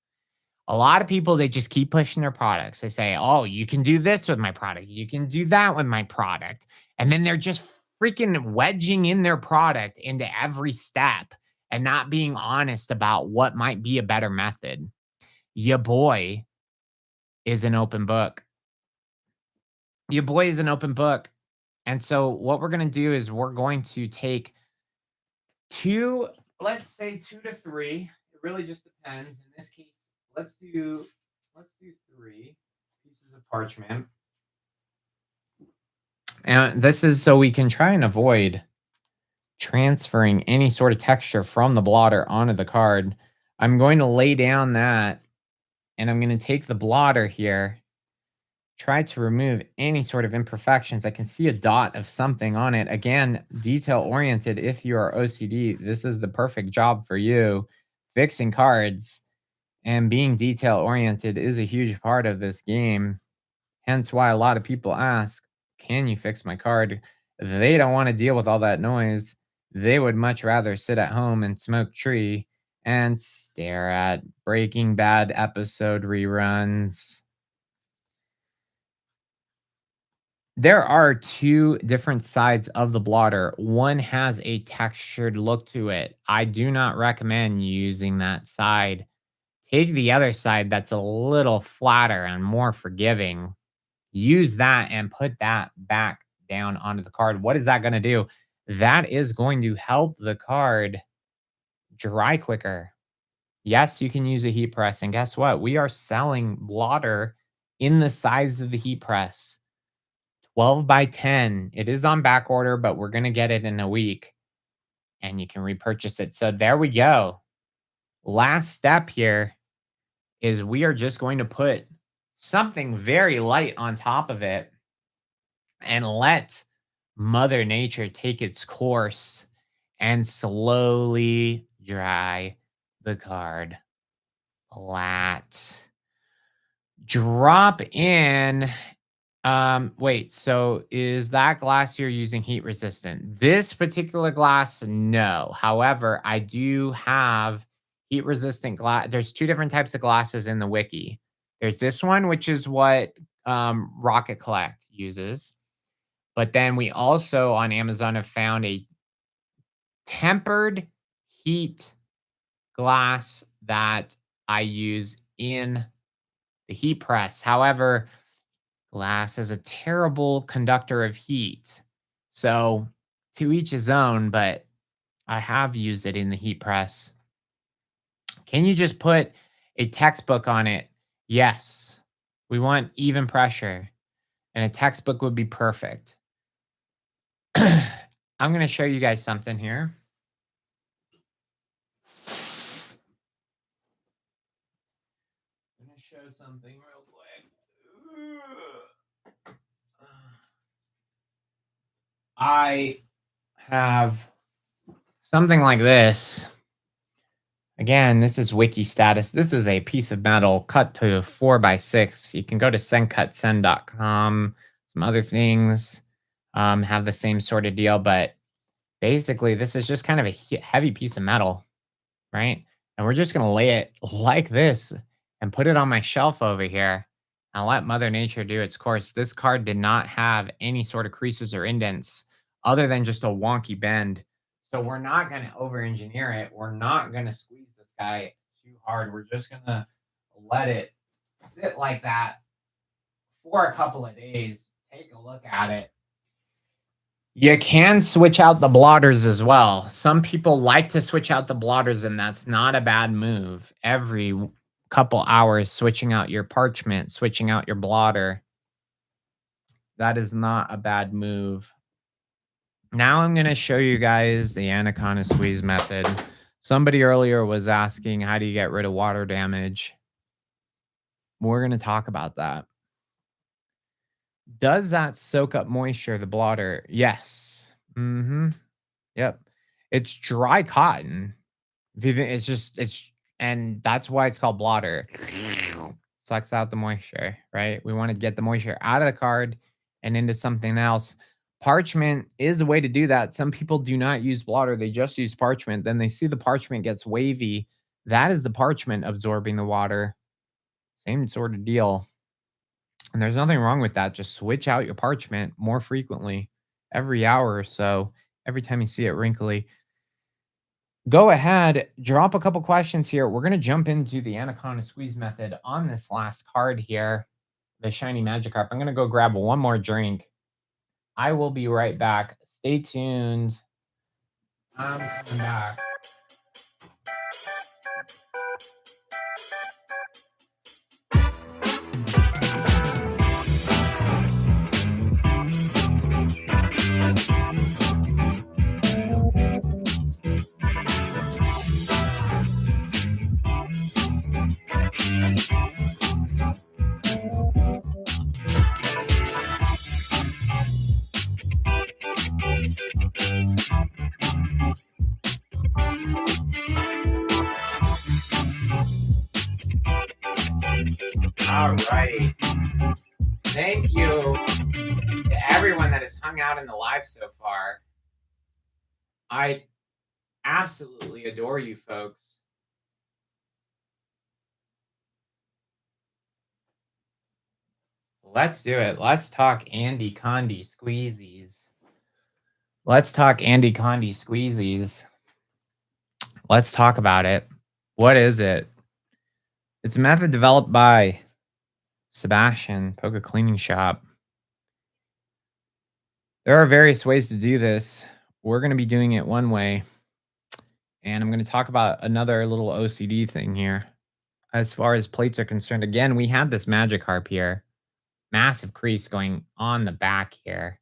A lot of people, they just keep pushing their products. They say, oh, you can do this with my product. You can do that with my product. And then they're just freaking wedging in their product into every step and not being honest about what might be a better method. Your boy is an open book. Your boy is an open book. And so what we're going to do is we're going to take let's say 2 to 3. It really just depends. In this case, let's do 3 pieces of parchment. And this is so we can try and avoid transferring any sort of texture from the blotter onto the card. I'm going to lay down that, and I'm going to take the blotter here, try to remove any sort of imperfections. I can see a dot of something on it. Again, detail-oriented. If you are OCD, this is the perfect job for you. Fixing cards and being detail-oriented is a huge part of this game. Hence why a lot of people ask, can you fix my card? They don't want to deal with all that noise. They would much rather sit at home and smoke tree and stare at Breaking Bad episode reruns. There are two different sides of the blotter. One has a textured look to it. I do not recommend using that side. Take the other side that's a little flatter and more forgiving. Use that and put that back down onto the card. What is that going to do? That is going to help the card dry quicker. Yes, you can use a heat press. And guess what? We are selling blotter in the size of the heat press. 12 by 10. It is on back order, but we're going to get it in a week and you can repurchase it. So there we go. Last step here is we are just going to put something very light on top of it and let Mother Nature take its course and slowly dry the card flat. Drop in. Wait, so is that glass you're using heat resistant? This particular glass, no. However, I do have heat resistant glass. There's two different types of glasses in the wiki. There's this one, which is what Rocket Collect uses. But then we also on Amazon have found a tempered heat glass that I use in the heat press. However, glass is a terrible conductor of heat. So to each his own, but I have used it in the heat press. Can you just put a textbook on it? Yes. We want even pressure, and a textbook would be perfect. I'm going to show you guys something here. I'm going to show something real quick. I have something like this. Again, this is wiki status. This is a piece of metal cut to 4x6. You can go to sendcutsend.com. Some other things have the same sort of deal, but basically this is just kind of a heavy piece of metal, right? And we're just going to lay it like this and put it on my shelf over here and let Mother Nature do its course. This card did not have any sort of creases or indents other than just a wonky bend. So we're not going to over-engineer it. We're not going to squeeze this guy too hard. We're just going to let it sit like that for a couple of days. Take a look at it. You can switch out the blotters as well. Some people like to switch out the blotters, and that's not a bad move. Every couple hours, switching out your parchment, switching out your blotter. That is not a bad move. Now I'm going to show you guys the anaconda squeeze method. Somebody earlier was asking, how do you get rid of water damage? We're going to talk about that. Does that soak up moisture, the blotter? Yes. Yep. It's dry cotton. And that's why it's called blotter. Sucks out the moisture, right? We want to get the moisture out of the card and into something else. Parchment is a way to do that. Some people do not use blotter. They just use parchment. Then they see the parchment gets wavy. That is the parchment absorbing the water. Same sort of deal. And there's nothing wrong with that. Just switch out your parchment more frequently, every hour or so, every time you see it wrinkly. Go ahead, drop a couple questions here. We're going to jump into the anaconda squeeze method on this last card here, the shiny Magikarp. I'm going to go grab one more drink. I will be right back. Stay tuned. I'm coming back. All right. Thank you to everyone that has hung out in the live so far. I absolutely adore you folks. Let's do it. Let's talk Andy Condi squeezies. Let's talk Andy Condi squeezies. Let's talk about it. What is it? It's a method developed by Sebastian, Poker Cleaning Shop. There are various ways to do this. We're going to be doing it one way. And I'm going to talk about another little OCD thing here. As far as plates are concerned, again, we have this magic harp here. Massive crease going on the back here.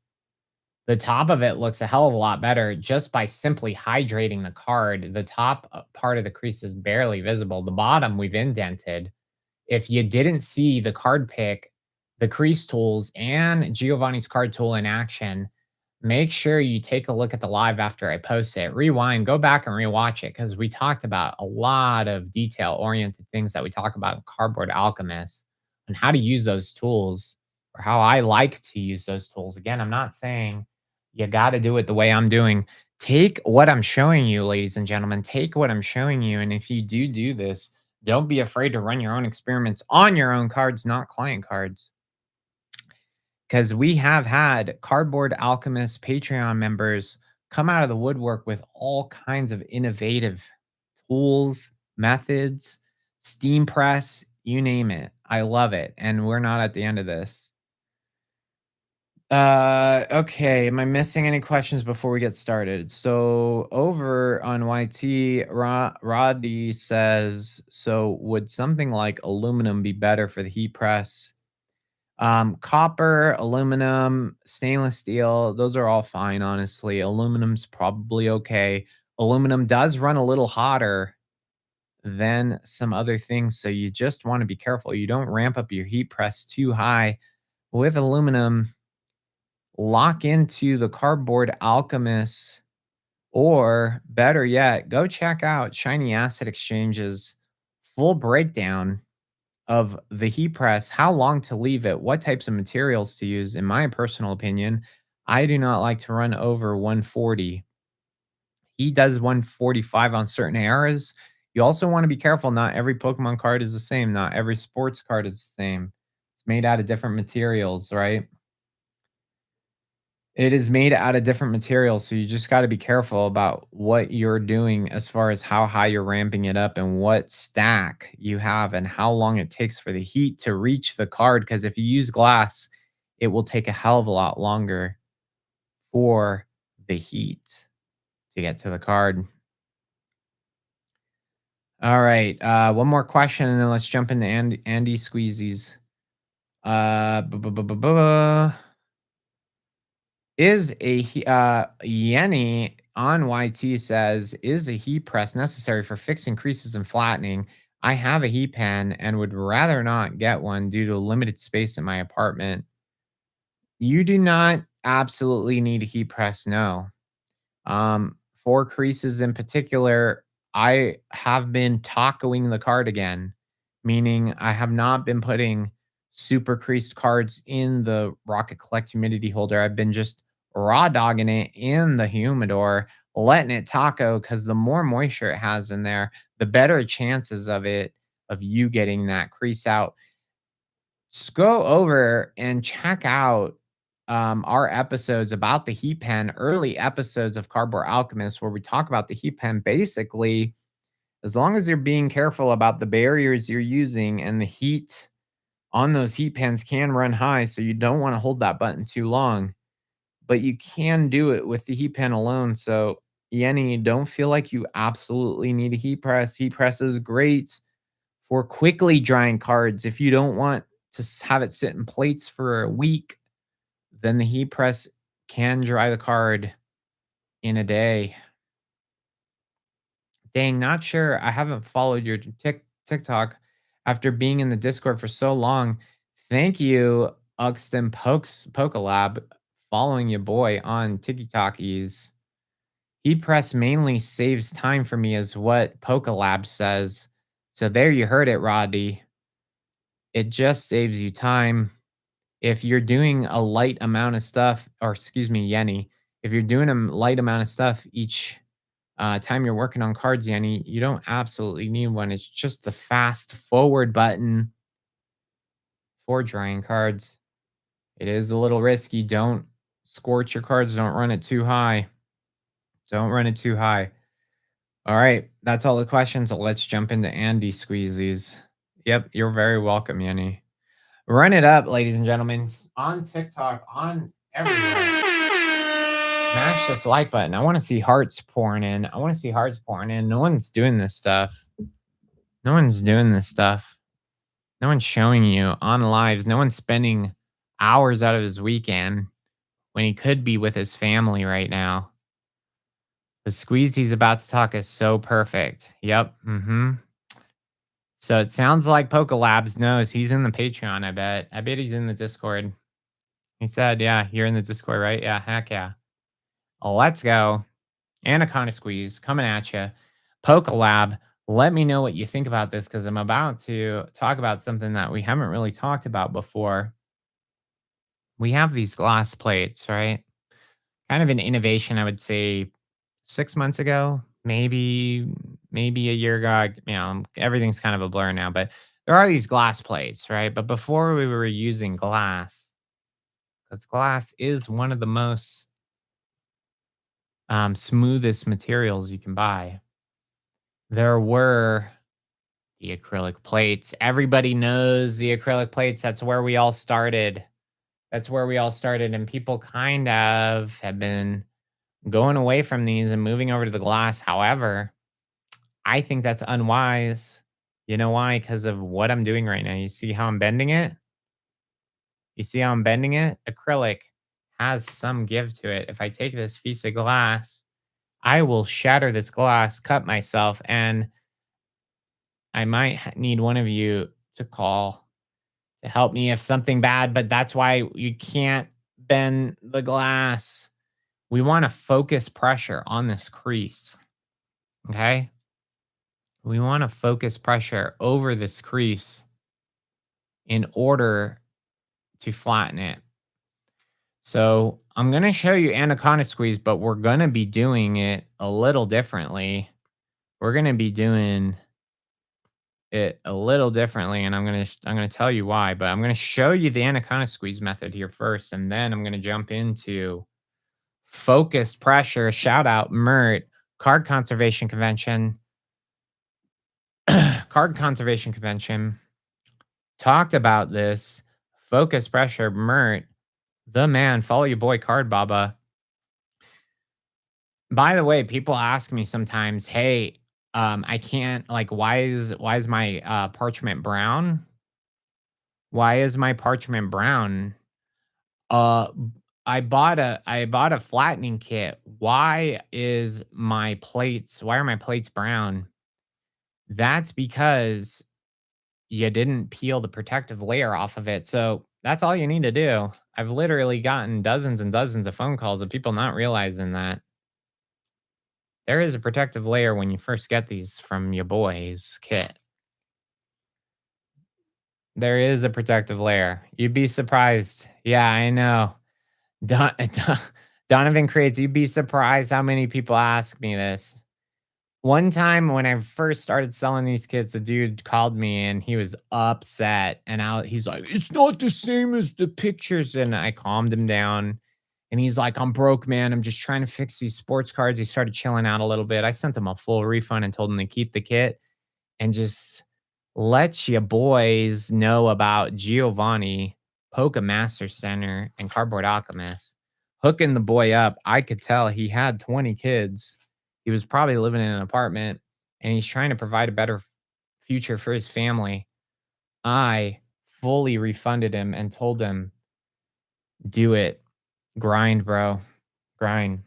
The top of it looks a hell of a lot better just by simply hydrating the card. The top part of the crease is barely visible. The bottom we've indented. If you didn't see the card pick, the crease tools, and Giovanni's card tool in action, make sure you take a look at the live after I post it. Rewind, go back and rewatch it because we talked about a lot of detail oriented things that we talk about in Cardboard Alchemist and how to use those tools or how I like to use those tools. Again, I'm not saying you got to do it the way I'm doing. Take what I'm showing you, ladies and gentlemen. Take what I'm showing you. And if you do this, don't be afraid to run your own experiments on your own cards, not client cards. Because we have had Cardboard Alchemist Patreon members come out of the woodwork with all kinds of innovative tools, methods, steam press, you name it. I love it. And we're not at the end of this. Okay. Am I missing any questions before we get started? So over on YT, Roddy says, so would something like aluminum be better for the heat press? Copper, aluminum, stainless steel, those are all fine, honestly. Aluminum's probably okay. Aluminum does run a little hotter than some other things, so you just want to be careful. You don't ramp up your heat press too high. With aluminum, lock into the Cardboard Alchemist, or better yet, go check out Shiny Acid Exchange's full breakdown of the heat press, how long to leave it, what types of materials to use. In my personal opinion, I do not like to run over 140. He does 145 on certain eras. You also want to be careful. Not every Pokemon card is the same. Not every sports card is the same. It's made out of different materials, right? It is made out of different materials, so you just gotta be careful about what you're doing as far as how high you're ramping it up and what stack you have and how long it takes for the heat to reach the card, because if you use glass, it will take a hell of a lot longer for the heat to get to the card. Alright, one more question, and then let's jump into Andy Squeezies. Bu bu bu bu Is Yenny on YT says, is a heat press necessary for fixing creases and flattening? I have a heat pen and would rather not get one due to limited space in my apartment. You do not absolutely need a heat press, no. For creases in particular, I have been tacoing the card again, meaning I have not been putting super creased cards in the Rocket Collect humidity holder. I've been just raw dogging it in the humidor, letting it taco because the more moisture it has in there, the better chances of you getting that crease out. Just go over and check out our episodes about the heat pen, early episodes of Cardboard Alchemist, where we talk about the heat pen. Basically, as long as you're being careful about the barriers you're using and the heat on those heat pens can run high, so you don't want to hold that button too long, but you can do it with the heat pen alone. So, Yenny, don't feel like you absolutely need a heat press. Heat press is great for quickly drying cards. If you don't want to have it sit in plates for a week, then the heat press can dry the card in a day. Dang, not sure. I haven't followed your TikTok after being in the Discord for so long. Thank you, Uxton Pokelab, following your boy on TikTokies. Heat press mainly saves time for me, is what Pokelab says. So there you heard it, Roddy. It just saves you time. If you're doing a light amount of stuff, or excuse me, Yenny, if you're doing a light amount of stuff each time you're working on cards, Yenny, you don't absolutely need one. It's just the fast forward button for drawing cards. It is a little risky. Don't scorch your cards. Don't run it too high. Don't run it too high. All right. That's all the questions. Let's jump into Andy Squeezies. Yep. You're very welcome, Yenny. Run it up, ladies and gentlemen. On TikTok, on everywhere. Smash this like button. I want to see hearts pouring in. I want to see hearts pouring in. No one's doing this stuff. No one's doing this stuff. No one's showing you on lives. No one's spending hours out of his weekend when he could be with his family right now. The squeeze he's about to talk is so perfect. Yep. So it sounds like Pokelabs knows he's in the Patreon, I bet. I bet he's in the Discord. He said, yeah, you're in the Discord, right? Yeah, heck yeah. Let's go. Anaconda Squeeze coming at you. Pokelab, let me know what you think about this because I'm about to talk about something that we haven't really talked about before. We have these glass plates, right? Kind of an innovation, I would say 6 months ago, maybe a year ago. Everything's kind of a blur now, but there are these glass plates, right? But before we were using glass, because glass is one of the most smoothest materials you can buy. There were the acrylic plates. Everybody knows the acrylic plates. That's where we all started. And people kind of have been going away from these and moving over to the glass. However, I think that's unwise. You know why? Because of what I'm doing right now. You see how I'm bending it? Acrylic has some give to it. If I take this piece of glass, I will shatter this glass, cut myself, and I might need one of you to call to help me if something bad, but that's why you can't bend the glass. We want to focus pressure on this crease. Okay? We want to focus pressure over this crease in order to flatten it. So I'm going to show you Anaconda Squeeze, but we're going to be doing it a little differently. We're going to be doing it a little differently, and I'm going to tell you why, but I'm going to show you the Anaconda Squeeze method here first, and then I'm going to jump into focused pressure. Shout out Mert, Card Conservation Convention. Card Conservation Convention talked about this. Focused pressure, Mert, the man. Follow your boy Card Baba. By the way, people ask me sometimes, hey, I can't, like, why is my parchment brown? Why is my parchment brown? I bought a flattening kit. Why are my plates brown? That's because you didn't peel the protective layer off of it. So that's all you need to do. I've literally gotten dozens and dozens of phone calls of people not realizing that there is a protective layer when you first get these from your boy's kit. There is a protective layer. You'd be surprised. Yeah, I know. Donovan creates, you'd be surprised how many people ask me this. One time when I first started selling these kits, a dude called me and he was upset. And he's like, it's not the same as the pictures. And I calmed him down. And he's like, I'm broke, man. I'm just trying to fix these sports cards. He started chilling out a little bit. I sent him a full refund and told him to keep the kit and just let you boys know about Giovanni, Poke Master Center, and Cardboard Alchemist. Hooking the boy up. I could tell he had 20 kids. He was probably living in an apartment and he's trying to provide a better future for his family. I fully refunded him and told him, do it. Grind, bro. Grind.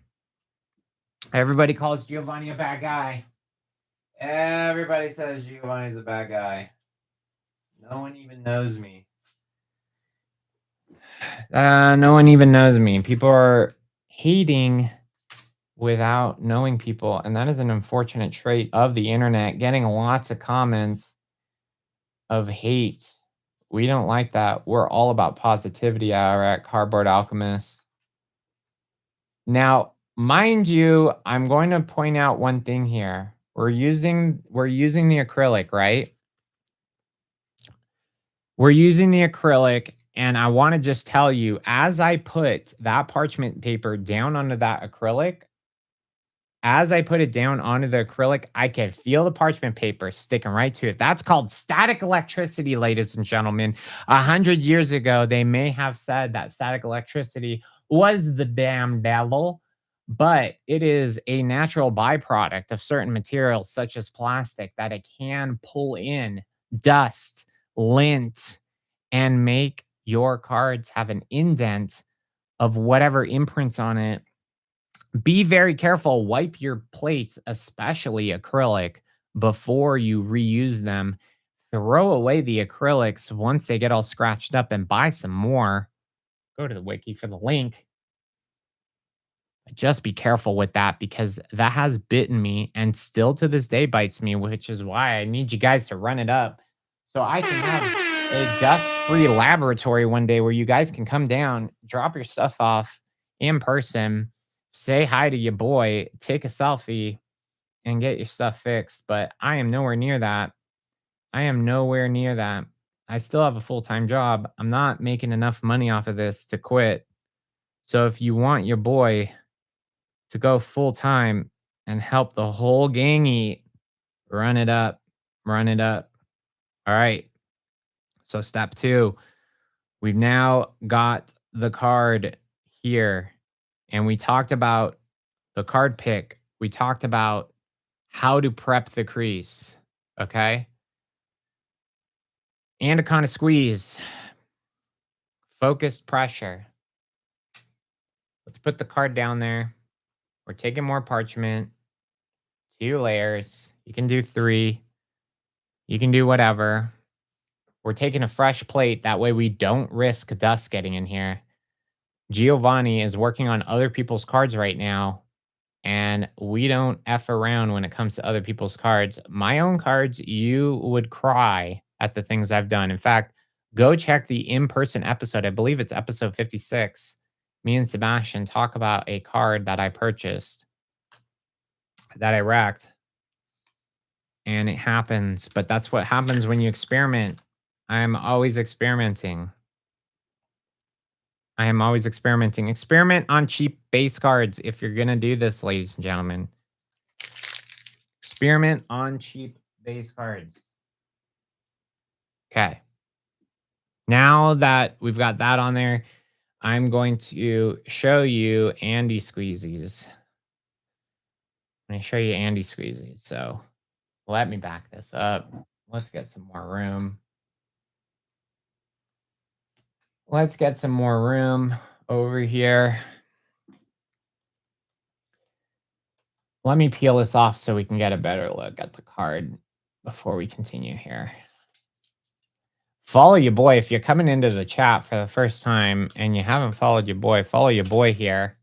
Everybody calls Giovanni a bad guy. Everybody says Giovanni's a bad guy. No one even knows me. No one even knows me. People are hating without knowing people. And that is an unfortunate trait of the internet. Getting lots of comments of hate. We don't like that. We're all about positivity at Cardboard Alchemist. Now, mind you, I'm going to point out one thing here. We're using the acrylic, right? We're using the acrylic And I want to just tell you, as I put that parchment paper down onto that acrylic, as I put it down onto the acrylic, I could feel the parchment paper sticking right to it. That's called static electricity, ladies and gentlemen. 100 years ago, they may have said that static electricity was the damn devil, but it is a natural byproduct of certain materials, such as plastic, that it can pull in dust, lint, and make your cards have an indent of whatever imprints on it. Be very careful. Wipe your plates, especially acrylic, before you reuse them. Throw away the acrylics once they get all scratched up and buy some more. Go to the wiki for the link. Just be careful with that because that has bitten me and still to this day bites me, which is why I need you guys to run it up so I can have a dust-free laboratory one day where you guys can come down, drop your stuff off in person, say hi to your boy, take a selfie, and get your stuff fixed. But I am nowhere near that. I am nowhere near that. I still have a full-time job. I'm not making enough money off of this to quit. So if you want your boy to go full time and help the whole gang eat, run it up, run it up. All right. So, step two, we've now got the card here, and we talked about the card pick. We talked about how to prep the crease. Okay. And a kind of squeeze, focused pressure. Let's put the card down there. We're taking more parchment, 2 layers. You can do 3. You can do whatever. We're taking a fresh plate. That way we don't risk dust getting in here. Giovanni is working on other people's cards right now, and we don't F around when it comes to other people's cards. My own cards, you would cry at the things I've done. In fact, go check the in-person episode. I believe it's episode 56. Me and Sebastian talk about a card that I purchased, that I racked. And it happens, but that's what happens when you experiment. I am always experimenting. I am always experimenting. Experiment on cheap base cards if you're going to do this, ladies and gentlemen. Experiment on cheap base cards. Okay. Now that we've got that on there, I'm going to show you Andy squeezies. I'm going to show you Andy squeezies. So let me back this up. Let's get some more room. Let's get some more room over here. Let me peel this off so we can get a better look at the card before we continue here. Follow your boy. If you're coming into the chat for the first time and you haven't followed your boy, follow your boy here.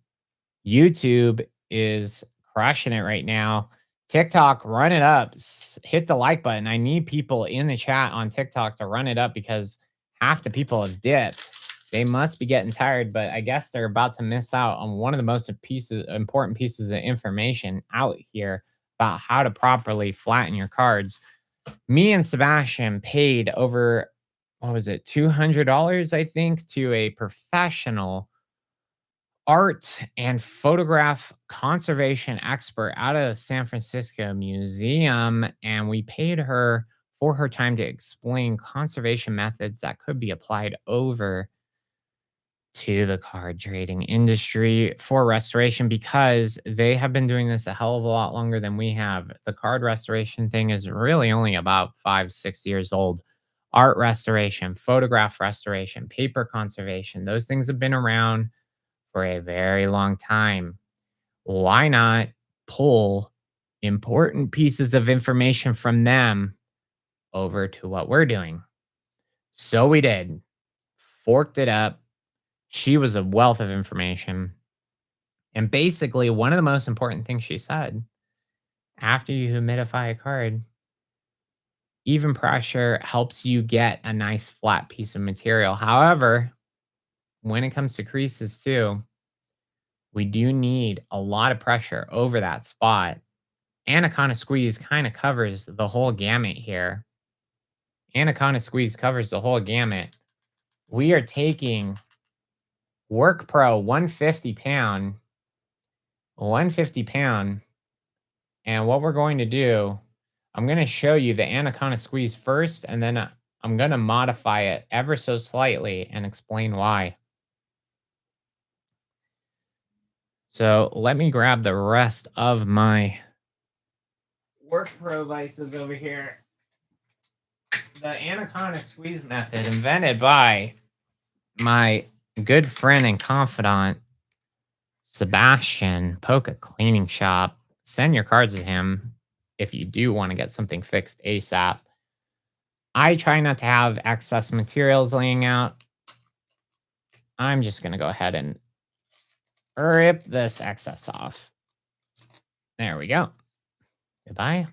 YouTube is crushing it right now. TikTok, run it up. Hit the like button. I need people in the chat on TikTok to run it up because half the people have dipped. They must be getting tired, but I guess they're about to miss out on one of the most important pieces of information out here about how to properly flatten your cards. Me and Sebastian paid over, what was it, $200, I think, to a professional art and photograph conservation expert out of San Francisco Museum. And we paid her for her time to explain conservation methods that could be applied over to the card trading industry for restoration because they have been doing this a hell of a lot longer than we have. The card restoration thing is really only about 5-6 years old. Art restoration, photograph restoration, paper conservation, those things have been around for a very long time. Why not pull important pieces of information from them over to what we're doing? So we did. Forked it up. She was a wealth of information. And basically, one of the most important things she said, after you humidify a card, even pressure helps you get a nice flat piece of material. However, when it comes to creases too, we do need a lot of pressure over that spot. Anaconda squeeze kind of covers the whole gamut here. Anaconda squeeze covers the whole gamut. we are taking Work Pro 150 pound, and what we're going to do, I'm going to show you the Anaconda Squeeze first, and then I'm going to modify it ever so slightly and explain why. So let me grab the rest of my Work Pro vices over here. The Anaconda Squeeze method, invented by my good friend and confidant, Sebastian, Poke Cleaning Shop. Send your cards to him if you do want to get something fixed ASAP. I try not to have excess materials laying out. I'm just going to go ahead and rip this excess off. There we go. Goodbye.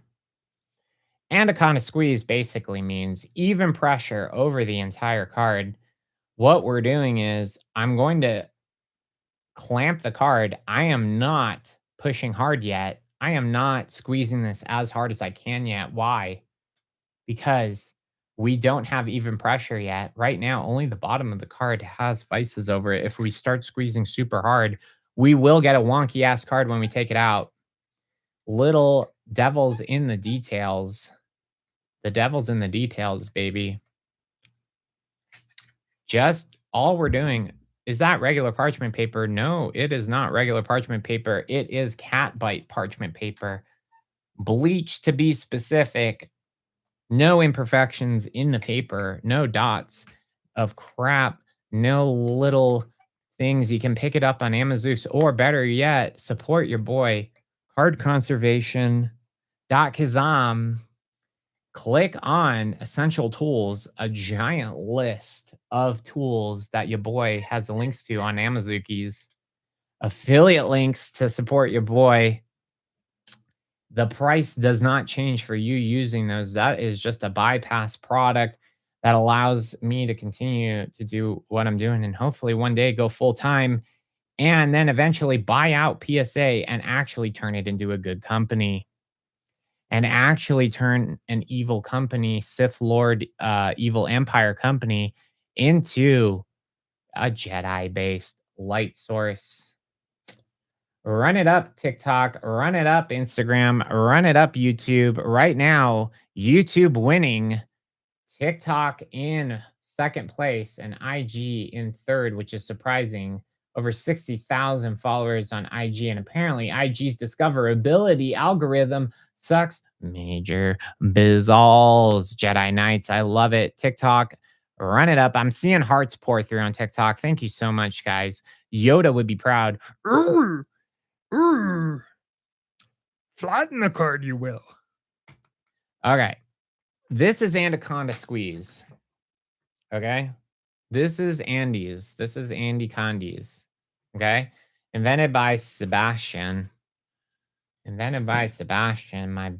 Anaconda Squeeze basically means even pressure over the entire card. What we're doing is I'm going to clamp the card. I am not pushing hard yet. I am not squeezing this as hard as I can yet. Why? Because we don't have even pressure yet. Right now, only the bottom of the card has vices over it. If we start squeezing super hard, we will get a wonky ass card when we take it out. Little devils in the details. The devil's in the details, baby. Just all we're doing is that regular parchment paper. No, it is not regular parchment paper. It is cat bite parchment paper. Bleached to be specific. No imperfections in the paper. No dots of crap. No little things. You can pick it up on Amazooks, or better yet, support your boy. Card Conservation. Kazam. Click on Essential Tools, a giant list of tools that your boy has the links to on Amazookies. Affiliate links to support your boy. The price does not change for you using those. That is just a bypass product that allows me to continue to do what I'm doing and hopefully one day go full time and then eventually buy out PSA and actually turn it into a good company. And actually turn an evil company, Sith Lord, evil empire company, into a Jedi-based light source. Run it up, TikTok. Run it up, Instagram. Run it up, YouTube. Right now, YouTube winning. TikTok in second place and IG in third, which is surprising. Over 60,000 followers on IG. And apparently, IG's discoverability algorithm sucks major bizzles. Jedi Knights, I love it. TikTok, run it up. I'm seeing hearts pour through on TikTok. Thank you so much, guys. Yoda would be proud. Flatten the card, you will. Okay. This is Anaconda Squeeze. Okay. This is Andy's. This is Andy Condi's. Okay. Invented by Sebastian. My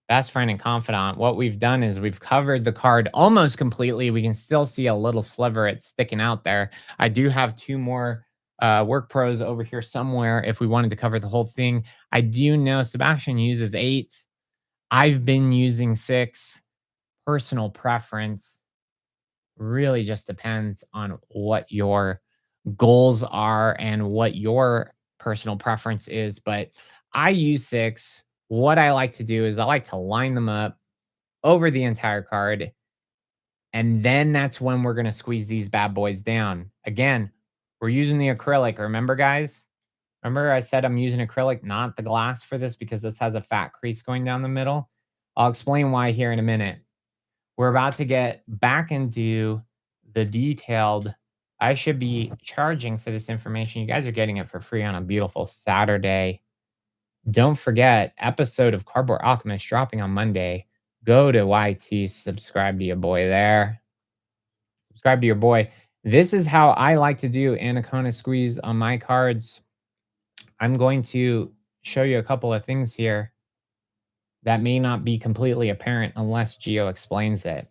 best friend and confidant. What we've done is we've covered the card almost completely. We can still see a little sliver. It's sticking out there. I do have two more Work Pros over here somewhere if we wanted to cover the whole thing. I do know Sebastian uses 8. I've been using 6. Personal preference. Really just depends on what your goals are and what your personal preference is. But I use 6. What I like to do is I like to line them up over the entire card. And then that's when we're going to squeeze these bad boys down. Again, we're using the acrylic. Remember, guys? Remember I said I'm using acrylic, not the glass for this because this has a fat crease going down the middle. I'll explain why here in a minute. We're about to get back into the detailed. I should be charging for this information. You guys are getting it for free on a beautiful Saturday. Don't forget, episode of Cardboard Alchemist dropping on Monday. Go to YT, subscribe to your boy there. Subscribe to your boy. This is how I like to do Anaconda Squeeze on my cards. I'm going to show you a couple of things here that may not be completely apparent unless Geo explains it.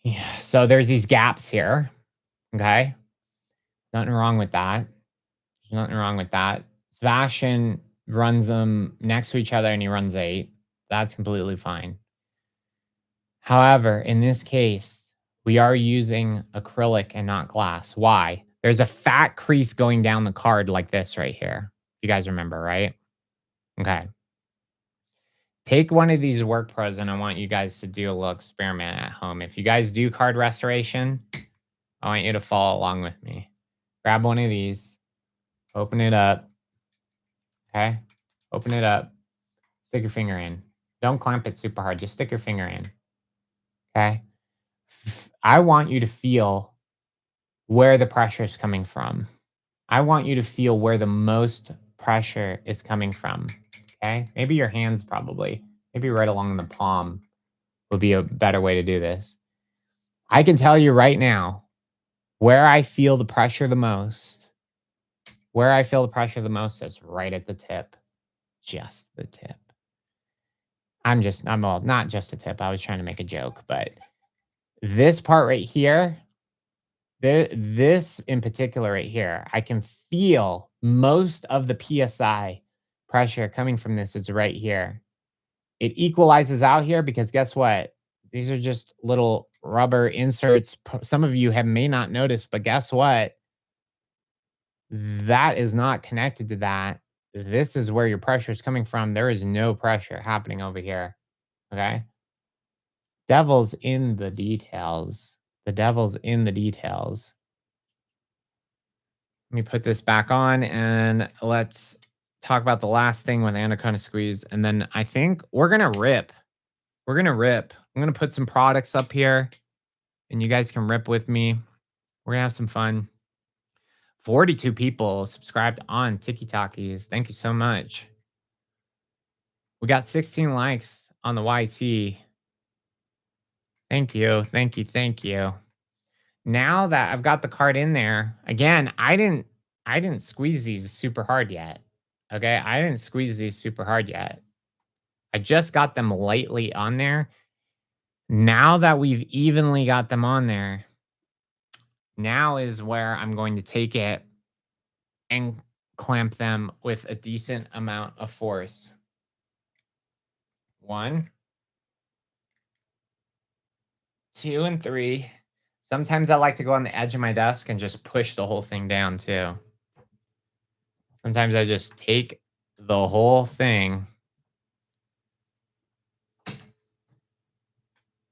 Yeah, so there's these gaps here. Okay. Nothing wrong with that. There's nothing wrong with that. Sebastian runs them next to each other and he runs 8. That's completely fine. However, in this case, We are using acrylic and not glass. Why? There's a fat crease going down the card like this right here. You guys remember, right? Okay. Take one of these work pros and I want you guys to do a little experiment at home. If you guys do card restoration, I want you to follow along with me. Grab one of these, open it up. Okay. Open it up. Stick your finger in. Don't clamp it super hard. Just stick your finger in. Okay. I want you to feel where the pressure is coming from. I want you to feel where the most pressure is coming from. Okay. Maybe your hands, probably. Maybe right along the palm would be a better way to do this. I can tell you right now where I feel the pressure the most. Where I feel the pressure the most is right at the tip. Just the tip. Not just a tip. I was trying to make a joke, but this part right here, this in particular right here, I can feel most of the PSI pressure coming from this is right here. It equalizes out here because guess what? These are just little rubber inserts. Some of you may not noticed, but guess what? That is not connected to that. This is where your pressure is coming from. There is no pressure happening over here. Okay. Devil's in the details. The devil's in the details. Let me put this back on and let's talk about the last thing with anaconda squeeze. And then I think we're going to rip. We're going to rip. I'm going to put some products up here and you guys can rip with me. We're going to have some fun. 42 people subscribed on Tiki Talkies. Thank you so much. We got 16 likes on the YT. Thank you. Thank you. Thank you. Now that I've got the card in there, again, I didn't squeeze these super hard yet. Okay? I didn't squeeze these super hard yet. I just got them lightly on there. Now that we've evenly got them on there, now is where I'm going to take it and clamp them with a decent amount of force. 1, 2, and 3. Sometimes I like to go on the edge of my desk and just push the whole thing down too. Sometimes I just take the whole thing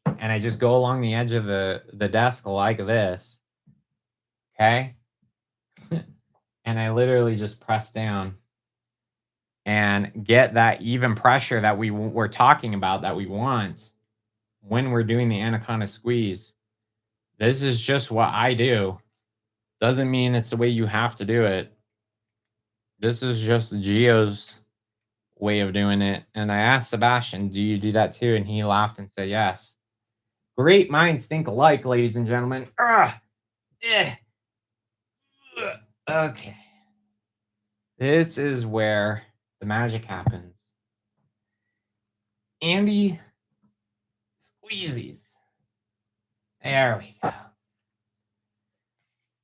and I just go along the edge of the desk like this. Okay? And I literally just press down and get that even pressure that we're talking about that we want when we're doing the anaconda squeeze. This is just what I do. Doesn't mean it's the way you have to do it. This is just Gio's way of doing it. And I asked Sebastian, do you do that too? And he laughed and said, yes. Great minds think alike, ladies and gentlemen. Okay. This is where the magic happens. Andy squeezies. There we go.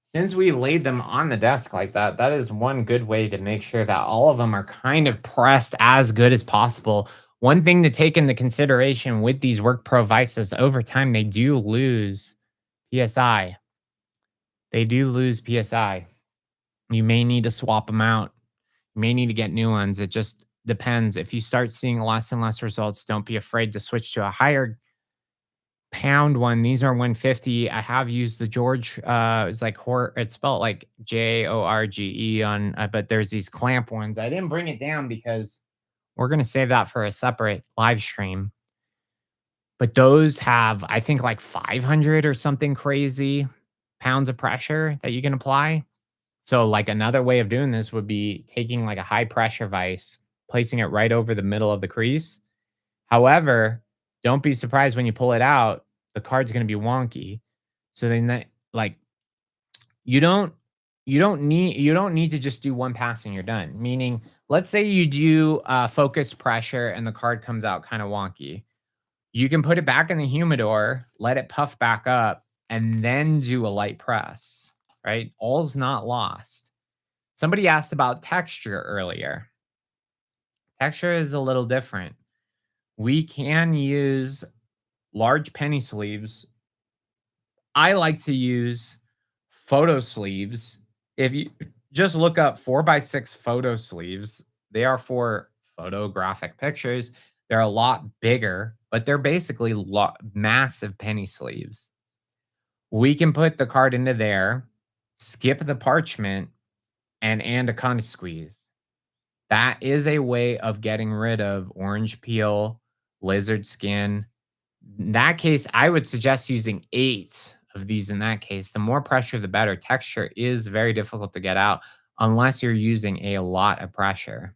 Since we laid them on the desk like that, that is one good way to make sure that all of them are kind of pressed as good as possible. One thing to take into consideration with these Work Pro vices, over time, they do lose PSI. They do lose PSI. You may need to swap them out. You may need to get new ones. It just depends. If you start seeing less and less results, don't be afraid to switch to a higher pound one. These are 150. I have used the George. It's like it's spelled like JORGE on, but there's these clamp ones. I didn't bring it down because we're gonna save that for a separate live stream. But those have, I think, like 500 or something crazy pounds of pressure that you can apply. So, like another way of doing this would be taking like a high pressure vise, placing it right over the middle of the crease. However, don't be surprised when you pull it out, the card's going to be wonky. So then you don't need to just do one pass and you're done. Meaning, let's say you do focused pressure and the card comes out kind of wonky. You can put it back in the humidor, let it puff back up, and then do a light press, right? All's not lost. Somebody asked about texture earlier. Texture is a little different. We can use large penny sleeves I like to use photo sleeves. If you just look up 4x6 photo sleeves, they are for photographic pictures. They're a lot bigger, but they're basically massive penny sleeves. We can put the card into there, skip the parchment, and anaconda squeeze. That is a way of getting rid of orange peel, lizard skin. In that case, I would suggest using 8 of these in that case. The more pressure, the better. Texture is very difficult to get out unless you're using a lot of pressure.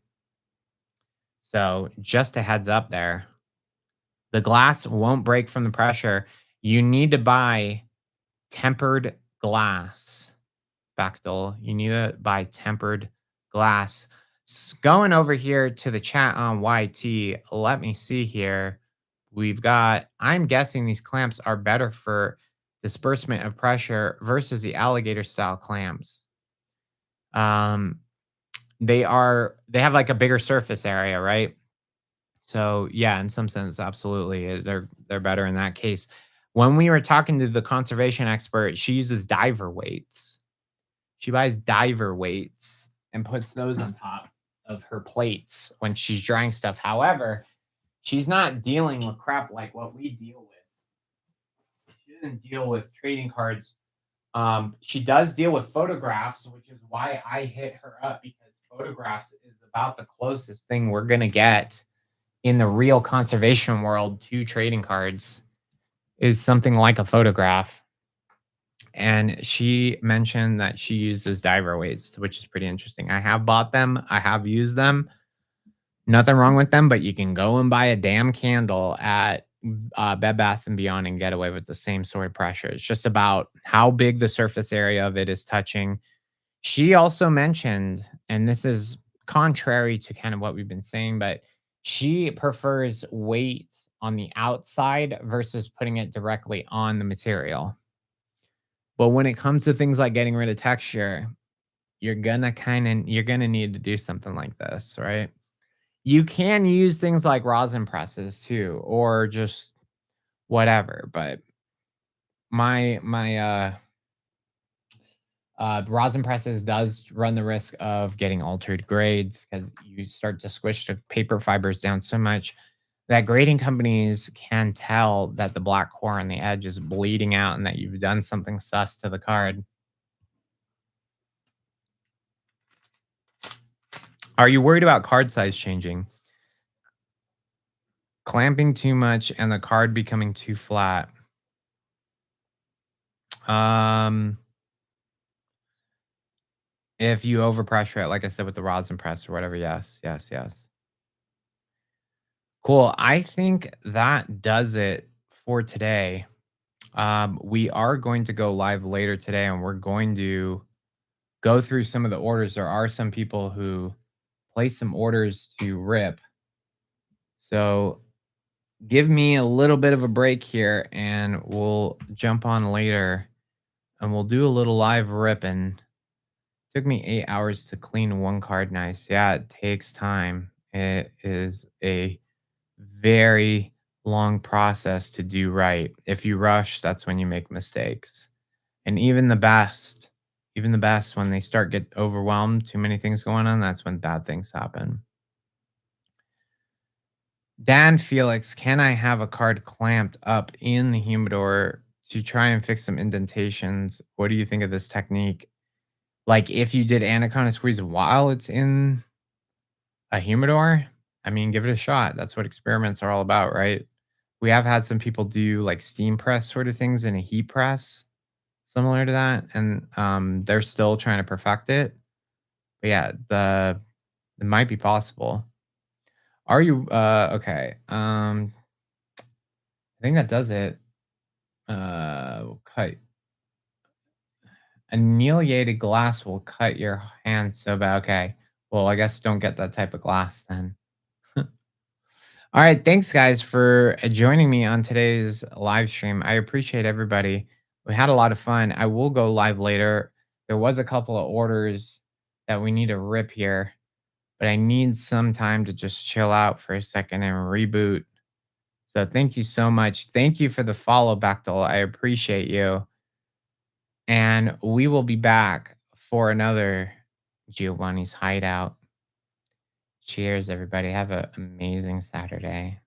So just a heads up there. The glass won't break from the pressure. You need to buy tempered glass. Bechtel, you need to buy tempered glass. Going over here to the chat on YT, let me see here. We've got, I'm guessing these clamps are better for disbursement of pressure versus the alligator style clamps. They have like a bigger surface area, right? So yeah, in some sense, absolutely, they're better in that case. When we were talking to the conservation expert, she uses diver weights. She buys diver weights and puts those on top of her plates when she's drying stuff. However, she's not dealing with crap like what we deal with. She doesn't deal with trading cards. She does deal with photographs, which is why I hit her up, because photographs is about the closest thing we're going to get in the real conservation world to trading cards, is something like a photograph. And she mentioned that she uses diver weights, which is pretty interesting. I have bought them. I have used them. Nothing wrong with them, but you can go and buy a damn candle at Bed Bath & Beyond and get away with the same sort of pressure. It's just about how big the surface area of it is touching. She also mentioned, and this is contrary to kind of what we've been saying, but she prefers weight on the outside versus putting it directly on the material. But when it comes to things like getting rid of texture, you're gonna need to do something like this, right? You can use things like rosin presses too, or just whatever. But my rosin presses does run the risk of getting altered grades because you start to squish the paper fibers down so much that grading companies can tell that the black core on the edge is bleeding out and that you've done something sus to the card. Are you worried about card size changing? Clamping too much and the card becoming too flat? If you overpressure it, like I said, with the rosin press or whatever, yes. Cool. I think that does it for today. We are going to go live later today, and we're going to go through some of the orders. There are some people who place some orders to rip. So give me a little bit of a break here, and we'll jump on later, and we'll do a little live ripping. Took me 8 hours to clean one card nice. Yeah, it takes time. It is a very long process to do right. If you rush, that's when you make mistakes. And even the best, when they start get overwhelmed, too many things going on, that's when bad things happen. Dan Felix, can I have a card clamped up in the humidor to try and fix some indentations? What do you think of this technique? Like if you did anaconda squeeze while it's in a humidor, I mean, give it a shot. That's what experiments are all about, right? We have had some people do like steam press sort of things in a heat press similar to that, and they're still trying to perfect it. But yeah, it might be possible. Are you okay? I think that does it. We'll cut. Annihilated glass will cut your hand so bad. Okay. Well, I guess don't get that type of glass then. All right. Thanks, guys, for joining me on today's live stream. I appreciate everybody. We had a lot of fun. I will go live later. There was a couple of orders that we need to rip here, but I need some time to just chill out for a second and reboot. So thank you so much. Thank you for the follow, Bechtel. I appreciate you. And we will be back for another Giovanni's Hideout. Cheers, everybody. Have an amazing Saturday.